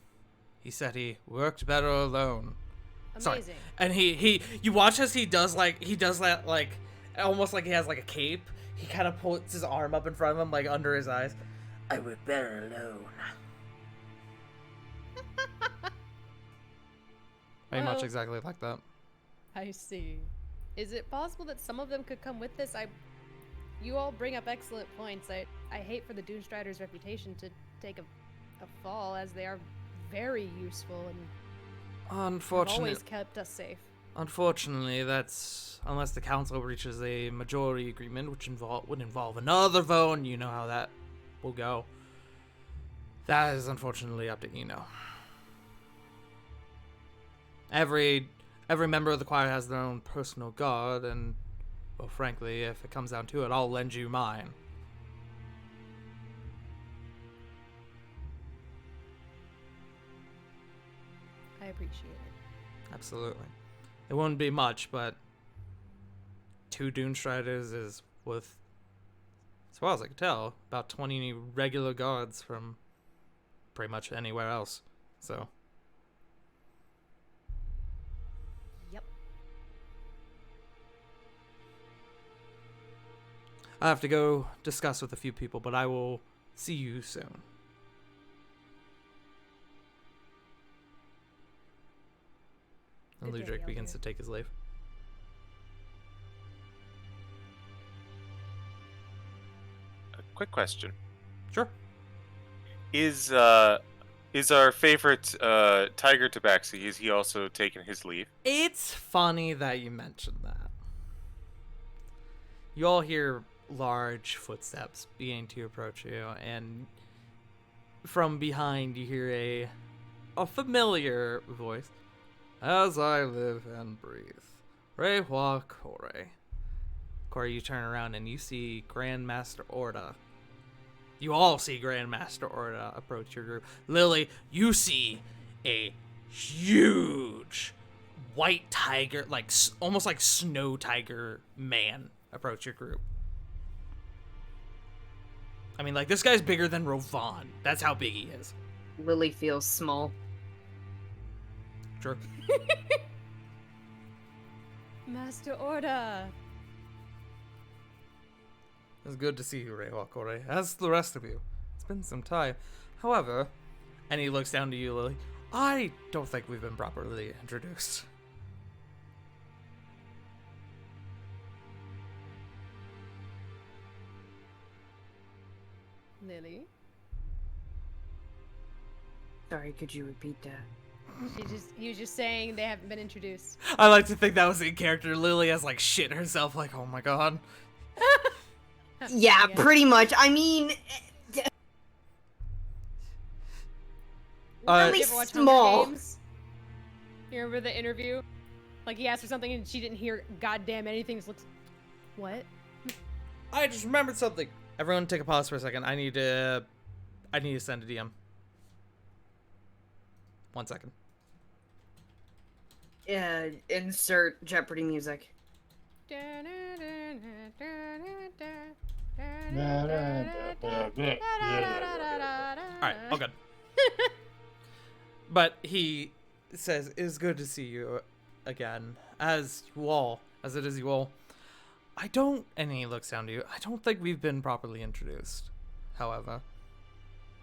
He said he worked better alone. Amazing. Sorry. And you watch as he does that, like, almost like he has, like, a cape. He kind of puts his arm up in front of him, like, under his eyes. I work better alone. Very much Well- exactly like that. I see. Is it possible that some of them could come with this? You all bring up excellent points. I hate for the Doomstriders' reputation to take a fall, as they are very useful and have Unfortunately, always kept us safe. Unfortunately, that's unless the council reaches a majority agreement, which would involve another vote, and you know how that will go. That is unfortunately up to Eno. Every member of the choir has their own personal guard, and well, frankly, if it comes down to it, I'll lend you mine. I appreciate it. Absolutely. It wouldn't be much, but 2 Doomstriders is with, as far as I can tell, about 20 regular guards from pretty much anywhere else. So, Yep. I have to go discuss with a few people, but I will see you soon. And Good day, Ludric begins to Elder. take his leave. A quick question: Sure. Is our favorite Tiger Tabaxi? Is he also taking his leave? It's funny that you mentioned that. You all hear large footsteps beginning to approach you, and from behind you hear a familiar voice. As I live and breathe. Rehua Kore. Kore, you turn around and you see Grandmaster Orda. You all see Grandmaster Orda approach your group. Lily, you see a huge white tiger, like almost like snow tiger man approach your group. I mean, like, this guy's bigger than Rovan. That's how big he is. Lily feels small. Sure. Master Orda. It's good to see you, Rehua Kore, as the rest of you. It's been some time. However, and he looks down to you, Lily, I don't think we've been properly introduced. Lily. Sorry, could you repeat that? He was just saying they haven't been introduced. I like to think that was in character. Lily has, like, shit herself, like, oh my god. Yeah, pretty much. I mean, really You ever watch Hunger small. Games? You remember the interview? Like he asked her something and she didn't hear goddamn anything. Just looks. What? I just remembered something. Everyone take a pause for a second. I need to send a DM. 1 second. Insert Jeopardy music. Alright, all good. But he says, it is good to see you again. As it is you all. And he looks down to you. I don't think we've been properly introduced. However,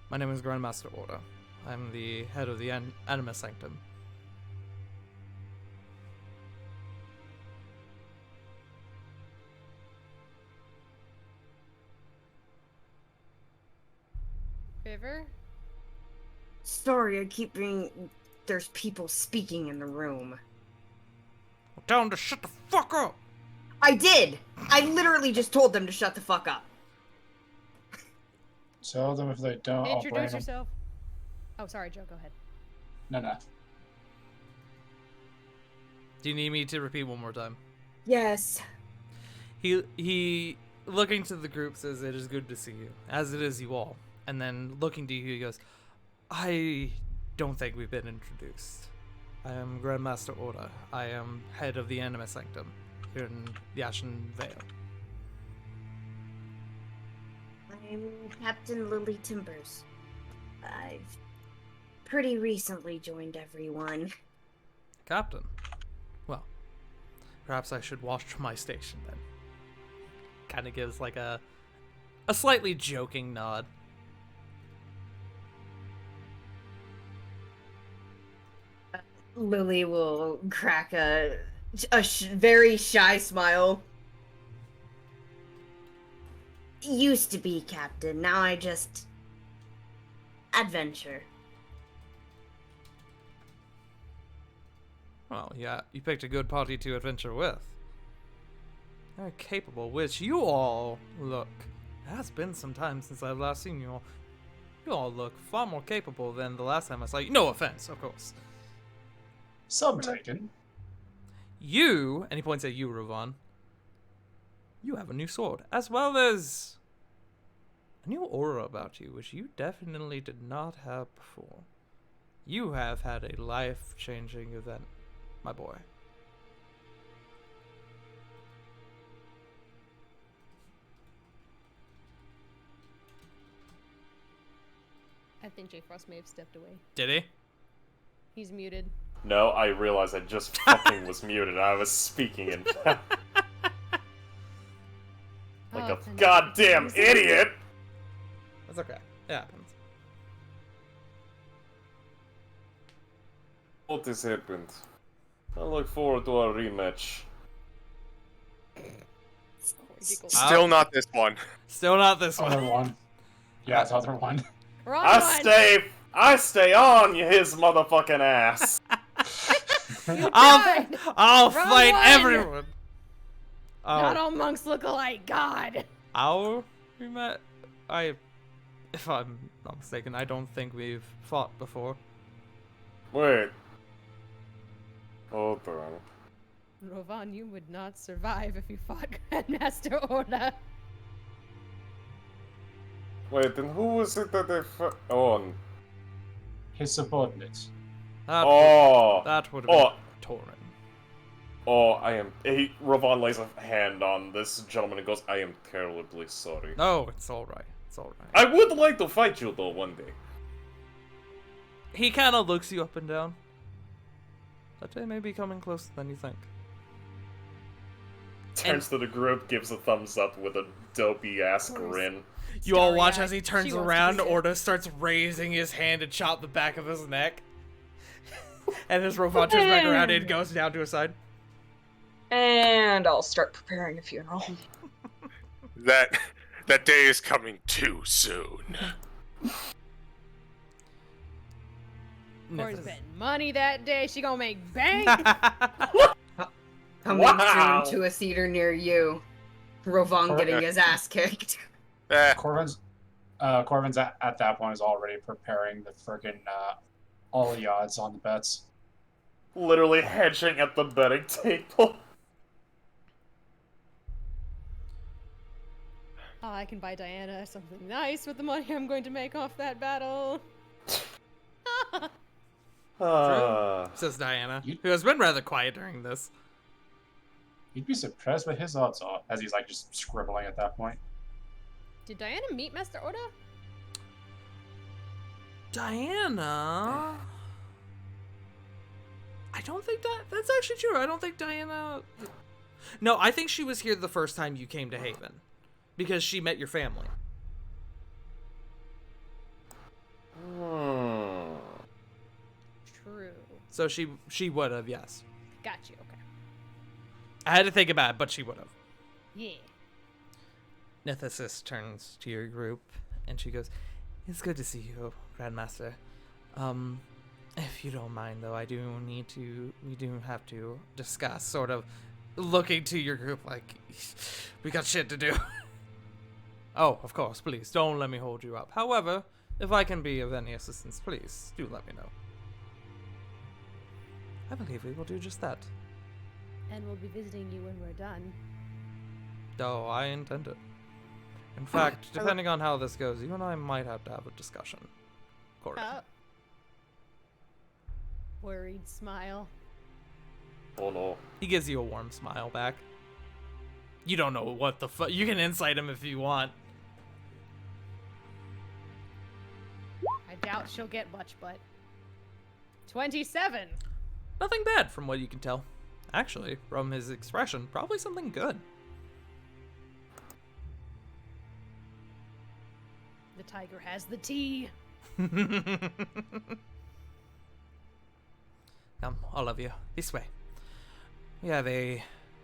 my name is Grandmaster Orda. I'm the head of the Anima Sanctum. River? Sorry, I keep being. There's people speaking in the room. Tell them to shut the fuck up! I did! I literally just told them to shut the fuck up. Tell them if they don't, I'll blame Introduce them. yourself. Oh, sorry, Joe. Go ahead. No. Do you need me to repeat one more time? Yes. He looking to the group says, it is good to see you, as it is you all. And then looking to you, he goes, I don't think we've been introduced. I am Grandmaster Orda. I am head of the Anima Sanctum here in the Ashen Vale. I'm Captain Lily Timbers. I've pretty recently joined everyone. Captain? Well, perhaps I should watch my station then. Kind of gives like a slightly joking nod. Lily will crack a very shy smile. Used to be captain, now I just adventure. Well, yeah, you picked a good party to adventure with. Very capable, which you all look. It has been some time since I've last seen you all. You all look far more capable than the last time I saw you. No offense, of course. Some taken. You, and he points at you, Rovan, you have a new sword, as well as a new aura about you, which you definitely did not have before. You have had a life-changing event, my boy. I think J Frost may have stepped away. Did he? He's muted. No, I realized I just fucking was muted. I was speaking in like Oh, a fantastic. goddamn idiot. That's okay. It happens. What has happened? I look forward to our rematch. Giggles. Still not this one. Still not this Other one. one. Yeah, it's other one. Wrong I one. stay on his motherfucking ass. I'll Wrong fight one. everyone. Not all monks look alike. God. Our rematch? If I'm not mistaken, I don't think we've fought before. Wait. Hold on. Rovan, you would not survive if you fought Grandmaster Orla. Wait, then who was it that they on? His subordinates. That Oh. that would have been Oh. Torin. Oh, Ravon lays a hand on this gentleman and goes, I am terribly sorry. No, it's alright. It's alright. I would like to fight you, though, one day. He kind of looks you up and down. That day may be coming closer than you think. Turns to the group, gives a thumbs up with a dopey-ass grin. You all watch Starry-eyed. as he turns She wants to around, be there. Orda starts raising his hand to chop the back of his neck. And as Rovan turns back around, it goes down to his side. And I'll start preparing a funeral. That day is coming too soon. Corey's betting money that day. She gonna make bank. Coming Wow. soon to a theater near you. Rovan getting his ass kicked. Corvin's at that point is already preparing the friggin' all the odds on the bets. Literally hedging at the betting table. I can buy Diana something nice with the money I'm going to make off that battle. Says Diana, You- who has been rather quiet during this. You'd be surprised what his odds are, as he's like just scribbling at that point. Did Diana meet Master Orda? Diana? I don't think that's actually true. I don't think Diana... No, I think she was here the first time you came to Haven. Because she met your family. True. So she would have, yes. Got you. Okay. I had to think about it, but she would have. Yeah. Nithis turns to your group, and she goes, "It's good to see you, Grandmaster. If you don't mind, though, we do have to discuss, sort of, looking to your group like, we got shit to do." Oh, of course, please, don't let me hold you up. However, if I can be of any assistance, please, do let me know. I believe we will do just that. And we'll be visiting you when we're done. Oh, I intend it. In fact, depending on how this goes, you and I might have to have a discussion. Corey. Worried smile. Oh no. He gives you a warm smile back. You don't know what the fuck. You can insight him if you want. I doubt she'll get much, but 27. Nothing bad from what you can tell. Actually, from his expression, probably something good. The tiger has the tea. Come, all of you, this way. We have a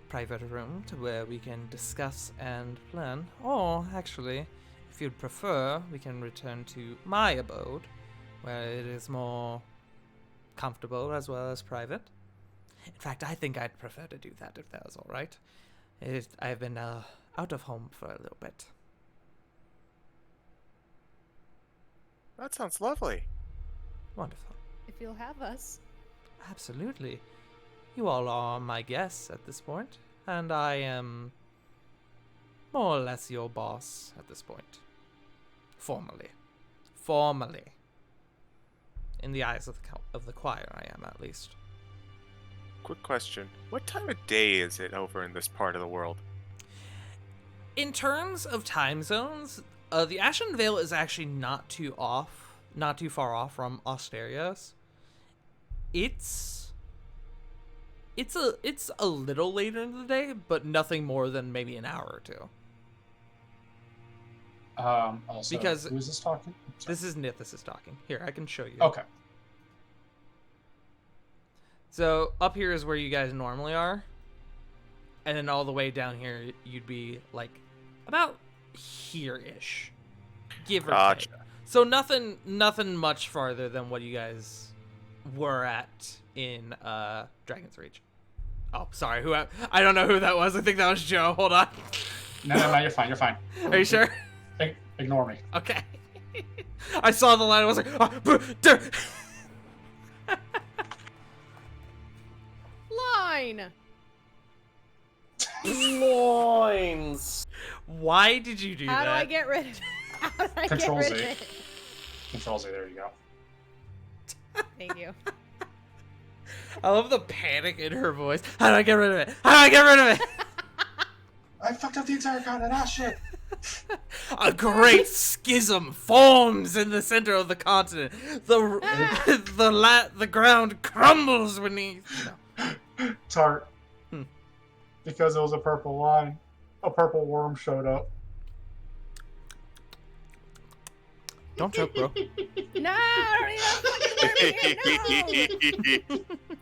private room to where we can discuss and plan. Or, actually, if you'd prefer, we can return to my abode, where it is more comfortable as well as private. In fact, I think I'd prefer to do that if that was all right. I've been out of home for a little bit. That sounds lovely. Wonderful. If you'll have us. Absolutely. You all are my guests at this point, and I am more or less your boss at this point. Formally. Formally. In the eyes of the choir, I am at least. Quick question. What time of day is it over in this part of the world? In terms of time zones, the Ashen Vale is actually not too far off from Asterios. It's a little later in the day, but nothing more than maybe an hour or two. Also, Because who's this talking? This is Nithis talking. Here, I can show you. Okay. So up here is where you guys normally are, and then all the way down here you'd be like about here-ish, give or Gotcha. take. So nothing much farther than what you guys were at in Dragon's Reach. Oh, sorry. I don't know who that was. I think that was Joe. Hold on. No, you're fine. You're fine. Are you sure? Ignore me. Okay. I saw the line. I was like, oh, duh. Line! Loins. Why did you do How that? do I get rid of it? How do I Control get rid Z. of it? Control Z. There you go. Thank you. I love the panic in her voice. How do I get rid of it? How do I get rid of it? I fucked up the entire continent. Ah, shit. A great schism forms in the center of the continent. The ground crumbles beneath. No. Tart. Hmm. Because it was a purple line. A purple worm showed up. Don't choke, bro. No, I don't need that fucking worm in here. No!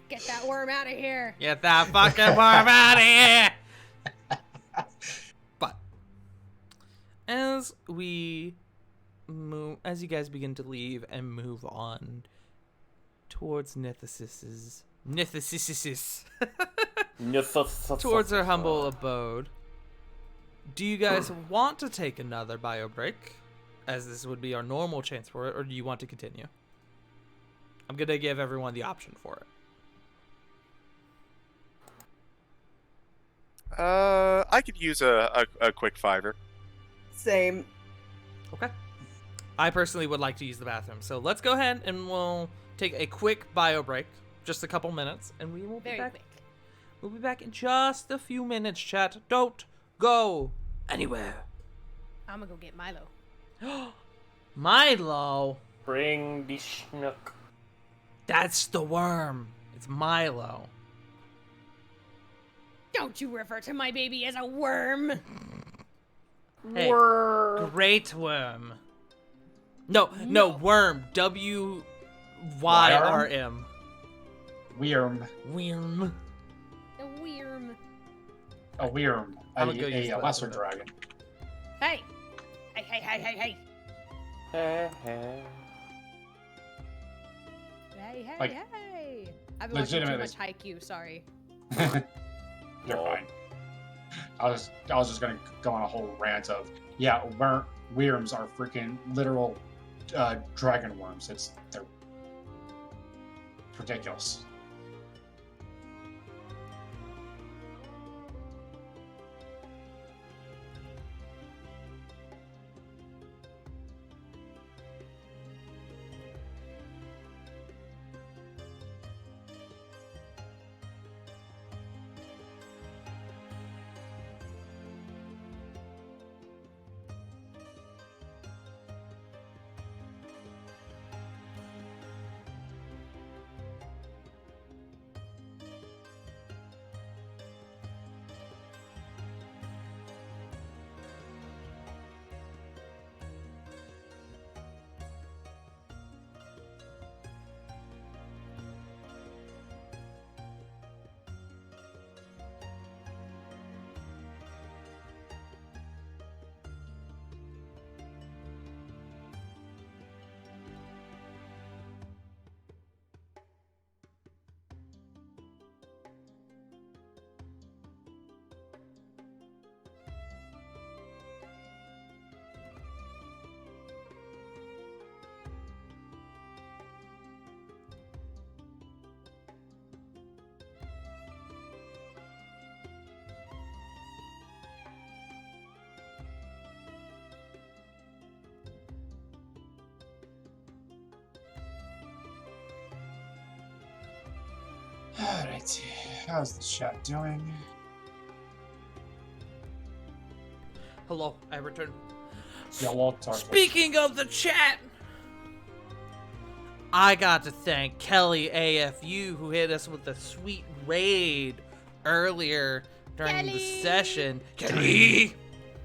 Get that worm out of here. Get that fucking worm out of here! But as you guys begin to leave and move on towards Nithis towards her humble abode, do you guys want to take another bio break, as this would be our normal chance for it, or do you want to continue? I'm gonna give everyone the option for it. I could use a quick fiver. Same. Okay. I personally would like to use the bathroom, so let's go ahead and we'll take a quick bio break, just a couple minutes, and we will be Very back. quick. We'll be back in just a few minutes, chat. Don't go anywhere. I'm gonna go get Milo. Milo. Bring the schnook. That's the worm. It's Milo. Don't you refer to my baby as a worm. Hey, Worm. great worm. No, worm. WYRM. Worm. Worm. A worm. A worm. I'm gonna go use A the lesser bathroom. dragon. Hey. Hey. Hey, hey. Hey, Like, hey. I've been watching too legitimately- much Haikyuu, sorry. You're fine. I was just gonna go on a whole rant of worms are freaking literal dragon worms. They're ridiculous. Alrighty. How's the chat doing? Hello, I returned. Yeah, Walter. Speaking of the chat, I got to thank Kelly AFU who hit us with a sweet raid earlier during the Kelly! session. Kelly!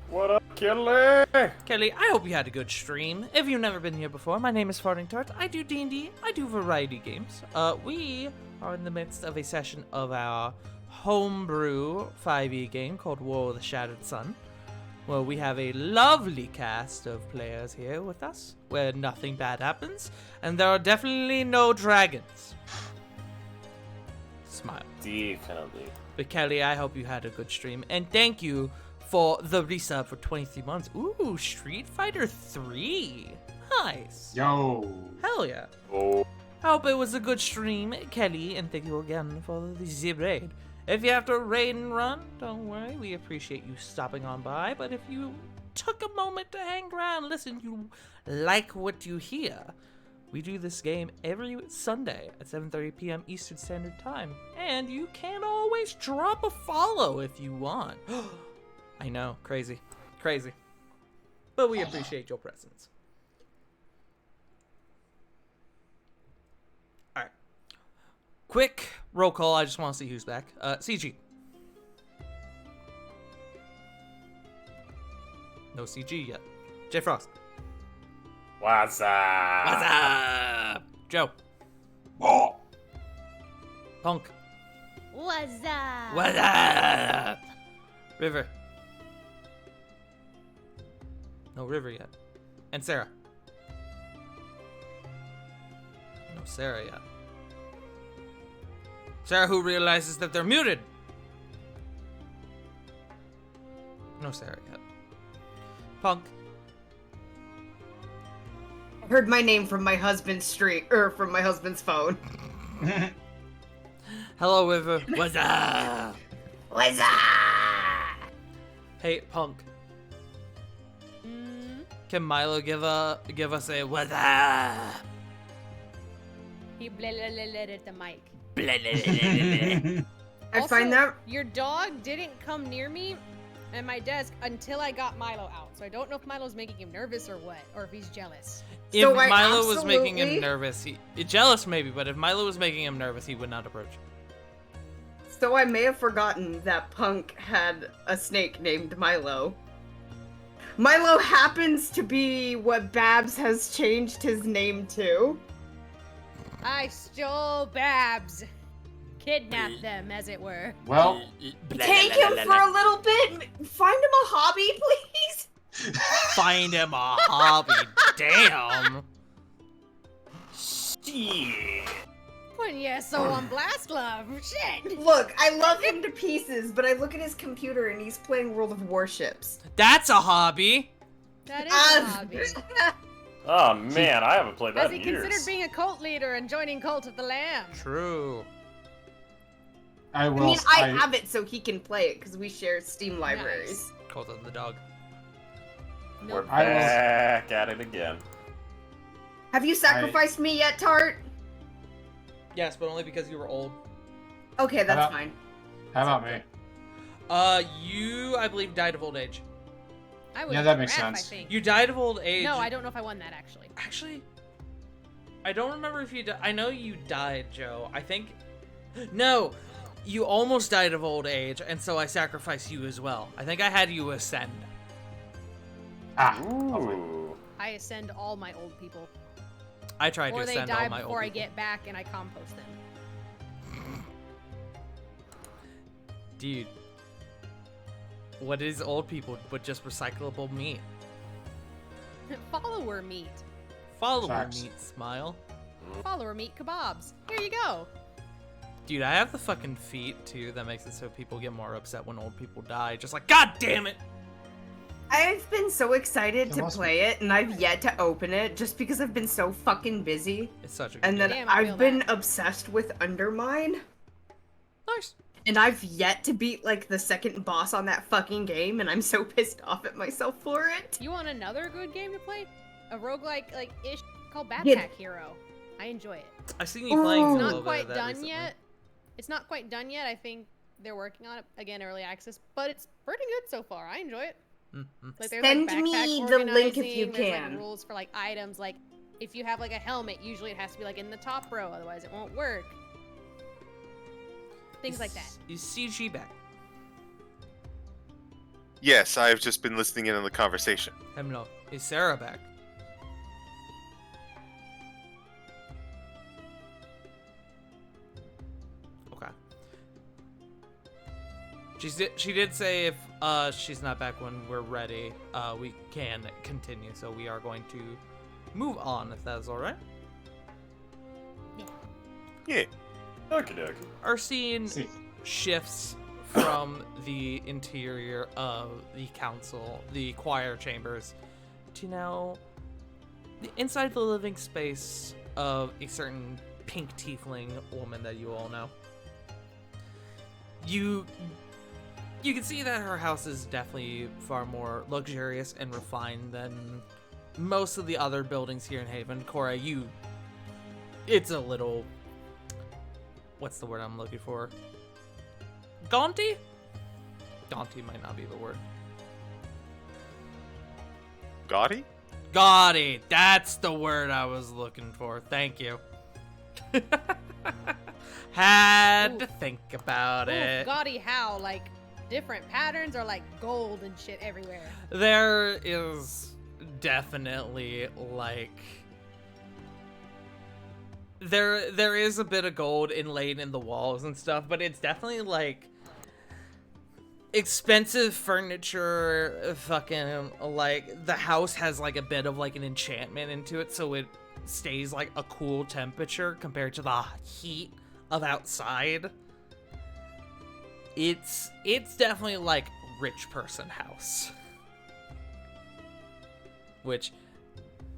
What up, Kelly? Kelly, I hope you had a good stream. If you've never been here before, my name is Farting Tart. I do D&D. I do variety games. We are in the midst of a session of our homebrew 5e game called War of the Shattered Sun, where we have a lovely cast of players here with us, where nothing bad happens, and there are definitely no dragons. Smile. Definitely. But Kelly, I hope you had a good stream, and thank you for the resub for 23 months. Ooh, Street Fighter 3. Nice. Yo. Hell yeah. Oh. I hope it was a good stream, Kelly, and thank you again for the raid. If you have to raid and run, don't worry, we appreciate you stopping on by, but if you took a moment to hang around, listen, you like what you hear, we do this game every Sunday at 7:30 p.m. Eastern Standard Time, and you can always drop a follow if you want. I know, crazy, but we appreciate your presence. All right, quick roll call. I just want to see who's back. CG. No CG yet. J Frost. What's up? What's up? Joe. Oh. Punk. What's up? What's up? River. No River yet. And Sarah. No Sarah yet. Sarah who realizes that they're muted. No Sarah yet. Punk. Heard my name from my husband's street, or from my husband's phone. Hello, River. What's up? What's up? Hey, Punk. Mm, Can Milo give us a what's up? he blah blah blah at the mic. I Also, find that your dog didn't come near me at my desk until I got Milo out. So I don't know if Milo's making him nervous or what, or if he's jealous. If So I Milo was making him absolutely- nervous, jealous maybe, but if Milo was making him nervous, he would not approach. So I may have forgotten that Punk had a snake named Milo. Milo happens to be what Babs has changed his name to. I stole Babs. Kidnapped them, as it were. Well, Take him for a little bit. Find him a hobby, please. Find him a hobby. Damn. Shit. Putting you so on blast, love. Shit. Look, I love him to pieces, but I look at his computer and he's playing World of Warships. That's a hobby. That is a hobby. Oh man, I haven't played Has that he in years. considered being a cult leader and joining Cult of the Lamb? True. I I will. mean, I have it so he can play it because we share Steam libraries. Cult of the dog. We're Nope. I will- back at it again. Have you sacrificed me yet, Tart? Yes, but only because you were old. Okay, that's about- fine. How about me? You, I believe, died of old age. I was Yeah, that makes crap, sense. I think. You died of old age. No, I don't know if I won that actually. Actually, I don't remember if you died. I know you died, Joe. I think. No, you almost died of old age, and so I sacrificed you as well. I think I had you ascend. Ah. Lovely. Ooh. I ascend all my old people. I tried Or to they ascend all die my old before I people. get back and I compost them. Dude, what is old people but just recyclable meat? Follower meat. Follower Facts. meat, smile. Follower meat kebabs. Here you go. Dude, I have the fucking feat too that makes it so people get more upset when old people die. Just like, God damn it! I've been so excited It to must be- play it, and I've yet to open it just because I've been so fucking busy. It's such a good And then game. Damn, I feel I've been that. obsessed with Undermine, Nice. and I've yet to beat like the second boss on that fucking game, and I'm so pissed off at myself for it. You want another good game to play? A roguelike like ish called Backpack Yeah. Hero. I enjoy it. I've seen you playing Ooh. a It's little not bit quite of that done recently. yet, It's not quite done yet. I think they're working on it again, early access, but it's pretty good so far. I enjoy it. Like there's Send like me backpack the link if organizing, you there's, can. like rules for like items. Like if you have like a helmet, usually it has to be like in the top row, otherwise it won't work. Things like that. Is CG back? Yes, I've just been listening in on the conversation. No. Is Sarah back? Okay. She did say if she's not back when we're ready, we can continue. So we are going to move on if that's all right. Yeah. Okie dokie. Our scene See. shifts from the interior of the council, the choir chambers, to now the inside the living space of a certain pink tiefling woman that you all know. You can see that her house is definitely far more luxurious and refined than most of the other buildings here in Haven. Cora, it's a little, what's the word I'm looking for? Gaunty? Gaunty might not be the word. Gaudy? Gaudy! That's the word I was looking for. Thank you. Had to think about it. Gaudy how? Like different patterns or like gold and shit everywhere? There is definitely like there is a bit of gold inlaid in the walls and stuff, but it's definitely like expensive furniture. Fucking like the house has like a bit of like an enchantment into it, so it stays like a cool temperature compared to the heat of outside. It's definitely like rich person house, which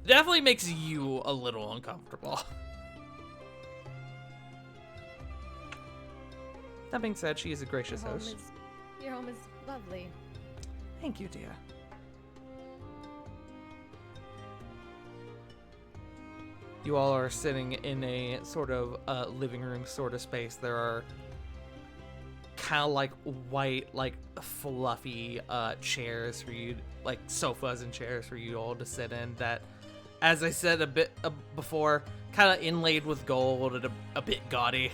definitely makes you a little uncomfortable. That being said, she is a gracious host. Your home is lovely. Thank you, dear. You all are sitting in a sort of living room sort of space. There are kind of like white, like fluffy chairs for you, like sofas and chairs for you all to sit in that, as I said a bit before, kind of inlaid with gold and a bit gaudy.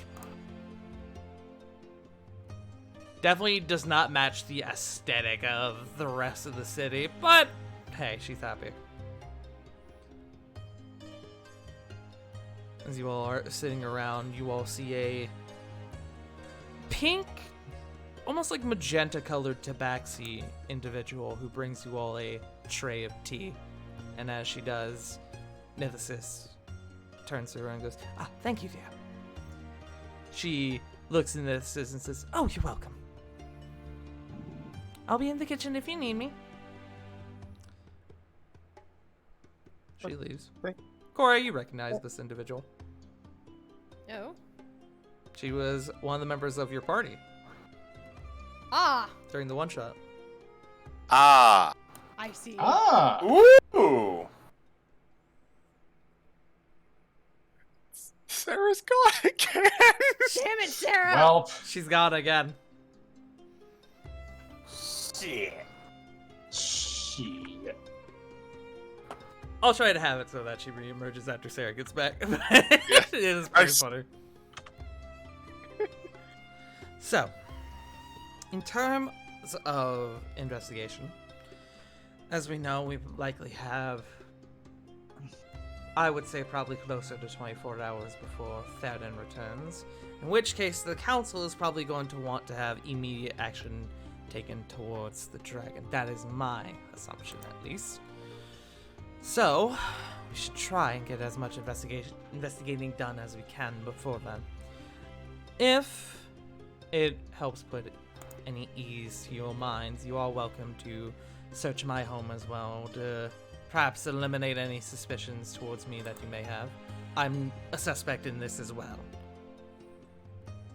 Definitely does not match the aesthetic of the rest of the city, but hey, she's happy. As you all are sitting around, you all see a pink, almost like magenta colored tabaxi individual who brings you all a tray of tea. And as she does, Nithis turns to her and goes, thank you, dear. She looks at Nithis and says, oh, you're welcome. I'll be in the kitchen if you need me. She leaves. Cora, you recognize this individual. Oh. She was one of the members of your party Ah, during the one-shot. Ah. I see. Ah! Ooh! Sarah's gone again. Damn it, Sarah! Well, She's gone again. Shit. shit. I'll try to have it so that she reemerges after Sarah gets back. It is pretty funny. So, in terms of investigation, as we know, we likely have, I would say, probably closer to 24 hours before Theoden returns, in which case the council is probably going to want to have immediate action taken towards the dragon. That is my assumption, at least. So, we should try and get as much investigating done as we can before then. If it helps put any ease to your minds, you are welcome to search my home as well to perhaps eliminate any suspicions towards me that you may have. I'm a suspect in this as well.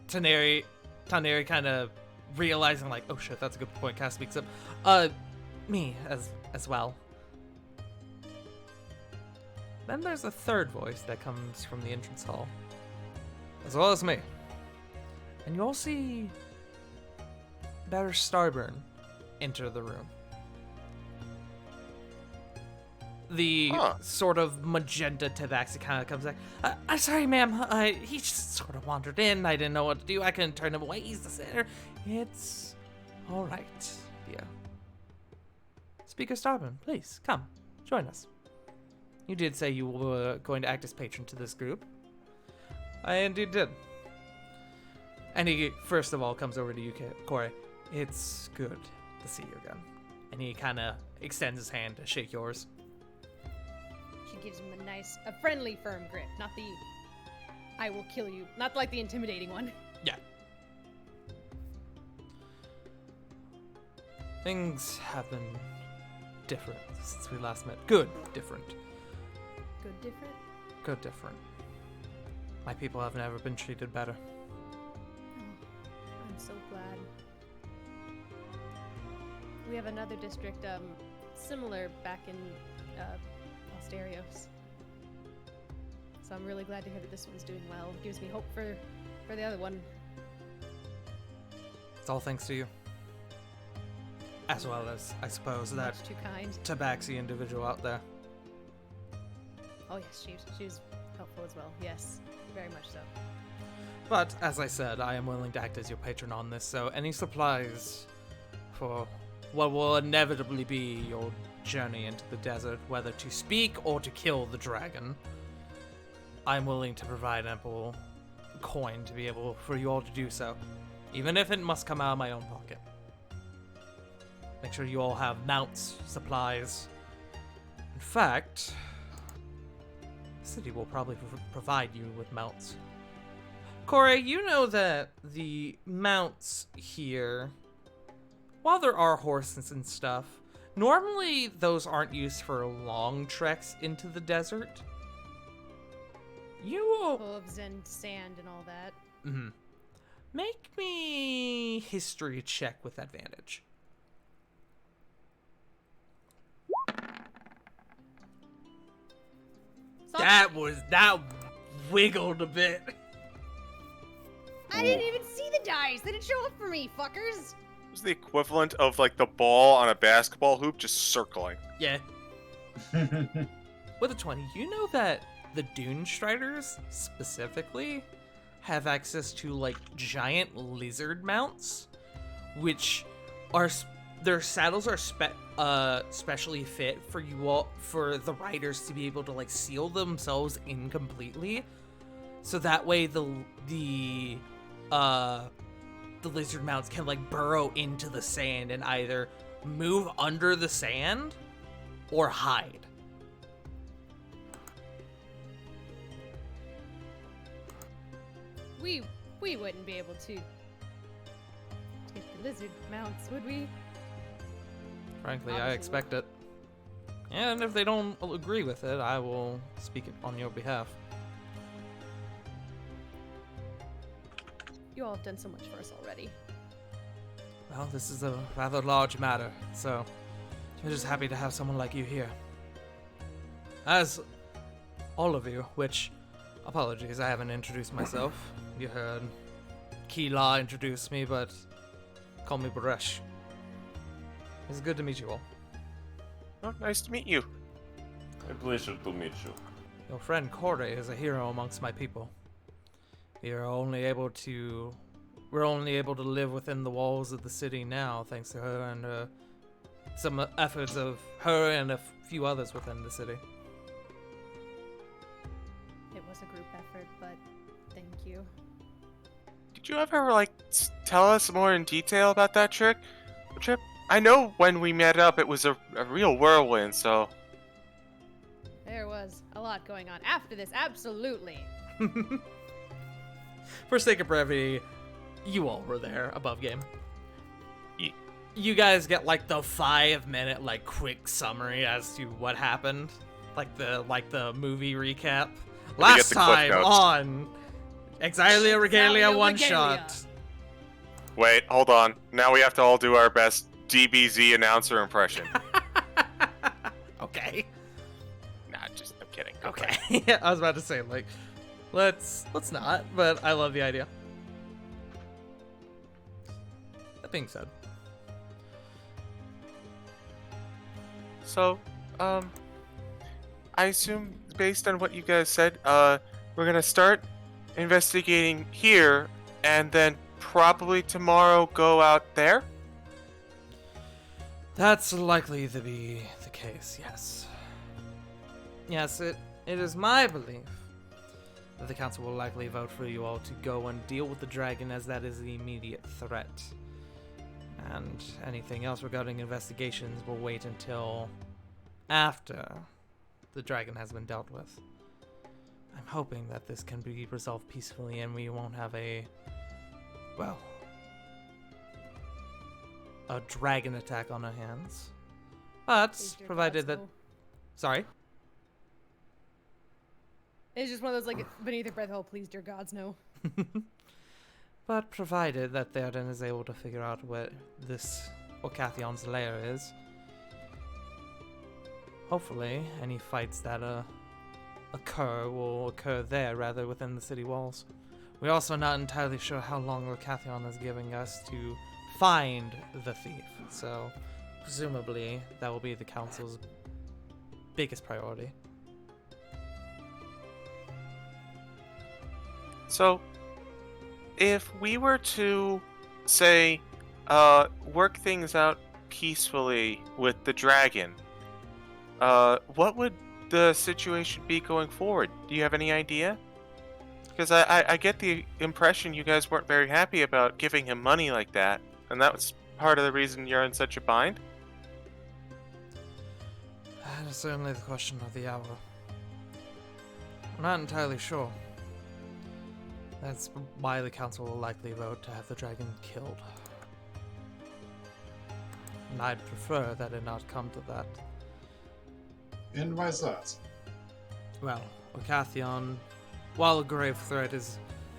Taneri kind of realizing like, oh shit, that's a good point, kind of speaks up. Me as well. Then there's a third voice that comes from the entrance hall, as well as me. and you all see Batter Starburn enter the room. The sort of magenta tabaxi kind of comes back. I'm sorry, ma'am. He just sort of wandered in. I didn't know what to do. I couldn't turn him away. He's the center. It's all right, dear. Speaker Starburn, please come, join us. You did say you were going to act as patron to this group. I indeed did. And he first of all comes over to you, Corey. It's good to see you again. And he kind of extends his hand to shake yours. She gives him a friendly, firm grip, not the I will kill you, not like the intimidating one. Yeah. Things have been different since we last met. Good, different. Good, different? Good, different. My people have never been treated better. I'm so glad. We have another district, similar back in, Asterios. So I'm really glad to hear that this one's doing well. It gives me hope for the other one. It's all thanks to you. As well as, I suppose, that Much too kind. tabaxi individual out there. Oh yes, she was helpful as well. Yes, very much so. But, as I said, I am willing to act as your patron on this, so any supplies for what will inevitably be your journey into the desert, whether to speak or to kill the dragon, I'm willing to provide ample coin to be able for you all to do so, even if it must come out of my own pocket. Make sure you all have mounts, supplies. In fact, the city will probably provide you with mounts. Corey, you know that the mounts here, while there are horses and stuff, normally those aren't used for long treks into the desert. You will... Hooves and sand and all that. Mm-hmm. Make me history check with advantage. That wiggled a bit. I didn't even see the dice. They didn't show up for me, fuckers. It was the equivalent of like the ball on a basketball hoop just circling. Yeah. With a 20, you know that the Dune Striders specifically have access to like giant lizard mounts, which are their saddles are specially fit for you all, for the riders to be able to like seal themselves in completely, so that way the lizard mounts can like burrow into the sand and either move under the sand or hide. We wouldn't be able to get the lizard mounts, would we? Frankly, I Obviously. expect it. And if they don't agree with it, I will speak it on your behalf. You all have done so much for us already. Well, this is a rather large matter, so we're just happy to have someone like you here. As all of you, which, apologies, I haven't introduced myself. You heard Kila introduce me, but call me Baresh. It's good to meet you all. Oh, nice to meet you. A pleasure to meet you. Your friend Corey is a hero amongst my people. We're only able to live within the walls of the city now, thanks to her and some efforts of her and a few others within the city. It was a group effort, but thank you. Did you ever like tell us more in detail about that trip? I know when we met up, it was a real whirlwind. So There was a lot going on after this, absolutely. For sake of brevity, you all were there above game. Yeah. You guys get like the 5-minute like quick summary as to what happened, like the movie recap. Last the cliff time notes. on Exilia Regalia Exilia one Regalia. shot. wait, hold on. Now we have to all do our best DBZ announcer impression. Okay. Nah, I'm kidding. Okay. I was about to say like, let's not, but I love the idea. being said, So, I assume based on what you guys said, we're gonna start investigating here, and then probably tomorrow go out there. that's likely to be the case, yes. Yes, it is my belief that the council will likely vote for you all to go and deal with the dragon, as that is the immediate threat. And anything else regarding investigations will wait until after the dragon has been dealt with. I'm hoping that this can be resolved peacefully and we won't have a dragon attack on our hands. But, Please, dear provided gods, that... no. Sorry? It's just one of those, like, beneath your breath, oh, please, dear gods, no. But provided that Theoden is able to figure out where this Orcathion's lair is, hopefully any fights that occur will occur there rather within the city walls. We're also not entirely sure how long Orcathion is giving us to find the thief, so presumably that will be the council's biggest priority. So, if we were to, say, work things out peacefully with the dragon, what would the situation be going forward? Do you have any idea? Because I get the impression you guys weren't very happy about giving him money like that, and that was part of the reason you're in such a bind. That is certainly the question of the hour. I'm not entirely sure. That's why the council will likely vote to have the dragon killed. And I'd prefer that it not come to that. And why is that? Well, Orcathion, while a grave threat, is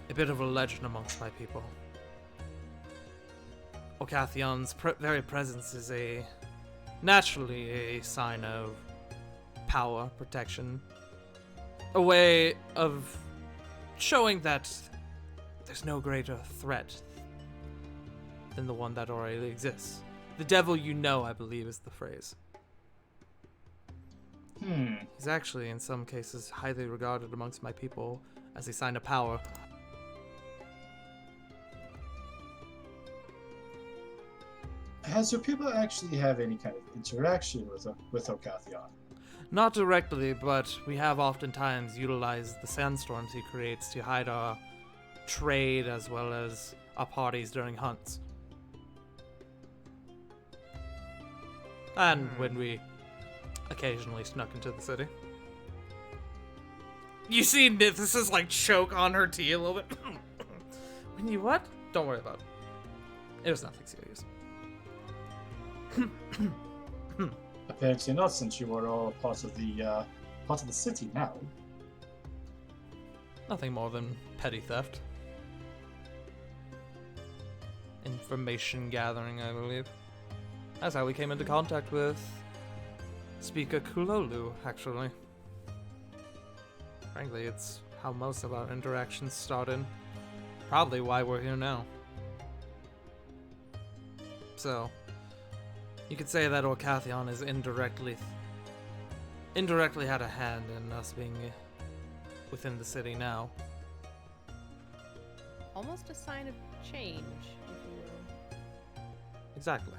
a bit of a legend amongst my people. Orcathion's very presence is naturally a sign of power, protection, a way of showing that there's no greater threat than the one that already exists. The devil you know, I believe, is the phrase. He's actually, in some cases, highly regarded amongst my people as a sign of power. Has your people actually have any kind of interaction with Orcathion? Not directly, but we have oftentimes utilized the sandstorms he creates to hide our trade as well as our parties during hunts. And when we occasionally snuck into the city. You see, this is like choke on her tea a little bit. When you what? Don't worry about it. It was nothing serious. Apparently not, since you are all part of the city now. Nothing more than petty theft. Information gathering, I believe. That's how we came into contact with Speaker Kulolu, actually. Frankly, it's how most of our interactions started. Probably why we're here now. So, you could say that Orcathion is indirectly had a hand in us being within the city now. Almost a sign of change, if you will. Exactly.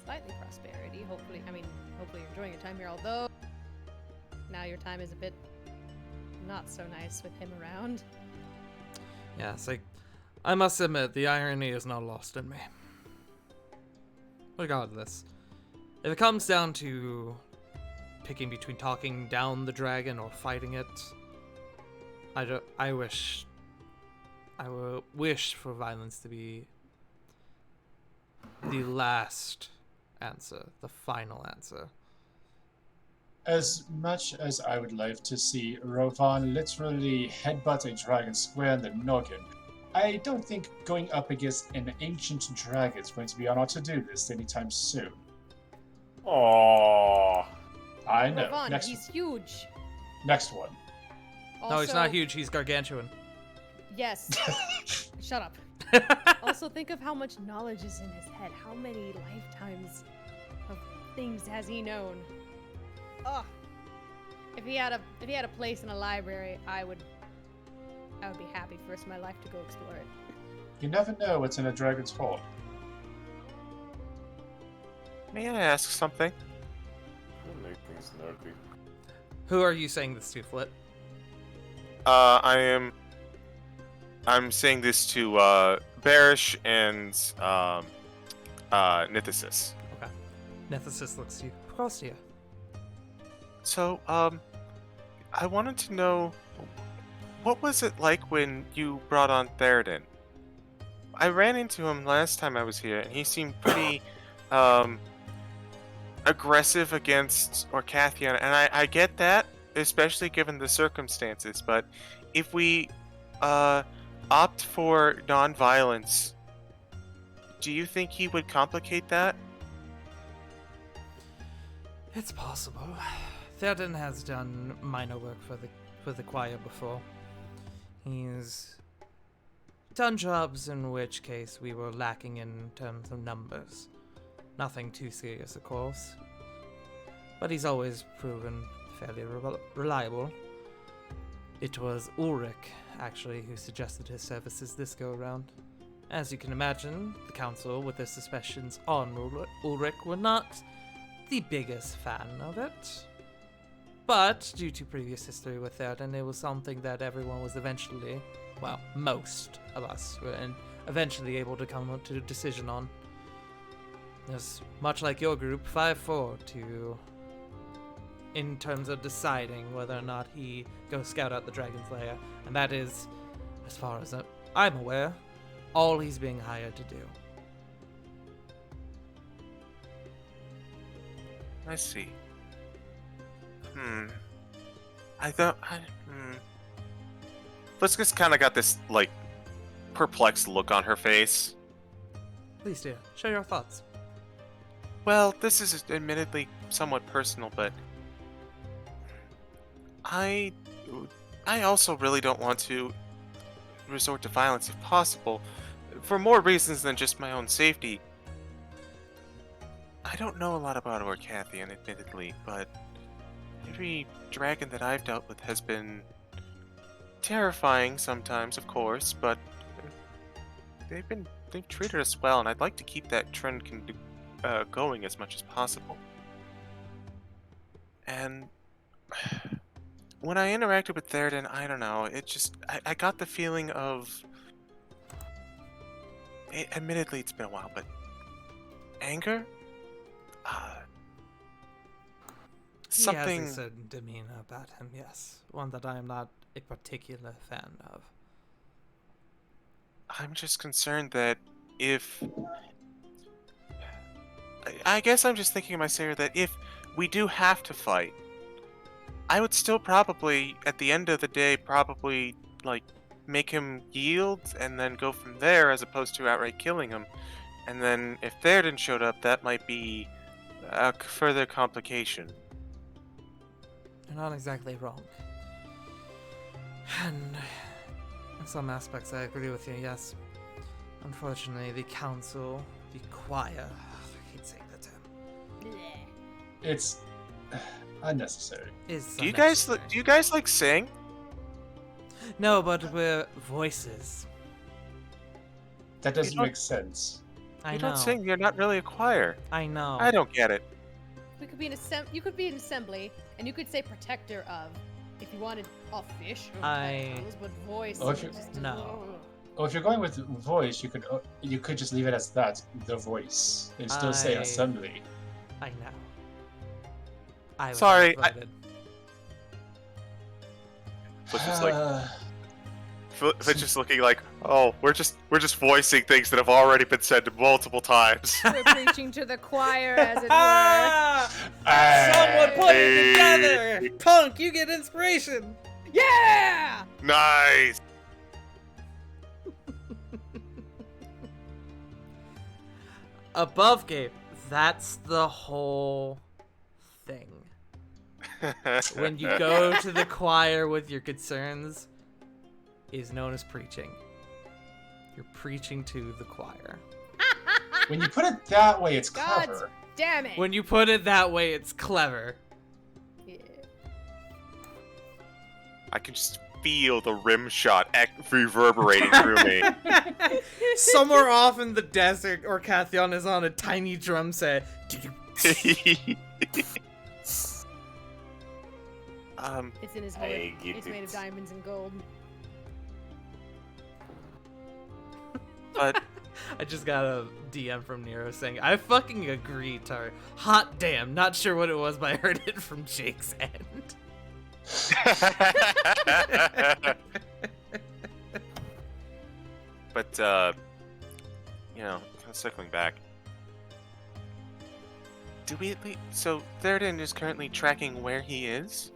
Slightly prosperity, hopefully. I mean, hopefully you're enjoying your time here, although now your time is a bit not so nice with him around. Yes, I must admit, the irony is not lost in me. Regardless, if it comes down to picking between talking down the dragon or fighting it, I wish for violence to be the last answer, the final answer. As much as I would like to see Rovan literally headbutt a dragon square in the noggin, I don't think going up against an ancient dragon is going to be on our to-do list anytime soon. Aww. I know. Ravon, he's huge. Next one. Also, No, he's not huge, he's gargantuan. Yes. Shut up. Also, think of how much knowledge is in his head. How many lifetimes of things has he known? Ugh. If he had a place in a library, I would be happy for the rest of my life to go explore it. You never know what's in a dragon's hoard. May I ask something? Don't make things nerdy. Who are you saying this to, Flit? I'm saying this to Barish and Nithis. Okay. Nethesis looks to you. Of course, to you. So, I wanted to know, what was it like when you brought on Theoden? I ran into him last time I was here, and he seemed pretty aggressive against Orcathian, and I get that, especially given the circumstances, but if we opt for non-violence, do you think he would complicate that? It's possible. Theoden has done minor work for the choir before. He's done jobs in which case we were lacking in terms of numbers. Nothing too serious, of course. But he's always proven fairly reliable. It was Ulrich, actually, who suggested his services this go-around. As you can imagine, the council, with their suspicions on Ulrich, were not the biggest fan of it. But, due to previous history with Theoden, it was something that everyone was eventually, well, most of us were eventually able to come to a decision on. There's, much like your group, 5-4 in terms of deciding whether or not he goes scout out the Dragon's Lair. And that is, as far as I'm aware, all he's being hired to do. I see. Let's just kind of got this, like, perplexed look on her face. Please do. Share your thoughts. Well, this is admittedly somewhat personal, but I also really don't want to resort to violence if possible, for more reasons than just my own safety. I don't know a lot about Orcathian, admittedly, but every dragon that I've dealt with has been terrifying sometimes, of course, but they've treated us well, and I'd like to keep that trend going as much as possible. And when I interacted with Theoden, I don't know, it just, I got the feeling of, admittedly it's been a while, but anger? Something... He has a certain demeanor about him, yes. One that I am not a particular fan of. I'm just concerned that if... I guess I'm just thinking to myself that if we do have to fight, I would still probably, at the end of the day, probably, like, make him yield and then go from there as opposed to outright killing him. And then if Theoden showed up, that might be a further complication. You're not exactly wrong. And in some aspects I agree with you, yes. Unfortunately, the council, the choir, I hate saying that term. It's unnecessary. Is Do you unnecessary. guys like sing? No, but we're voices. That doesn't don't- make sense. I You know. don't sing, you're not really a choir. I know. I don't get it. We could be you could be an assembly, and you could say protector of, if you wanted official titles, but voice. Oh, if you- just No. Well, if you're going with voice, you could just leave it as that, the voice, and still say I- assembly. I know. I was Sorry, outvoted. Flick just like Flick just looking like, oh, we're just voicing things that have already been said multiple times. We're preaching to the choir, as it were. Ah! Someone put it together! Punk, you get inspiration! Yeah! Nice. Above Gabe, that's the whole thing. When you go to the choir with your concerns, is known as preaching. You're preaching to the choir. When you put it that way, it's God clever. damn it! When you put it that way, it's clever. Yeah. I can just feel the rim shot reverberating through me. Somewhere off in the desert, Orcathion is on a tiny drum set. It's in his hood. I get It's made of it. diamonds and gold. But I just got a DM from Nero saying, I fucking agree, Tar. Hot damn. Not sure what it was, but I heard it from Jake's end. but you know, kind of circling back. Do we at least, so Theoden is currently tracking where he is?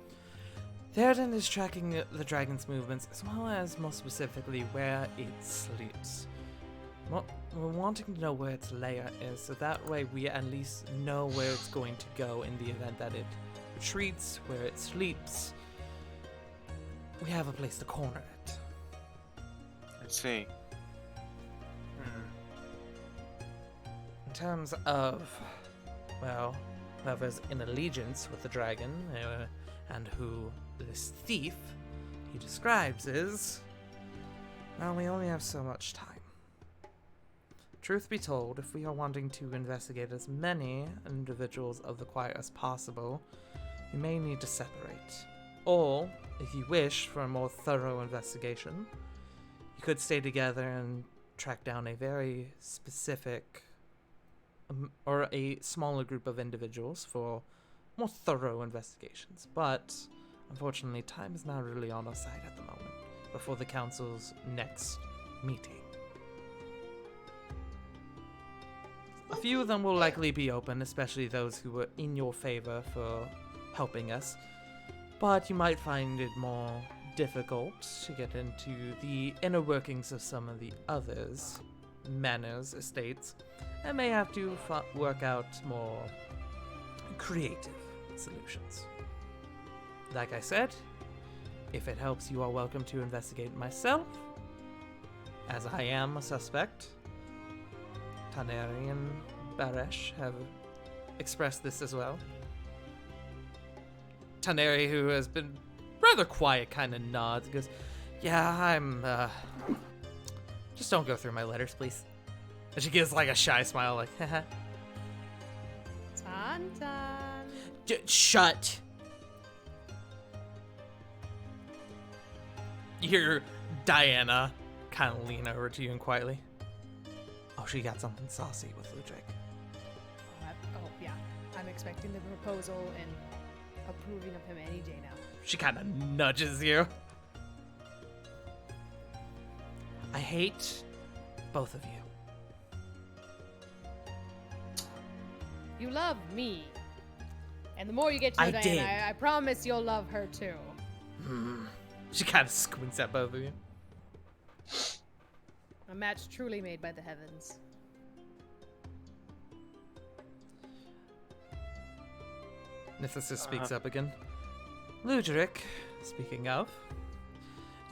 Theoden is tracking the dragon's movements, as well as, more specifically, where it sleeps. Well, we're wanting to know where its lair is, so that way we at least know where it's going to go in the event that it retreats, where it sleeps. We have a place to corner it. Let's see. In terms of, well, whoever's in allegiance with the dragon, and who this thief he describes is, well, we only have so much time. Truth be told, if we are wanting to investigate as many individuals of the choir as possible, we may need to separate. Or, if you wish for a more thorough investigation, you could stay together and track down a very specific or a smaller group of individuals for more thorough investigations. But, unfortunately, time is not really on our side at the moment, before the council's next meeting. A few of them will likely be open, especially those who were in your favor for helping us, but you might find it more difficult to get into the inner workings of some of the others' manors, estates, and may have to work out more creative solutions. Like I said, if it helps, you are welcome to investigate myself, as I am a suspect. Taneri and Baresh have expressed this as well. Taneri, who has been rather quiet, kind of nods and goes, yeah, I'm, just don't go through my letters, please. And she gives like a shy smile, like, haha. Tantan. Shut. You hear Diana kind of lean over to you and quietly. Oh, she got something saucy with Ludwig. Oh, yeah. I'm expecting the proposal and approving of him any day now. She kind of nudges you. I hate both of you. You love me. And the more you get to know I Diana, did. I promise you'll love her too. She kind of squints at both of you. A match truly made by the heavens. Nithis speaks up again. Ludric, speaking of.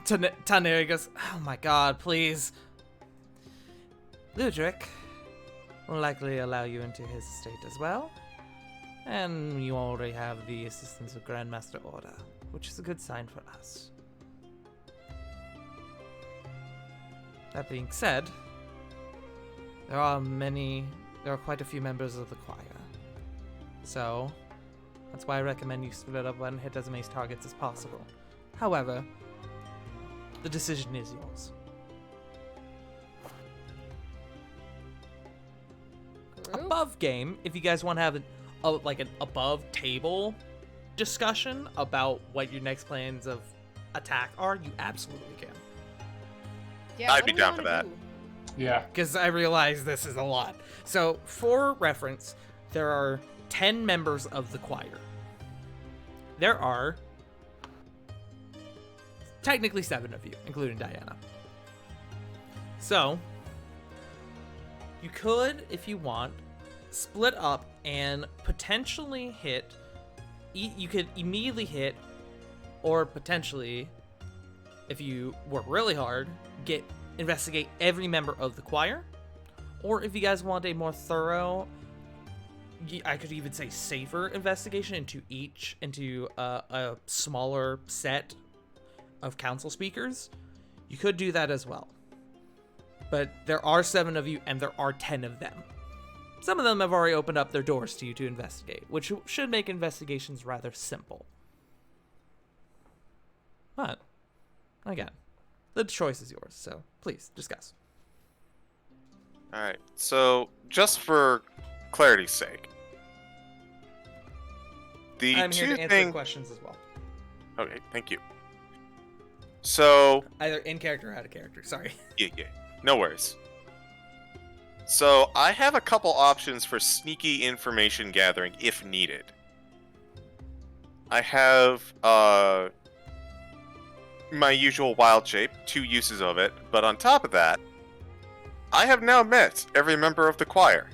Taneri goes, oh my god, please. Ludric will likely allow you into his estate as well. And you already have the assistance of Grandmaster Orda, which is a good sign for us. That being said, there are quite a few members of the choir. So, that's why I recommend you split up and hit as many targets as possible. However, the decision is yours. Group? Above game, if you guys want to have an above table discussion about what your next plans of attack are, you absolutely can. Yeah, I'd what be do we down for wanna that. do? Yeah. Because I realize this is a lot. So, for reference, there are 10 members of the choir. There are technically 7 of you, including Diana. So, you could, if you want, split up and potentially hit. You could immediately hit, or potentially, if you work really hard, get investigate every member of the choir, or if you guys want a more thorough, I could even say safer investigation into a smaller set of council speakers, you could do that as well. But there are 7 of you, and there are 10 of them. Some of them have already opened up their doors to you to investigate, which should make investigations rather simple. But, again, the choice is yours, so please, discuss. Alright, so just for clarity's sake, the I'm here two to answer things... questions as well. Okay, thank you. So... Either in character or out of character, sorry. Yeah, no worries. So, I have a couple options for sneaky information gathering if needed. I have, my usual wild shape, 2 uses of it, but on top of that, I have now met every member of the choir.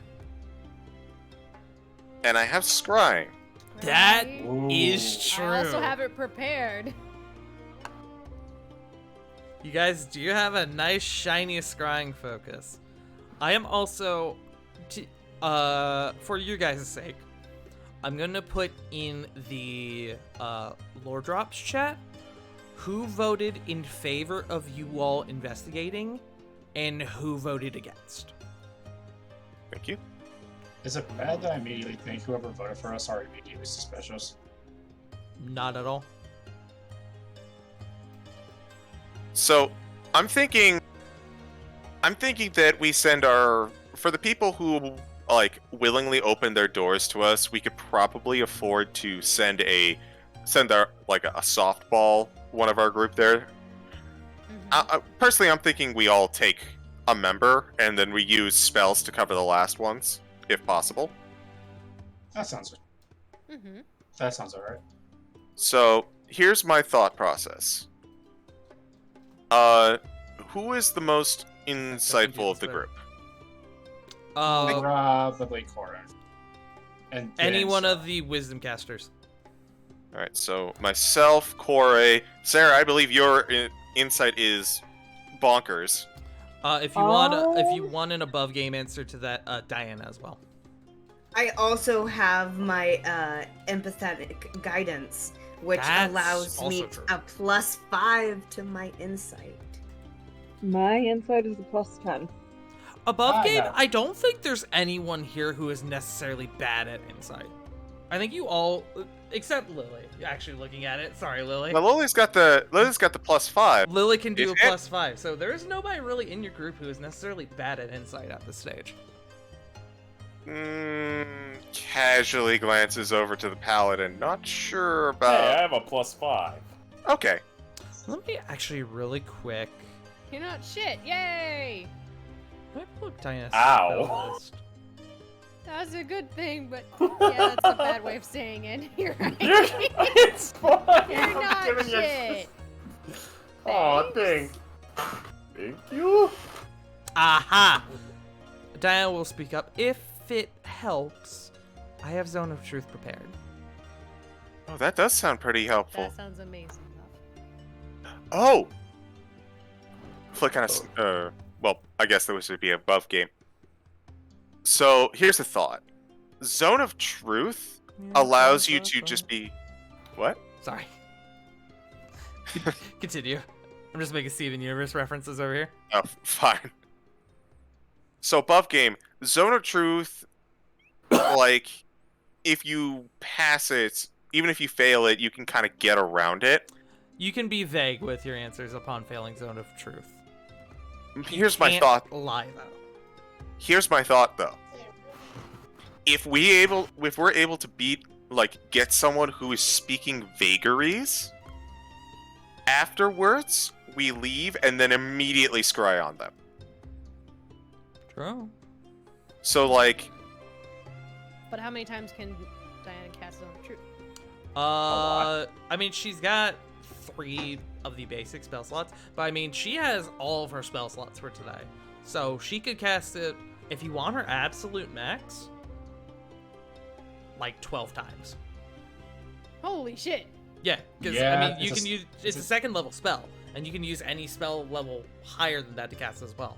And I have scrying. That Right? is true. I also have it prepared. You guys do have a nice shiny scrying focus. I am also, for your guys' sake, I'm gonna put in the lore drops chat who voted in favor of you all investigating and who voted against. Thank you. Is it bad that I immediately think whoever voted for us are immediately suspicious? Not at all. So, I'm thinking that we send for the people who, like, willingly open their doors to us, we could probably afford to send a softball, one of our group there. Personally, I'm thinking we all take a member, and then we use spells to cover the last ones, if possible. That sounds alright. So, here's my thought process. Who is the most insightful of the group? Probably Cora. And Any one Sarah. of the wisdom casters. Alright, so myself, Corey, Sarah, I believe your insight is bonkers. If you want an above game answer to that, Diana as well. I also have my empathetic guidance, which That's allows me also true. a +5 to my insight. My insight is a +10. Above game, no. I don't think there's anyone here who is necessarily bad at insight. I think you all, except Lily, actually looking at it. Sorry, Lily. Now Lily's got the +5. Lily can do a Is it? +5, so there is nobody really in your group who is necessarily bad at insight at this stage. Casually glances over to the paladin, not sure Hey, about. I have a +5. Okay. Let me actually really quick. You're not shit. Yay! Let me look Diana's Ow. spell list. That's a good thing, but yeah, that's a bad way of saying it. You're right. It's fine. You're I'm not giving you- shit. Aw, thank you. Aha! Diana will speak up if it helps. I have Zone of Truth prepared. Oh, that does sound pretty helpful. That sounds amazing. Oh! Flick on a... well, I guess there would be above game. So, here's the thought. Zone of Truth allows you to just be... What? Sorry. Continue. I'm just making Steven Universe references over here. Oh, fine. So, above game, Zone of Truth, like, if you pass it, even if you fail it, you can kind of get around it. You can be vague with your answers upon failing Zone of Truth. Here's my Can't thought. lie, though. Here's my thought, though. If we're able to get someone who is speaking vagaries, afterwards, we leave and then immediately scry on them. True. So, like... But how many times can Diana cast Zone of Truth? I mean, she's got 3 of the basic spell slots, but I mean, she has all of her spell slots for today. So she could cast it, if you want her absolute max, like 12 times. Holy shit! Yeah, because Yeah, I mean, you can use it's a second level spell, and you can use any spell level higher than that to cast as well.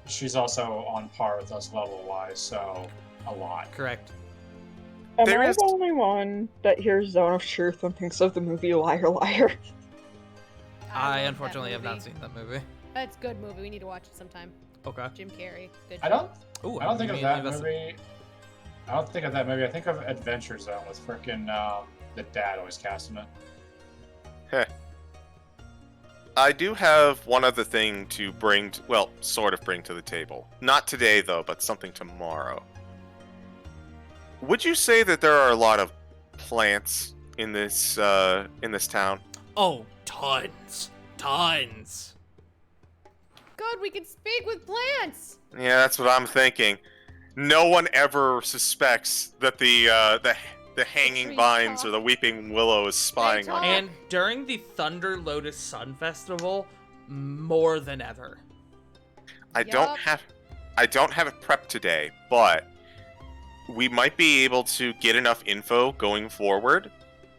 She's also on par with us level-wise, so a lot. Correct. Am There I is- the only one that hears Zone of Truth and thinks of the movie Liar Liar? I love unfortunately that have not movie. seen that movie. That's a good movie. We need to watch it sometime. Okay. Jim Carrey. Good. I don't Ooh, I don't think of immediately that invested. movie. I don't think of that movie. I think of Adventure Zone with frickin' the dad always casting it. I do have one other thing to bring, sort of bring to the table. Not today, though, but something tomorrow. Would you say that there are a lot of plants in this town? Oh, tons. Tons. Good. We can speak with plants. Yeah, that's what I'm thinking. No one ever suspects that the hanging trees vines talk. or the weeping willow is spying on talk. you. And during the Thunder Lotus Sun Festival, more than ever. I don't Yup. have it prepped today, but we might be able to get enough info going forward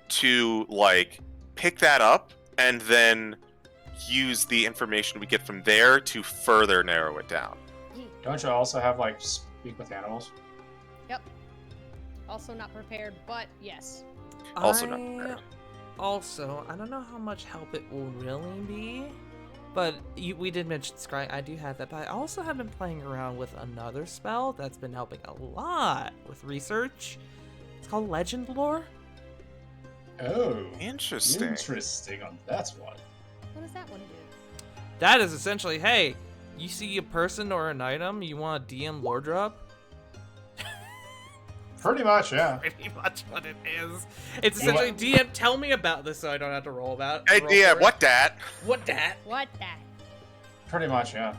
to like pick that up and then use the information we get from there to further narrow it down. Don't you also have like speak with animals? Also not prepared, but yes. Also not prepared. Also, I don't know how much help it will really be, but we did mention Scry. I do have that, but I also have been playing around with another spell that's been helping a lot with research. It's called Legend Lore. Oh, Interesting. interesting on that one. What does that one do? That is essentially, hey, you see a person or an item, you want a DM lore drop? Pretty much, yeah. Pretty much what it is. It's You know essentially, DM, tell me about this so I don't have to roll about. Hey, roll yeah, for it. what that? What that? What that? Pretty much, yeah.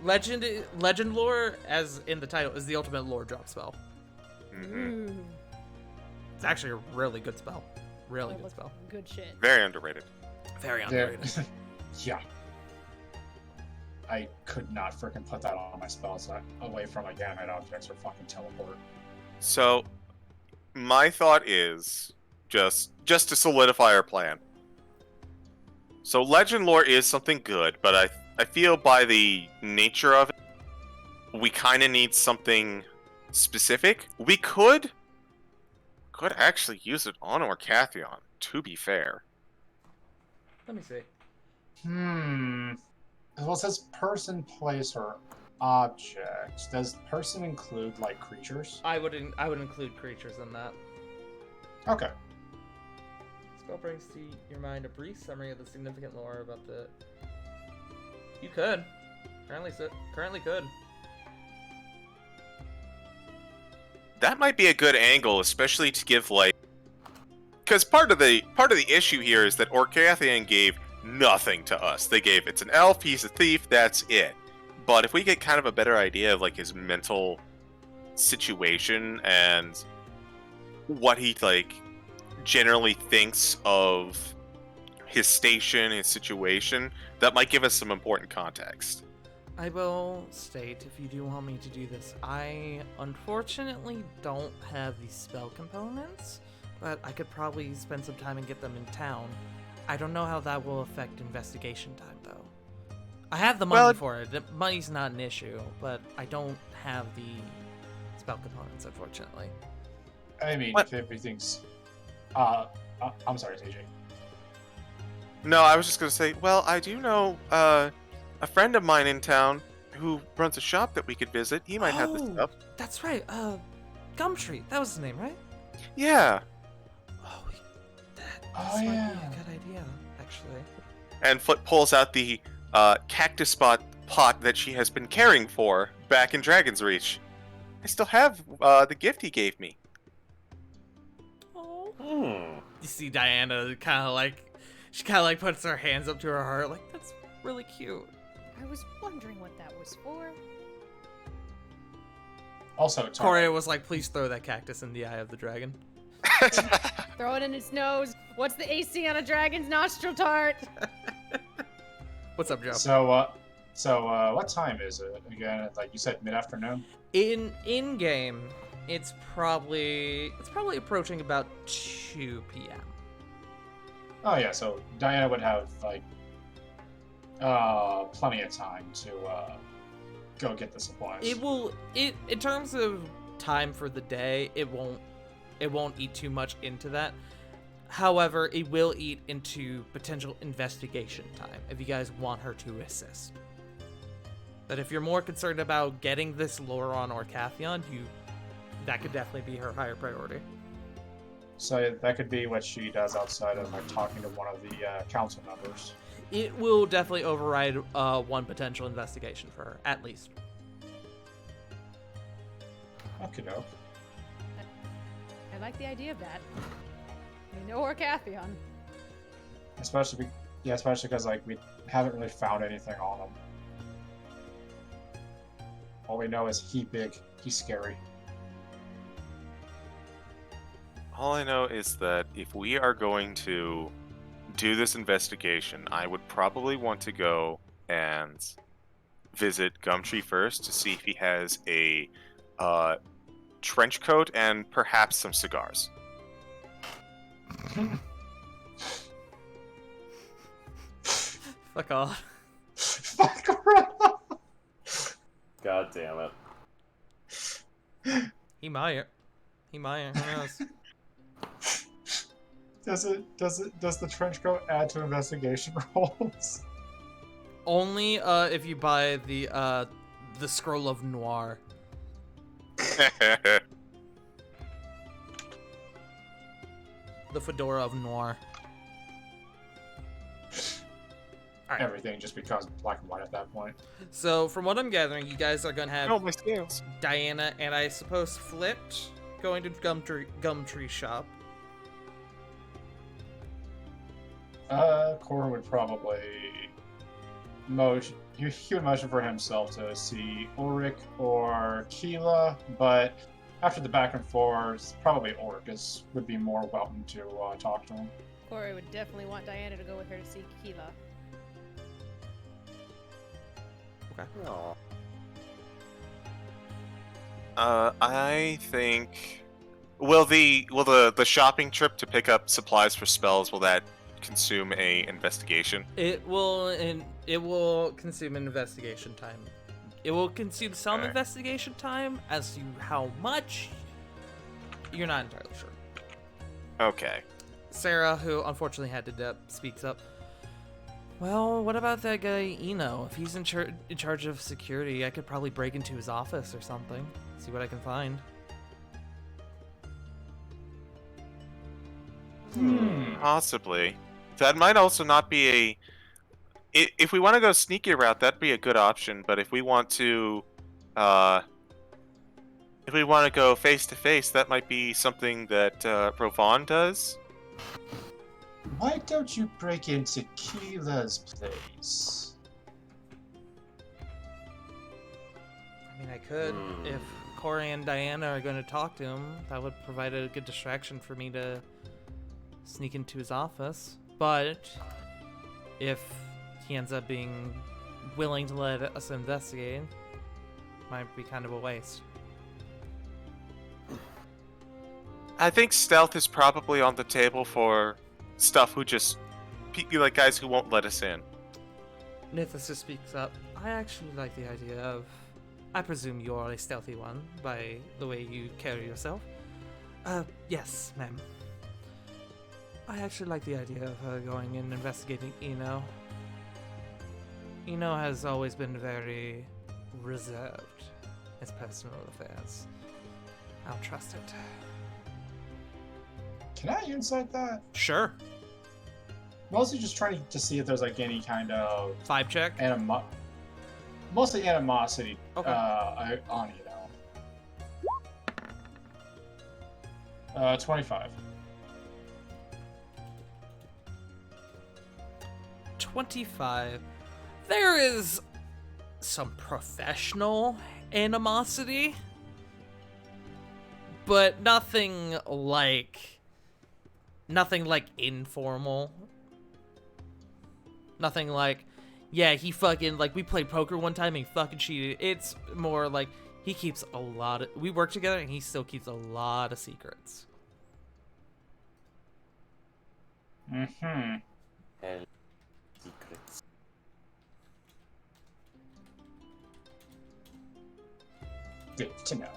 Legend Lore, as in the title, is the ultimate lore drop spell. Mhm. Ooh. It's actually a really good spell. Really that good looks spell. Good shit. Very underrated. Very There- underrated. yeah. I could not freaking put that on my spells away from like animate objects or fucking teleport. So, my thought is just to solidify our plan. So, legend lore is something good, but I feel by the nature of it, we kind of need something specific. We could actually use it on Orcathion, to be fair. Let me see. Well, it says person, place, or object. Does person include like creatures? I would include creatures in that. Okay. Spell brings to your mind a brief summary of the significant lore about the. You could. Currently could. That might be a good angle, especially to give like, because part of the issue here is that Orcathian gave nothing to us. They gave it's an elf, he's a thief, that's it. But if we get kind of a better idea of like his mental situation and what he like generally thinks of his station, his situation, that might give us some important context. I will state, if you do want me to do this, I unfortunately don't have the spell components, but I could probably spend some time and get them in town. I don't know how that will affect investigation time, though. I have the money Well, for it. The money's not an issue, but I don't have the spell components, unfortunately. I mean, What? if everything's. I'm sorry, TJ. No, I was just gonna say, well, I do know a friend of mine in town who runs a shop that we could visit. He might have this Oh. stuff. That's right, Gumtree. That was his name, right? Yeah. Oh, that Oh, might be yeah. a good idea, actually. And Foot pulls out the cactus pot that she has been caring for back in Dragon's Reach. I still have the gift he gave me. Oh. Hmm. You see Diana kind of like puts her hands up to her heart, like, that's really cute. I was wondering what that was for. Also, Corey was like, please throw that cactus in the eye of the dragon. Throw it in its nose. What's the AC on a dragon's nostril tart? What's up, Joe? So, what time is it again? Like you said, mid-afternoon. In game, it's probably approaching about 2 p.m. Oh yeah, so Diana would have like plenty of time to go get the supplies. It will. In terms of time for the day, it won't eat too much into that. However, it will eat into potential investigation time if you guys want her to assist. But if you're more concerned about getting this lore on Orcathion, that could definitely be her higher priority. So that could be what she does outside of like talking to one of the council members. It will definitely override one potential investigation for her, at least. Okay, no. I like the idea of that. We know Orcathion. Especially because like we haven't really found anything on him. All we know is he big, he's scary. All I know is that if we are going to do this investigation, I would probably want to go and visit Gumtree first to see if he has a trench coat and perhaps some cigars. Fuck off. Fuck off. God damn it. He might. Who knows? Does the trench coat add to investigation rolls? Only if you buy the Scroll of Noir. The Fedora of Noir. Alright. Everything just becomes black and white at that point. So, from what I'm gathering, you guys are gonna have Oh, my scales. Diana and I suppose Flit going to Gumtree shop. Cora would probably he would motion for himself to see Ulrich or Keela, but after the back and forth, probably Ulrich would be more welcome to talk to him. Corey would definitely want Diana to go with her to see Keela. Aw. I think. Will the shopping trip to pick up supplies for spells, will that consume a investigation? It will consume an investigation time. It will consume some Okay. investigation time. As to how much, you're not entirely sure. Okay. Sarah, who unfortunately had to dip, speaks up. Well, what about that guy Eno? If he's in charge of security, I could probably break into his office or something. See what I can find. Possibly. That might also not be if we want to go sneaky route, that'd be a good option. But if we want to, go face to face, that might be something that Rovan does. Why don't you break into Keela's place? I mean, I could. If Corey and Diana are going to talk to him, that would provide a good distraction for me to sneak into his office. But if he ends up being willing to let us investigate, might be kind of a waste. I think stealth is probably on the table for stuff who just like guys who won't let us in. Nithis speaks up. I actually like the idea of. I presume you're a stealthy one by the way you carry yourself. Yes, ma'am. I actually like the idea of her going and investigating Eno. Eno has always been very reserved in his personal affairs. I don't trust it. Can I insight that? Sure. Mostly just trying to see if there's like any kind of 5 check. Mostly animosity Okay. on Eno. 25. 25. There is some professional animosity, but nothing like informal. Nothing like, yeah, he fucking, like, we played poker one time and he fucking cheated. It's more like he keeps we work together and he still keeps a lot of secrets. Mm-hmm. Hell secrets. Good to know.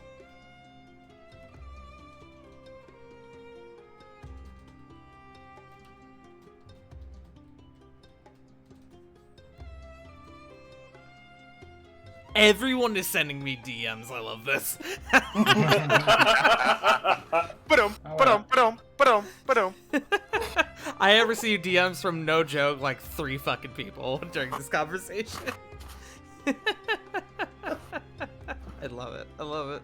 Everyone is sending me DMs. I love this. I ever see DMs from, no joke, like 3 fucking people during this conversation. I love it. I love it.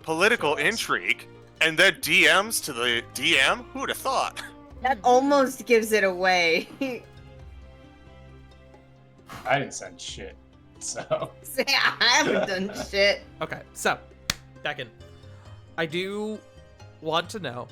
Political intrigue, and then DMs to the DM? Who'd have thought? That almost gives it away. I didn't send shit, so. Say I haven't done shit. Okay, so, back in. I do want to know.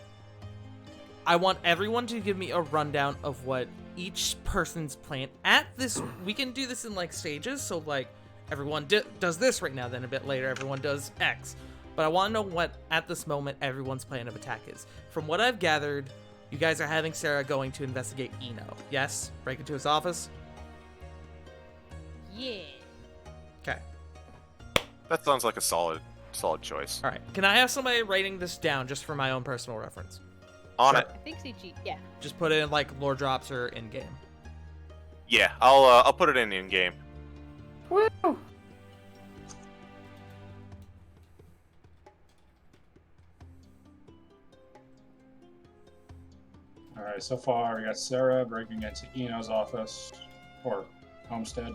I want everyone to give me a rundown of what each person's plan at this. We can do this in like stages, so like everyone does this right now, then a bit later everyone does X. But I want to know what at this moment everyone's plan of attack is. From what I've gathered, you guys are having Sarah going to investigate Eno. Yes? Break into his office? Yeah. Okay. That sounds like a solid choice. All right. Can I have somebody writing this down just for my own personal reference? On Sure. it. I think CG. Yeah. Just put it in like lore drops or in game. Yeah, I'll put it in game. Woo! Alright, so far we got Sarah breaking into Eno's office, or homestead.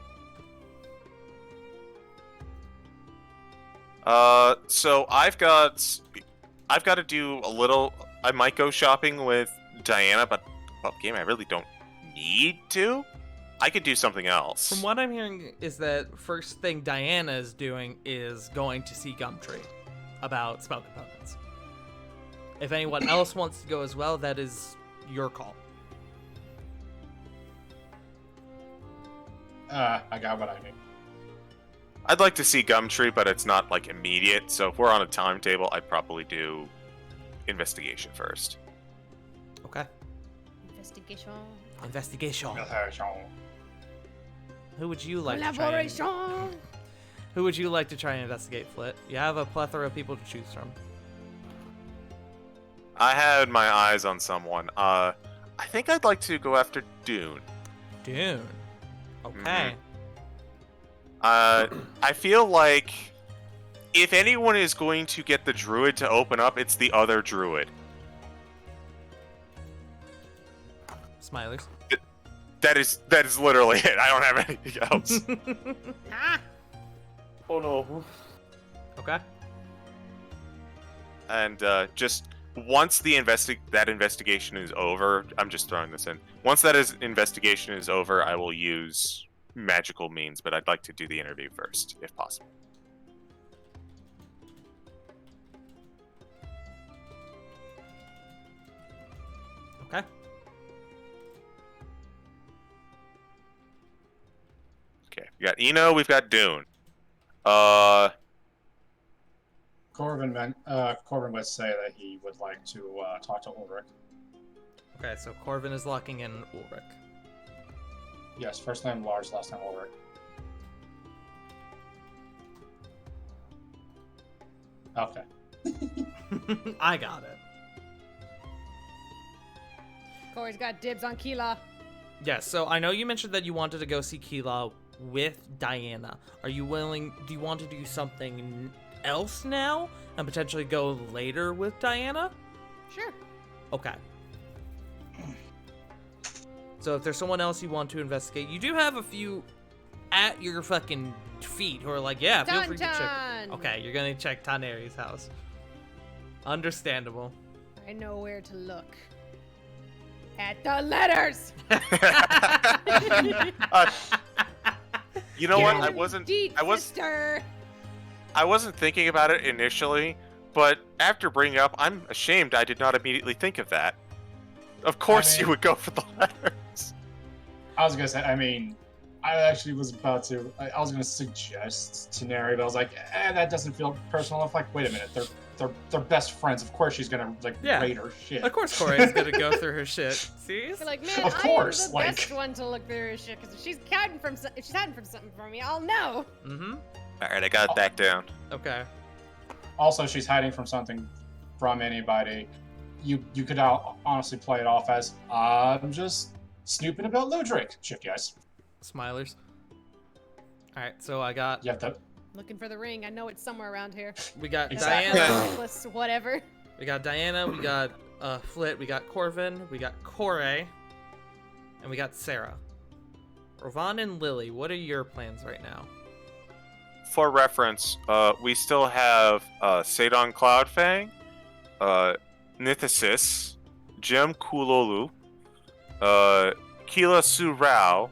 So I've got to do a little. I might go shopping with Diana, but above game I really don't need to. I could do something else. From what I'm hearing is that first thing Diana is doing is going to see Gumtree about spell components. If anyone else wants to go as well, that is your call. I got what I need. I'd like to see Gumtree, but it's not like immediate. So if we're on a timetable, I'd probably do investigation first. Okay. Investigation. Investigation. Collaboration. Who would you like to try? Who would you like to try and investigate, Flit? You have a plethora of people to choose from. I had my eyes on someone. I think I'd like to go after Dune. Dune. Okay. I feel like if anyone is going to get the druid to open up, it's the other druid. Smilers. That is literally it. I don't have anything else. Ah. Oh no. Okay. And just once the that investigation is over, I'm just throwing this in. Once that investigation is over, I will use magical means, but I'd like to do the interview first, if possible. Okay. Okay, we got Eno, we've got Dune. Corbin would say that he would like to talk to Ulrich. Okay, so Corvin is locking in Ulrich. Yes, first name Lars, last name Ulrich. Okay. I got it. Corey's got dibs on Keela. Yes, so I know you mentioned that you wanted to go see Keela with Diana. Are you willing, do you want to do something else now and potentially go later with Diana? Sure. Okay. So if there's someone else you want to investigate, you do have a few at your fucking feet who are like, yeah, feel free to check. Dun-dun! Okay, you're gonna check Taneri's house. Understandable. I know where to look. At the letters. You know what? Deep sister. I wasn't thinking about it initially, but after bringing it up, I'm ashamed I did not immediately think of that. Of course, you would go for the letters. I was gonna say, I mean, I actually was about to. I was going to suggest Teneri, but I was like, that doesn't feel personal enough. Like, wait a minute, they're best friends. Of course, she's gonna like Yeah. raid her shit. Of course, Corey's gonna go through her shit. See? You're like, man, Of course, I am the like- best one to look through her shit, because if she's hiding from something from me, I'll know. Mm-hmm. Alright, I got it back down. Okay. Also, she's hiding from something from anybody. You could honestly play it off as I'm just snooping about Ludric. Shift yes. Smilers. Alright, so I got You have to. Looking for the ring. I know it's somewhere around here. we got Exactly. Diana, Yeah. Necklace, whatever. we got Diana, we got Flit, we got Corvin, we got Corey, and we got Sarah. Rovan and Lily, what are your plans right now? For reference, we still have Sadon Cloudfang, Nithis, Jem Kulolu, Keela Surao,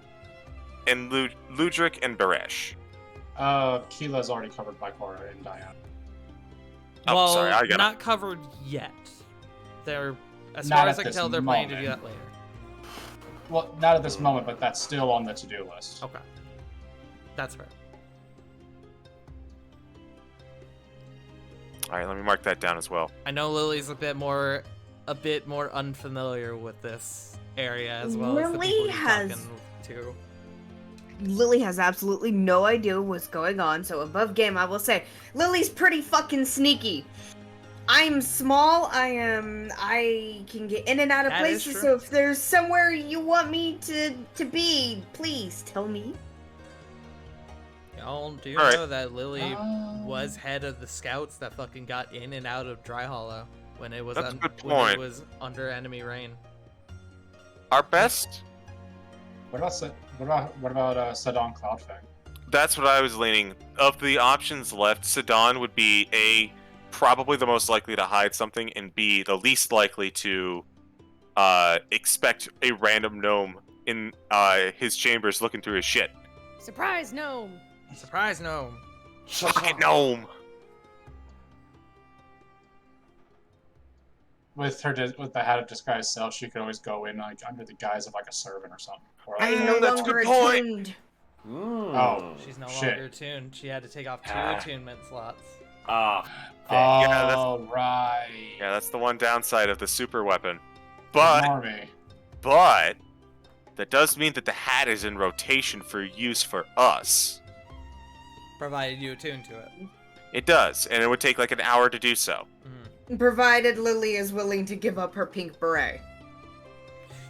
and Ludric and Baresh. Keela's already covered by Cora and Diana. Oh, well, sorry, I got not covered yet. They're, as Not far as at I can this tell, they're planning to do moment. that later. Well, not at this moment, but that's still on the to-do list. Okay. That's fair. Alright, let me mark that down as well. I know Lily's a bit more unfamiliar with this area as well as the Lily people you're has- talking to. Lily has absolutely no idea what's going on, so above game I will say, Lily's pretty fucking sneaky. I'm small, I can get in and out of That is places, true. so if there's somewhere you want me to be, please tell me. Y'all do All right. know that Lily was head of the scouts that fucking got in and out of Dry Hollow when it was That's a good when it point. was under enemy reign. Our best? What about Sadon Cloudfang? That's what I was leaning. Of the options left, Sadon would be A, probably the most likely to hide something, and B, the least likely to expect a random gnome in his chambers looking through his shit. Surprise gnome. Surprise gnome. Fucking gnome! With the How to Disguise Self, she could always go in like under the guise of like a servant or something. Or, like, I'm no that's a longer good point. attuned. Oh. She's no Shit. longer attuned. She had to take off 2 Ah. attunement slots. Ah. Yeah, that's- Oh, right. Yeah, that's the one downside of the super weapon. Ignore me. But that does mean that the hat is in rotation for use for us. Provided you attune to it. It does, and it would take like an hour to do so. Provided Lily is willing to give up her pink beret.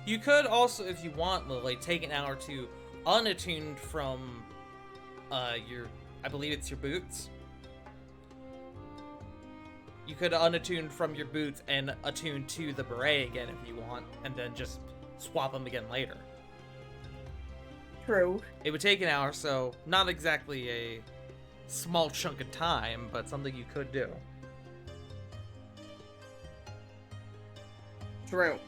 You could also, if you want, Lily, take an hour to unattuned from your, I believe it's your boots. You could unattune from your boots and attune to the beret again if you want, and then just swap them again later. True. It would take an hour, so not exactly a small chunk of time, but something you could do. True.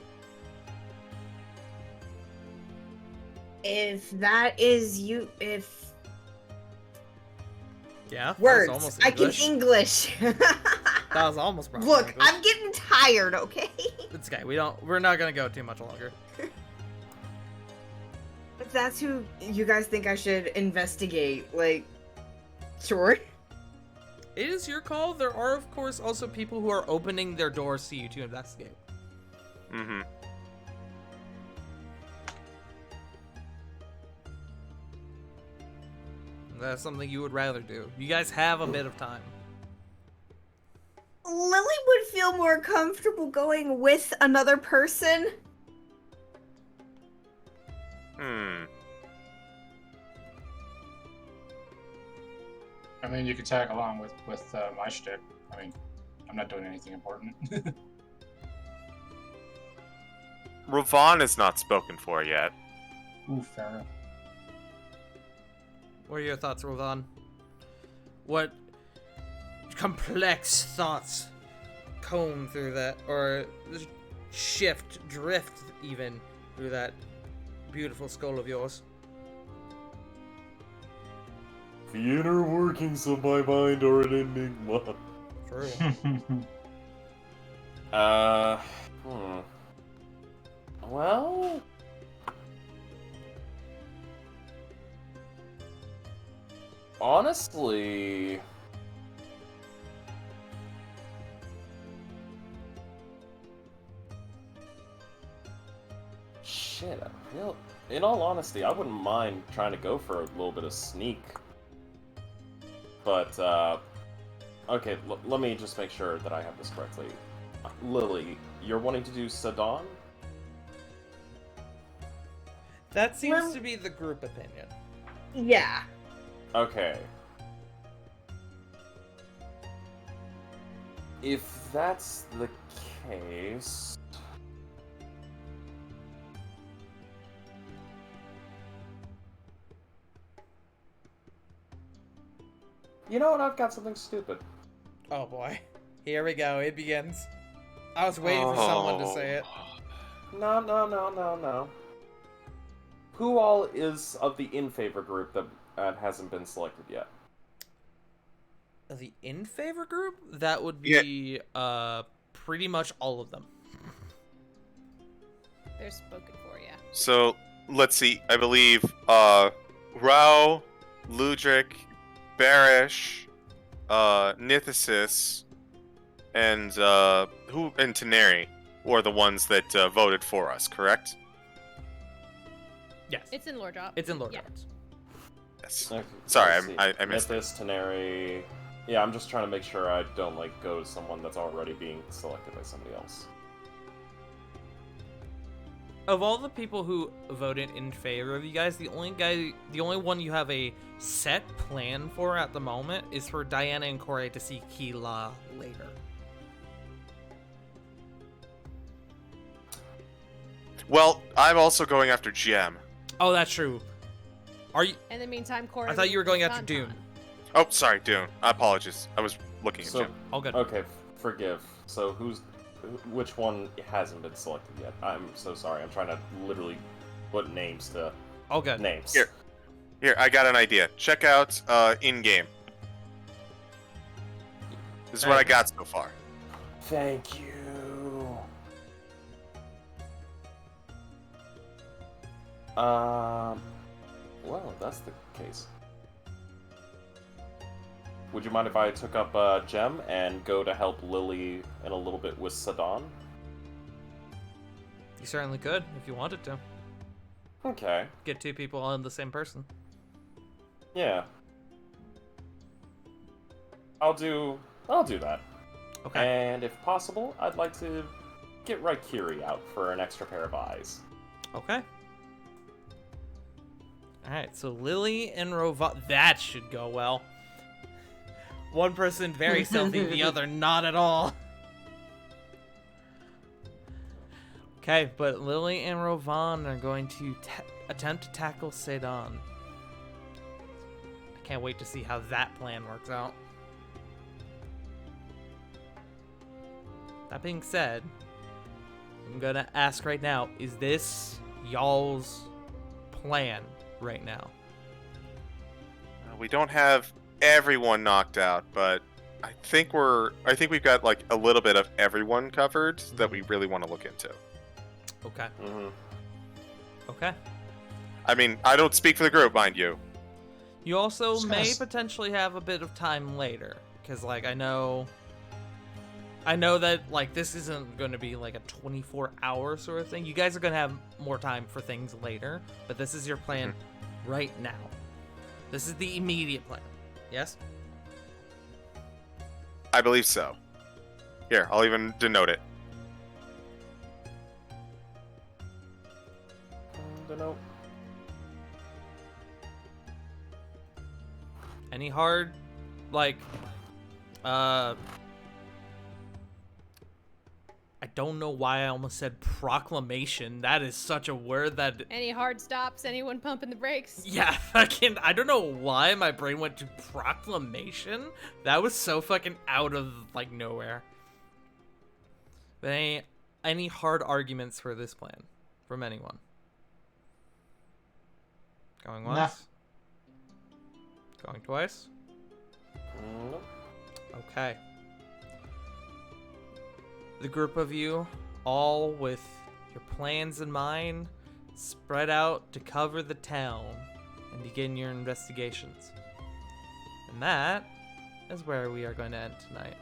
If that is you, if Yeah? that was words, almost I can English. English. That was almost proper Look, English. I'm getting tired, okay? It's okay. We're not gonna go too much longer. If that's who you guys think I should investigate, like, sure. It is your call. There are, of course, also people who are opening their doors to you to investigate. Mm-hmm. That's something you would rather do. You guys have a bit of time. Lily would feel more comfortable going with another person. I mean, you could tag along with my shtick. I mean, I'm not doing anything important. Ravon is not spoken for yet. Ooh, fair enough. What are your thoughts, Rovan? What complex thoughts comb through that, or drift even through that beautiful skull of yours? The inner workings of my mind are an enigma. True. Well, Honestly... Shit, in all honesty, I wouldn't mind trying to go for a little bit of sneak. But, okay, let me just make sure that I have this correctly. Lily, you're wanting to do Sedan? That seems to be the group opinion. Yeah. Okay. If that's the case... You know what? I've got something stupid. Oh boy. Here we go. It begins. I was waiting for someone to say it. No. Who all is of the in favor group that hasn't been selected yet? The in favor group? That would be pretty much all of them. They're spoken for, yeah. So let's see. I believe Rao, Ludric, Barish, Nithis, and Teneri were the ones that voted for us, correct? Yes. It's in Lore Drop. It's in Lore Yeah. Drops. Yes. Okay, Sorry, let's see. I missed it. Nithis, Teneri... Yeah, I'm just trying to make sure I don't, like, go to someone that's already being selected by somebody else. Of all the people who voted in favor of you guys, the only one you have a set plan for at the moment is for Diana and Corey to see Keela later. Well, I'm also going after Gem. Oh, that's true. Are you? In the meantime, Corey. I thought you were going after Tauntaun. Dune. Oh, sorry, Dune. Apologies. I was looking at So, Gem. All good. okay, forgive. So which one hasn't been selected yet? I'm so sorry. I'm trying to literally put names to All good. names. Here, I got an idea. Check out in-game. This is what I got so far. Thank you. Well, if that's the case. Would you mind if I took up Gem and go to help Lily in a little bit with Sedan? You certainly could if you wanted to. Okay. Get two people on the same person. Yeah. I'll do that. Okay. And if possible, I'd like to get Raikiri out for an extra pair of eyes. Okay. Alright, so Lily and Rova... That should go well. One person very stealthy, the other not at all. Okay, but Lily and Rovan are going to attempt to tackle Sedan. I can't wait to see how that plan works out. That being said, I'm gonna ask right now, is this y'all's plan right now? We don't have everyone knocked out, but I think we've got like a little bit of everyone covered that we really want to look into. Okay. Mm-hmm. Okay. I mean, I don't speak for the group, mind you. You also may Yes. potentially have a bit of time later, because like I know that like this isn't going to be like a 24-hour sort of thing. You guys are going to have more time for things later, but this is your plan right now. This is the immediate plan. Yes? I believe so. Here, I'll even denote it. Dunno. Any hard like I don't know why I almost said proclamation. That is such a word that Any hard stops? Anyone pumping the brakes? yeah, fucking I don't know why my brain went to proclamation. That was so fucking out of like nowhere. But any hard arguments for this plan from anyone? Going once? Nah. Going twice? Nope. Okay. The group of you, all with your plans in mind, spread out to cover the town and begin your investigations. And that is where we are going to end tonight.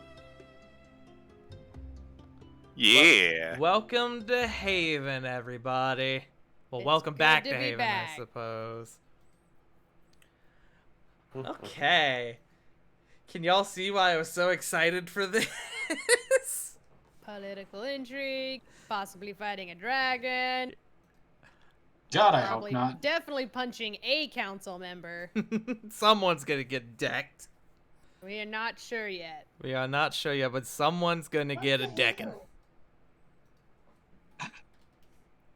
Yeah. Welcome to Haven, everybody. Well, It's welcome good back to to be Haven, back. I suppose. Okay. Can y'all see why I was so excited for this? Political intrigue, possibly fighting a dragon, God, I hope probably not. definitely punching a council member. Someone's gonna get decked. We are not sure yet. We are not sure yet, but someone's gonna get a decking.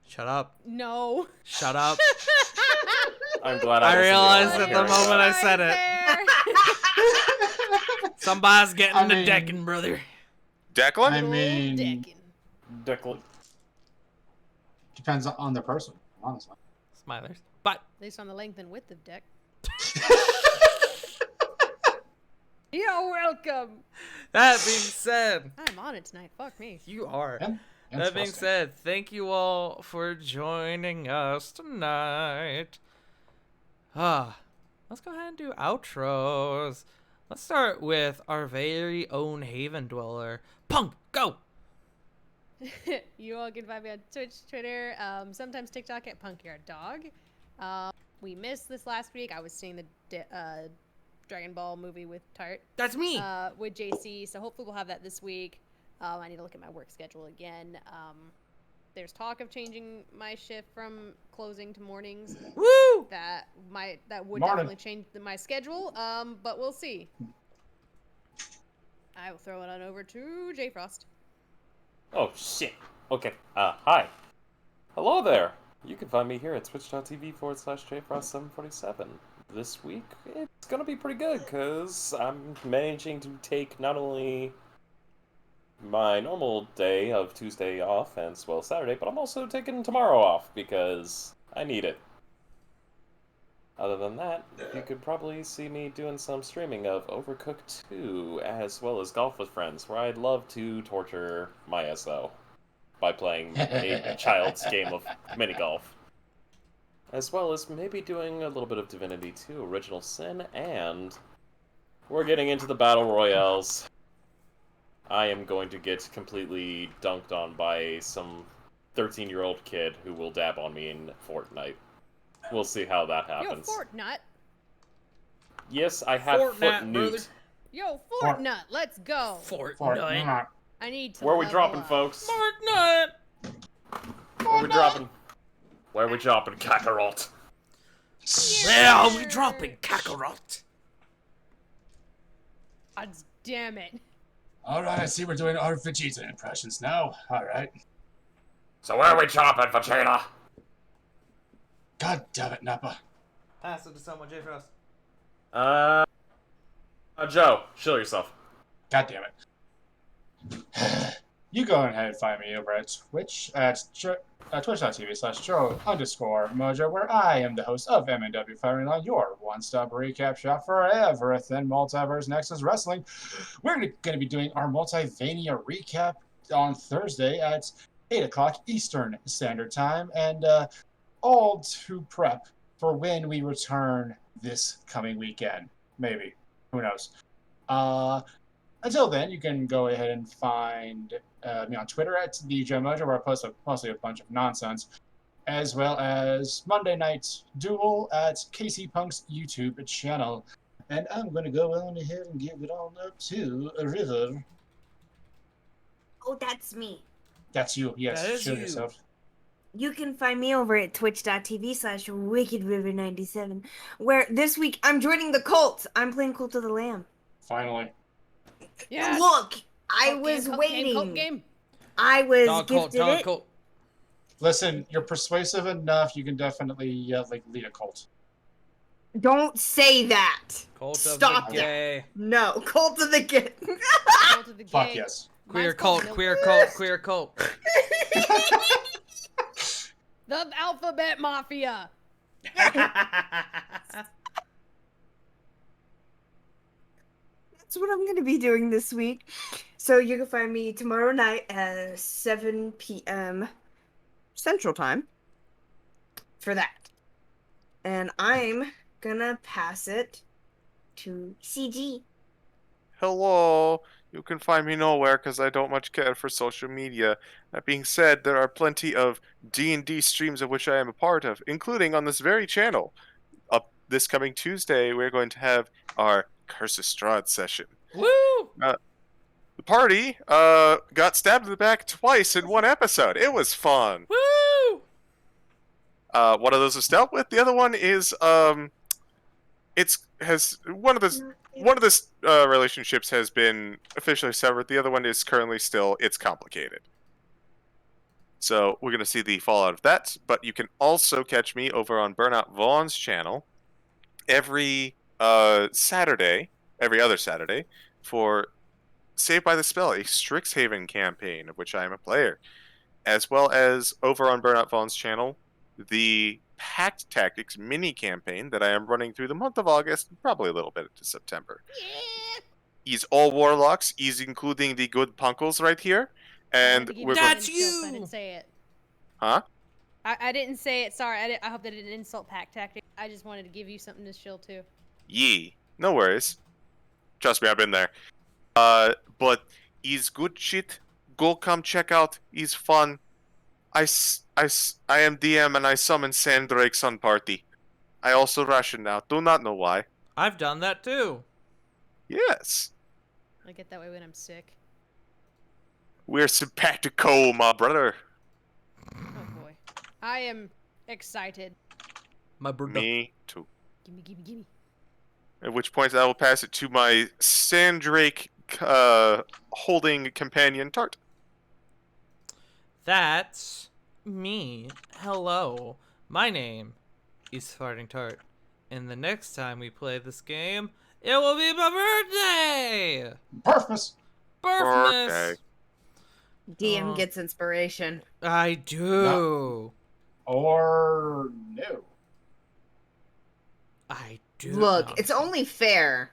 Shut up. No. Shut up. I'm glad I wasn't the realized only at one the hearing moment I that. said it. Somebody's getting I the mean- decking, brother. Declan? I mean, Decking. Declan. depends on the person, honestly. Smilers. But At least on the length and width of deck. You're welcome. that being said, I'm on it tonight. Fuck me. you are. Yeah, That being interesting. said, thank you all for joining us tonight. Let's go ahead and do outros. Let's start with our very own Haven Dweller. Punk, go! You all can find me on Twitch, Twitter, sometimes TikTok at PunkYardDog. We missed this last week. I was seeing the Dragon Ball movie with Tart, That's me! with JC, so hopefully we'll have that this week. I need to look at my work schedule again. There's talk of changing my shift from closing to mornings. Woo! That would Morning. definitely change my schedule, but we'll see. I will throw it on over to J Frost. Oh, shit. Okay. Hi. Hello there. You can find me here at twitch.tv/jfrost747. This week, it's gonna be pretty good, because I'm managing to take not only my normal day of Tuesday off and as well as Saturday, but I'm also taking tomorrow off, because I need it. Other than that, you could probably see me doing some streaming of Overcooked 2, as well as Golf with Friends, where I'd love to torture my SO by playing a child's game of mini golf. As well as maybe doing a little bit of Divinity 2 Original Sin, and we're getting into the Battle Royales. I am going to get completely dunked on by some 13-year-old kid who will dab on me in Fortnite. We'll see how that Yo, happens. Fortnite. Yes, I have Fortnite, brother. Footnute. Yo, Fortnite, let's go. Fortnite. I need to Where are we level dropping, up. folks? Fortnite! Where are we dropping? Where are we dropping, Kakarot? Where are we dropping Kakarot? God damn it. Alright, I see we're doing our Vegeta impressions now. Alright. So where are we dropping, Vegeta? God damn it, Nappa. Pass it to someone, J Frost. Joe, chill yourself. God damn it. You go ahead and find me over at Twitch at twitch.tv/Joe_Mojo, where I am the host of MNW Firing Line, your one-stop recap shop for everything Multiverse Nexus Wrestling. We're going to be doing our Multivania recap on Thursday at 8 o'clock Eastern Standard Time, and all to prep for when we return this coming weekend. Maybe. Who knows? Until then, you can go ahead and find me on Twitter at TheJoeMojo, where I post mostly a bunch of nonsense, as well as Monday Night Duel at Casey Punk's YouTube channel. And I'm going to go on ahead and give it on up to River. Oh, that's me. That's you, yes. That is Show you. yourself. You can find me over at twitch.tv/WickedRiver97, where this week I'm joining the cult. I'm playing Cult of the Lamb. Finally. Yes. Look, I Cult was game, cult waiting. Game, cult game. I was Dog cult, gifted dog it. cult. Listen, you're persuasive enough, you can definitely lead a cult. Don't say that. Cult of Stop the that. gay. No, Cult of the Gay. Cult of the Fuck game. yes. Queer Mine's called cult, queer cult, queer cult. The Alphabet Mafia. That's what I'm going to be doing this week. So you can find me tomorrow night at 7 p.m. Central Time for that. And I'm going to pass it to CG. Hello. You can find me nowhere because I don't much care for social media. That being said, there are plenty of D&D streams of which I am a part of, including on this very channel. Up this coming Tuesday, we're going to have our Curse of Strahd session. Woo! The party got stabbed in the back twice in one episode. It was fun. Woo! One of those is dealt with. The other one is one of the relationships has been officially severed. The other one is currently still. It's complicated. So we're gonna see the fallout of that. But you can also catch me over on Burnout Vaughn's channel every Saturday, every other Saturday, for Saved by the Spell, a Strixhaven campaign of which I am a player, as well as over on Burnout Vaughn's channel, the Pact Tactics mini campaign that I am running through the month of August, probably a little bit into September. Yeah. He's all warlocks. He's including the good punkles right here, and we're That's I you! didn't say it. huh? I didn't say it. Sorry. I hope that didn't insult Pack Tactic. I just wanted to give you something to shill too. Yee, no worries. Trust me, I've been there. But he's good shit. Go come check out. He's fun. I am DM and I summon Sandrake Sun Party. I also ration now. Do not know why. I've done that too. Yes. I get that way when I'm sick. We're simpatico, my brother. Oh boy. I am excited. My brother. Me too. Gimme, gimme, gimme. At which point I will pass it to my Sandrake holding companion Tart. That's me. Hello. My name is Farting Tart. And the next time we play this game, it will be my birthday! Perfect. Birthmas! DM Oh. gets inspiration. I do. Or no. I do. Look, No. it's only fair.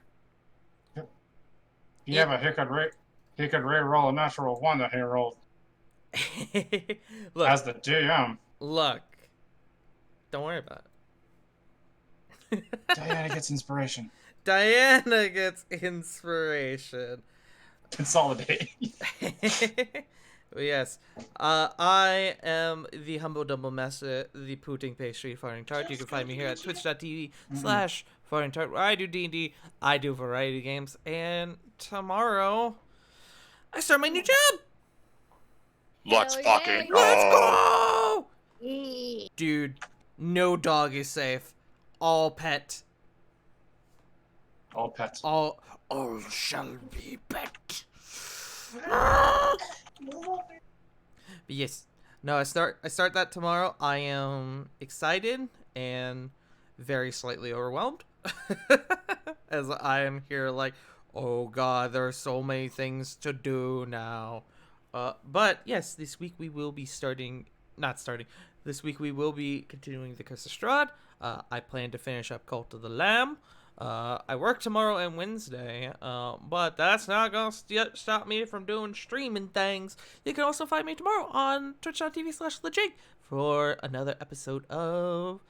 Yeah, but he could re-roll a natural one that he rolled Look, as the DM. look. Don't worry about it. Diana gets inspiration. Diana gets inspiration. Consolidate. Yes. I am the humble double master, the pudding pastry farting tart. You can find me here at twitch.tv/farting tart, where I do D&D, I do variety games, and tomorrow I start my new job. Let's Hell fucking yeah. go. Let's go! Yee. Dude, no dog is safe. All pet. All pets. All shall be pet. But yes, no, I start that tomorrow. I am excited and very slightly overwhelmed as I am here like, oh god, there are so many things to do now. But yes, this week we will be This week we will be continuing the Curse of Strahd. I plan to finish up Cult of the Lamb. I work tomorrow and Wednesday, but that's not gonna stop me from doing streaming things. You can also find me tomorrow on twitch.tv/thejig for another episode of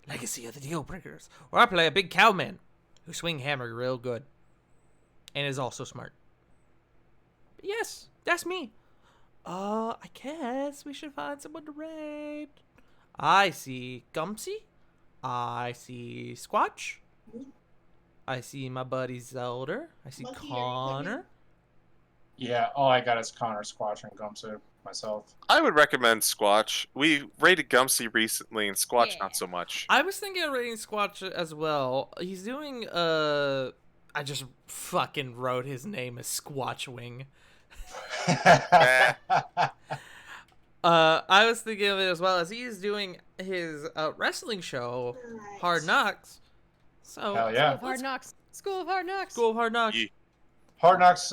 Legacy of the Dealbreakers, where I play a big cowman who swing hammer real good and is also smart. But yes, that's me. I guess we should find someone to raid. I see Gumsy. I see Squatch. I see my buddy Zelda. I see Monkey, are you Connor. Yeah, all I got is Connor, Squatch, and Gumsu myself. I would recommend Squatch. We rated Gumsy recently, and Squatch not so much. I was thinking of rating Squatch as well. He's doing I just fucking wrote his name as Squatchwing. I was thinking of it as well as he's doing his wrestling show, Hard Knocks. So Hell yeah. School of Hard Knocks. School of Hard Knocks. School of Hard Knocks. Yeah. Hard Knocks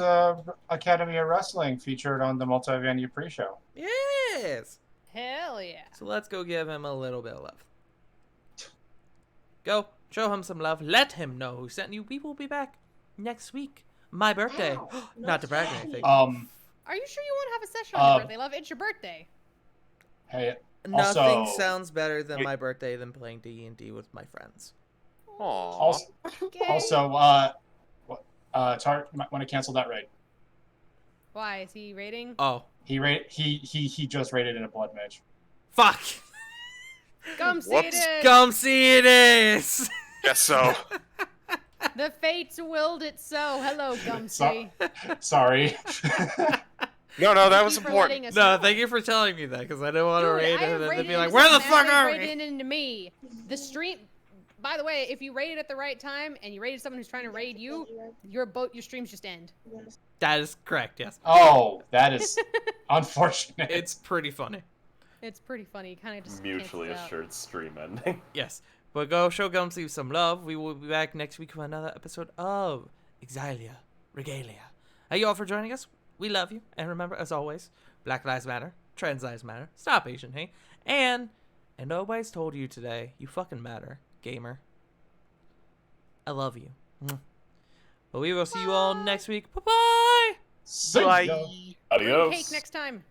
Academy of Wrestling featured on the multi-venue pre-show. Yes. Hell yeah. So let's go give him a little bit of love. Go. Show him some love. Let him know who sent you. We will be back next week. My birthday. Ow, Not to brag or anything. Are you sure you want to have a session on your birthday, love? It's your birthday. Hey, Nothing also- sounds better than my birthday than playing D&D with my friends. Aww. Also, Okay. Tart, you might want to cancel that raid. Why is he raiding? Oh, He just raided in a blood mage. fuck. Come see Whoops. it. Come see this. Guess so. The fates willed it so. Hello, Gumsy. Sorry. No, that Thank was you for important. letting us No, know. thank you for telling me that, because I didn't want to Dude, raid I it and have then they'd raided be like, into where the some fuck mad are raided we? into me. The stream. By the way, if you raided at the right time and you raided someone who's trying to raid you, your streams just end. That is correct, yes. Oh, that is unfortunate. It's pretty funny. It's pretty funny. Kind of just Mutually cancels out. assured stream ending. Yes. But go show Gumsy some love. We will be back next week for another episode of Exilia Regalia. Thank you all for joining us. We love you. And remember, as always, Black Lives Matter, Trans Lives Matter, Stop Asian Hate, and nobody's told you today, you fucking matter, gamer. I love you. Mwah. But we will see you all next week. Bye-bye! See ya. Bye. Adios. Cake next time.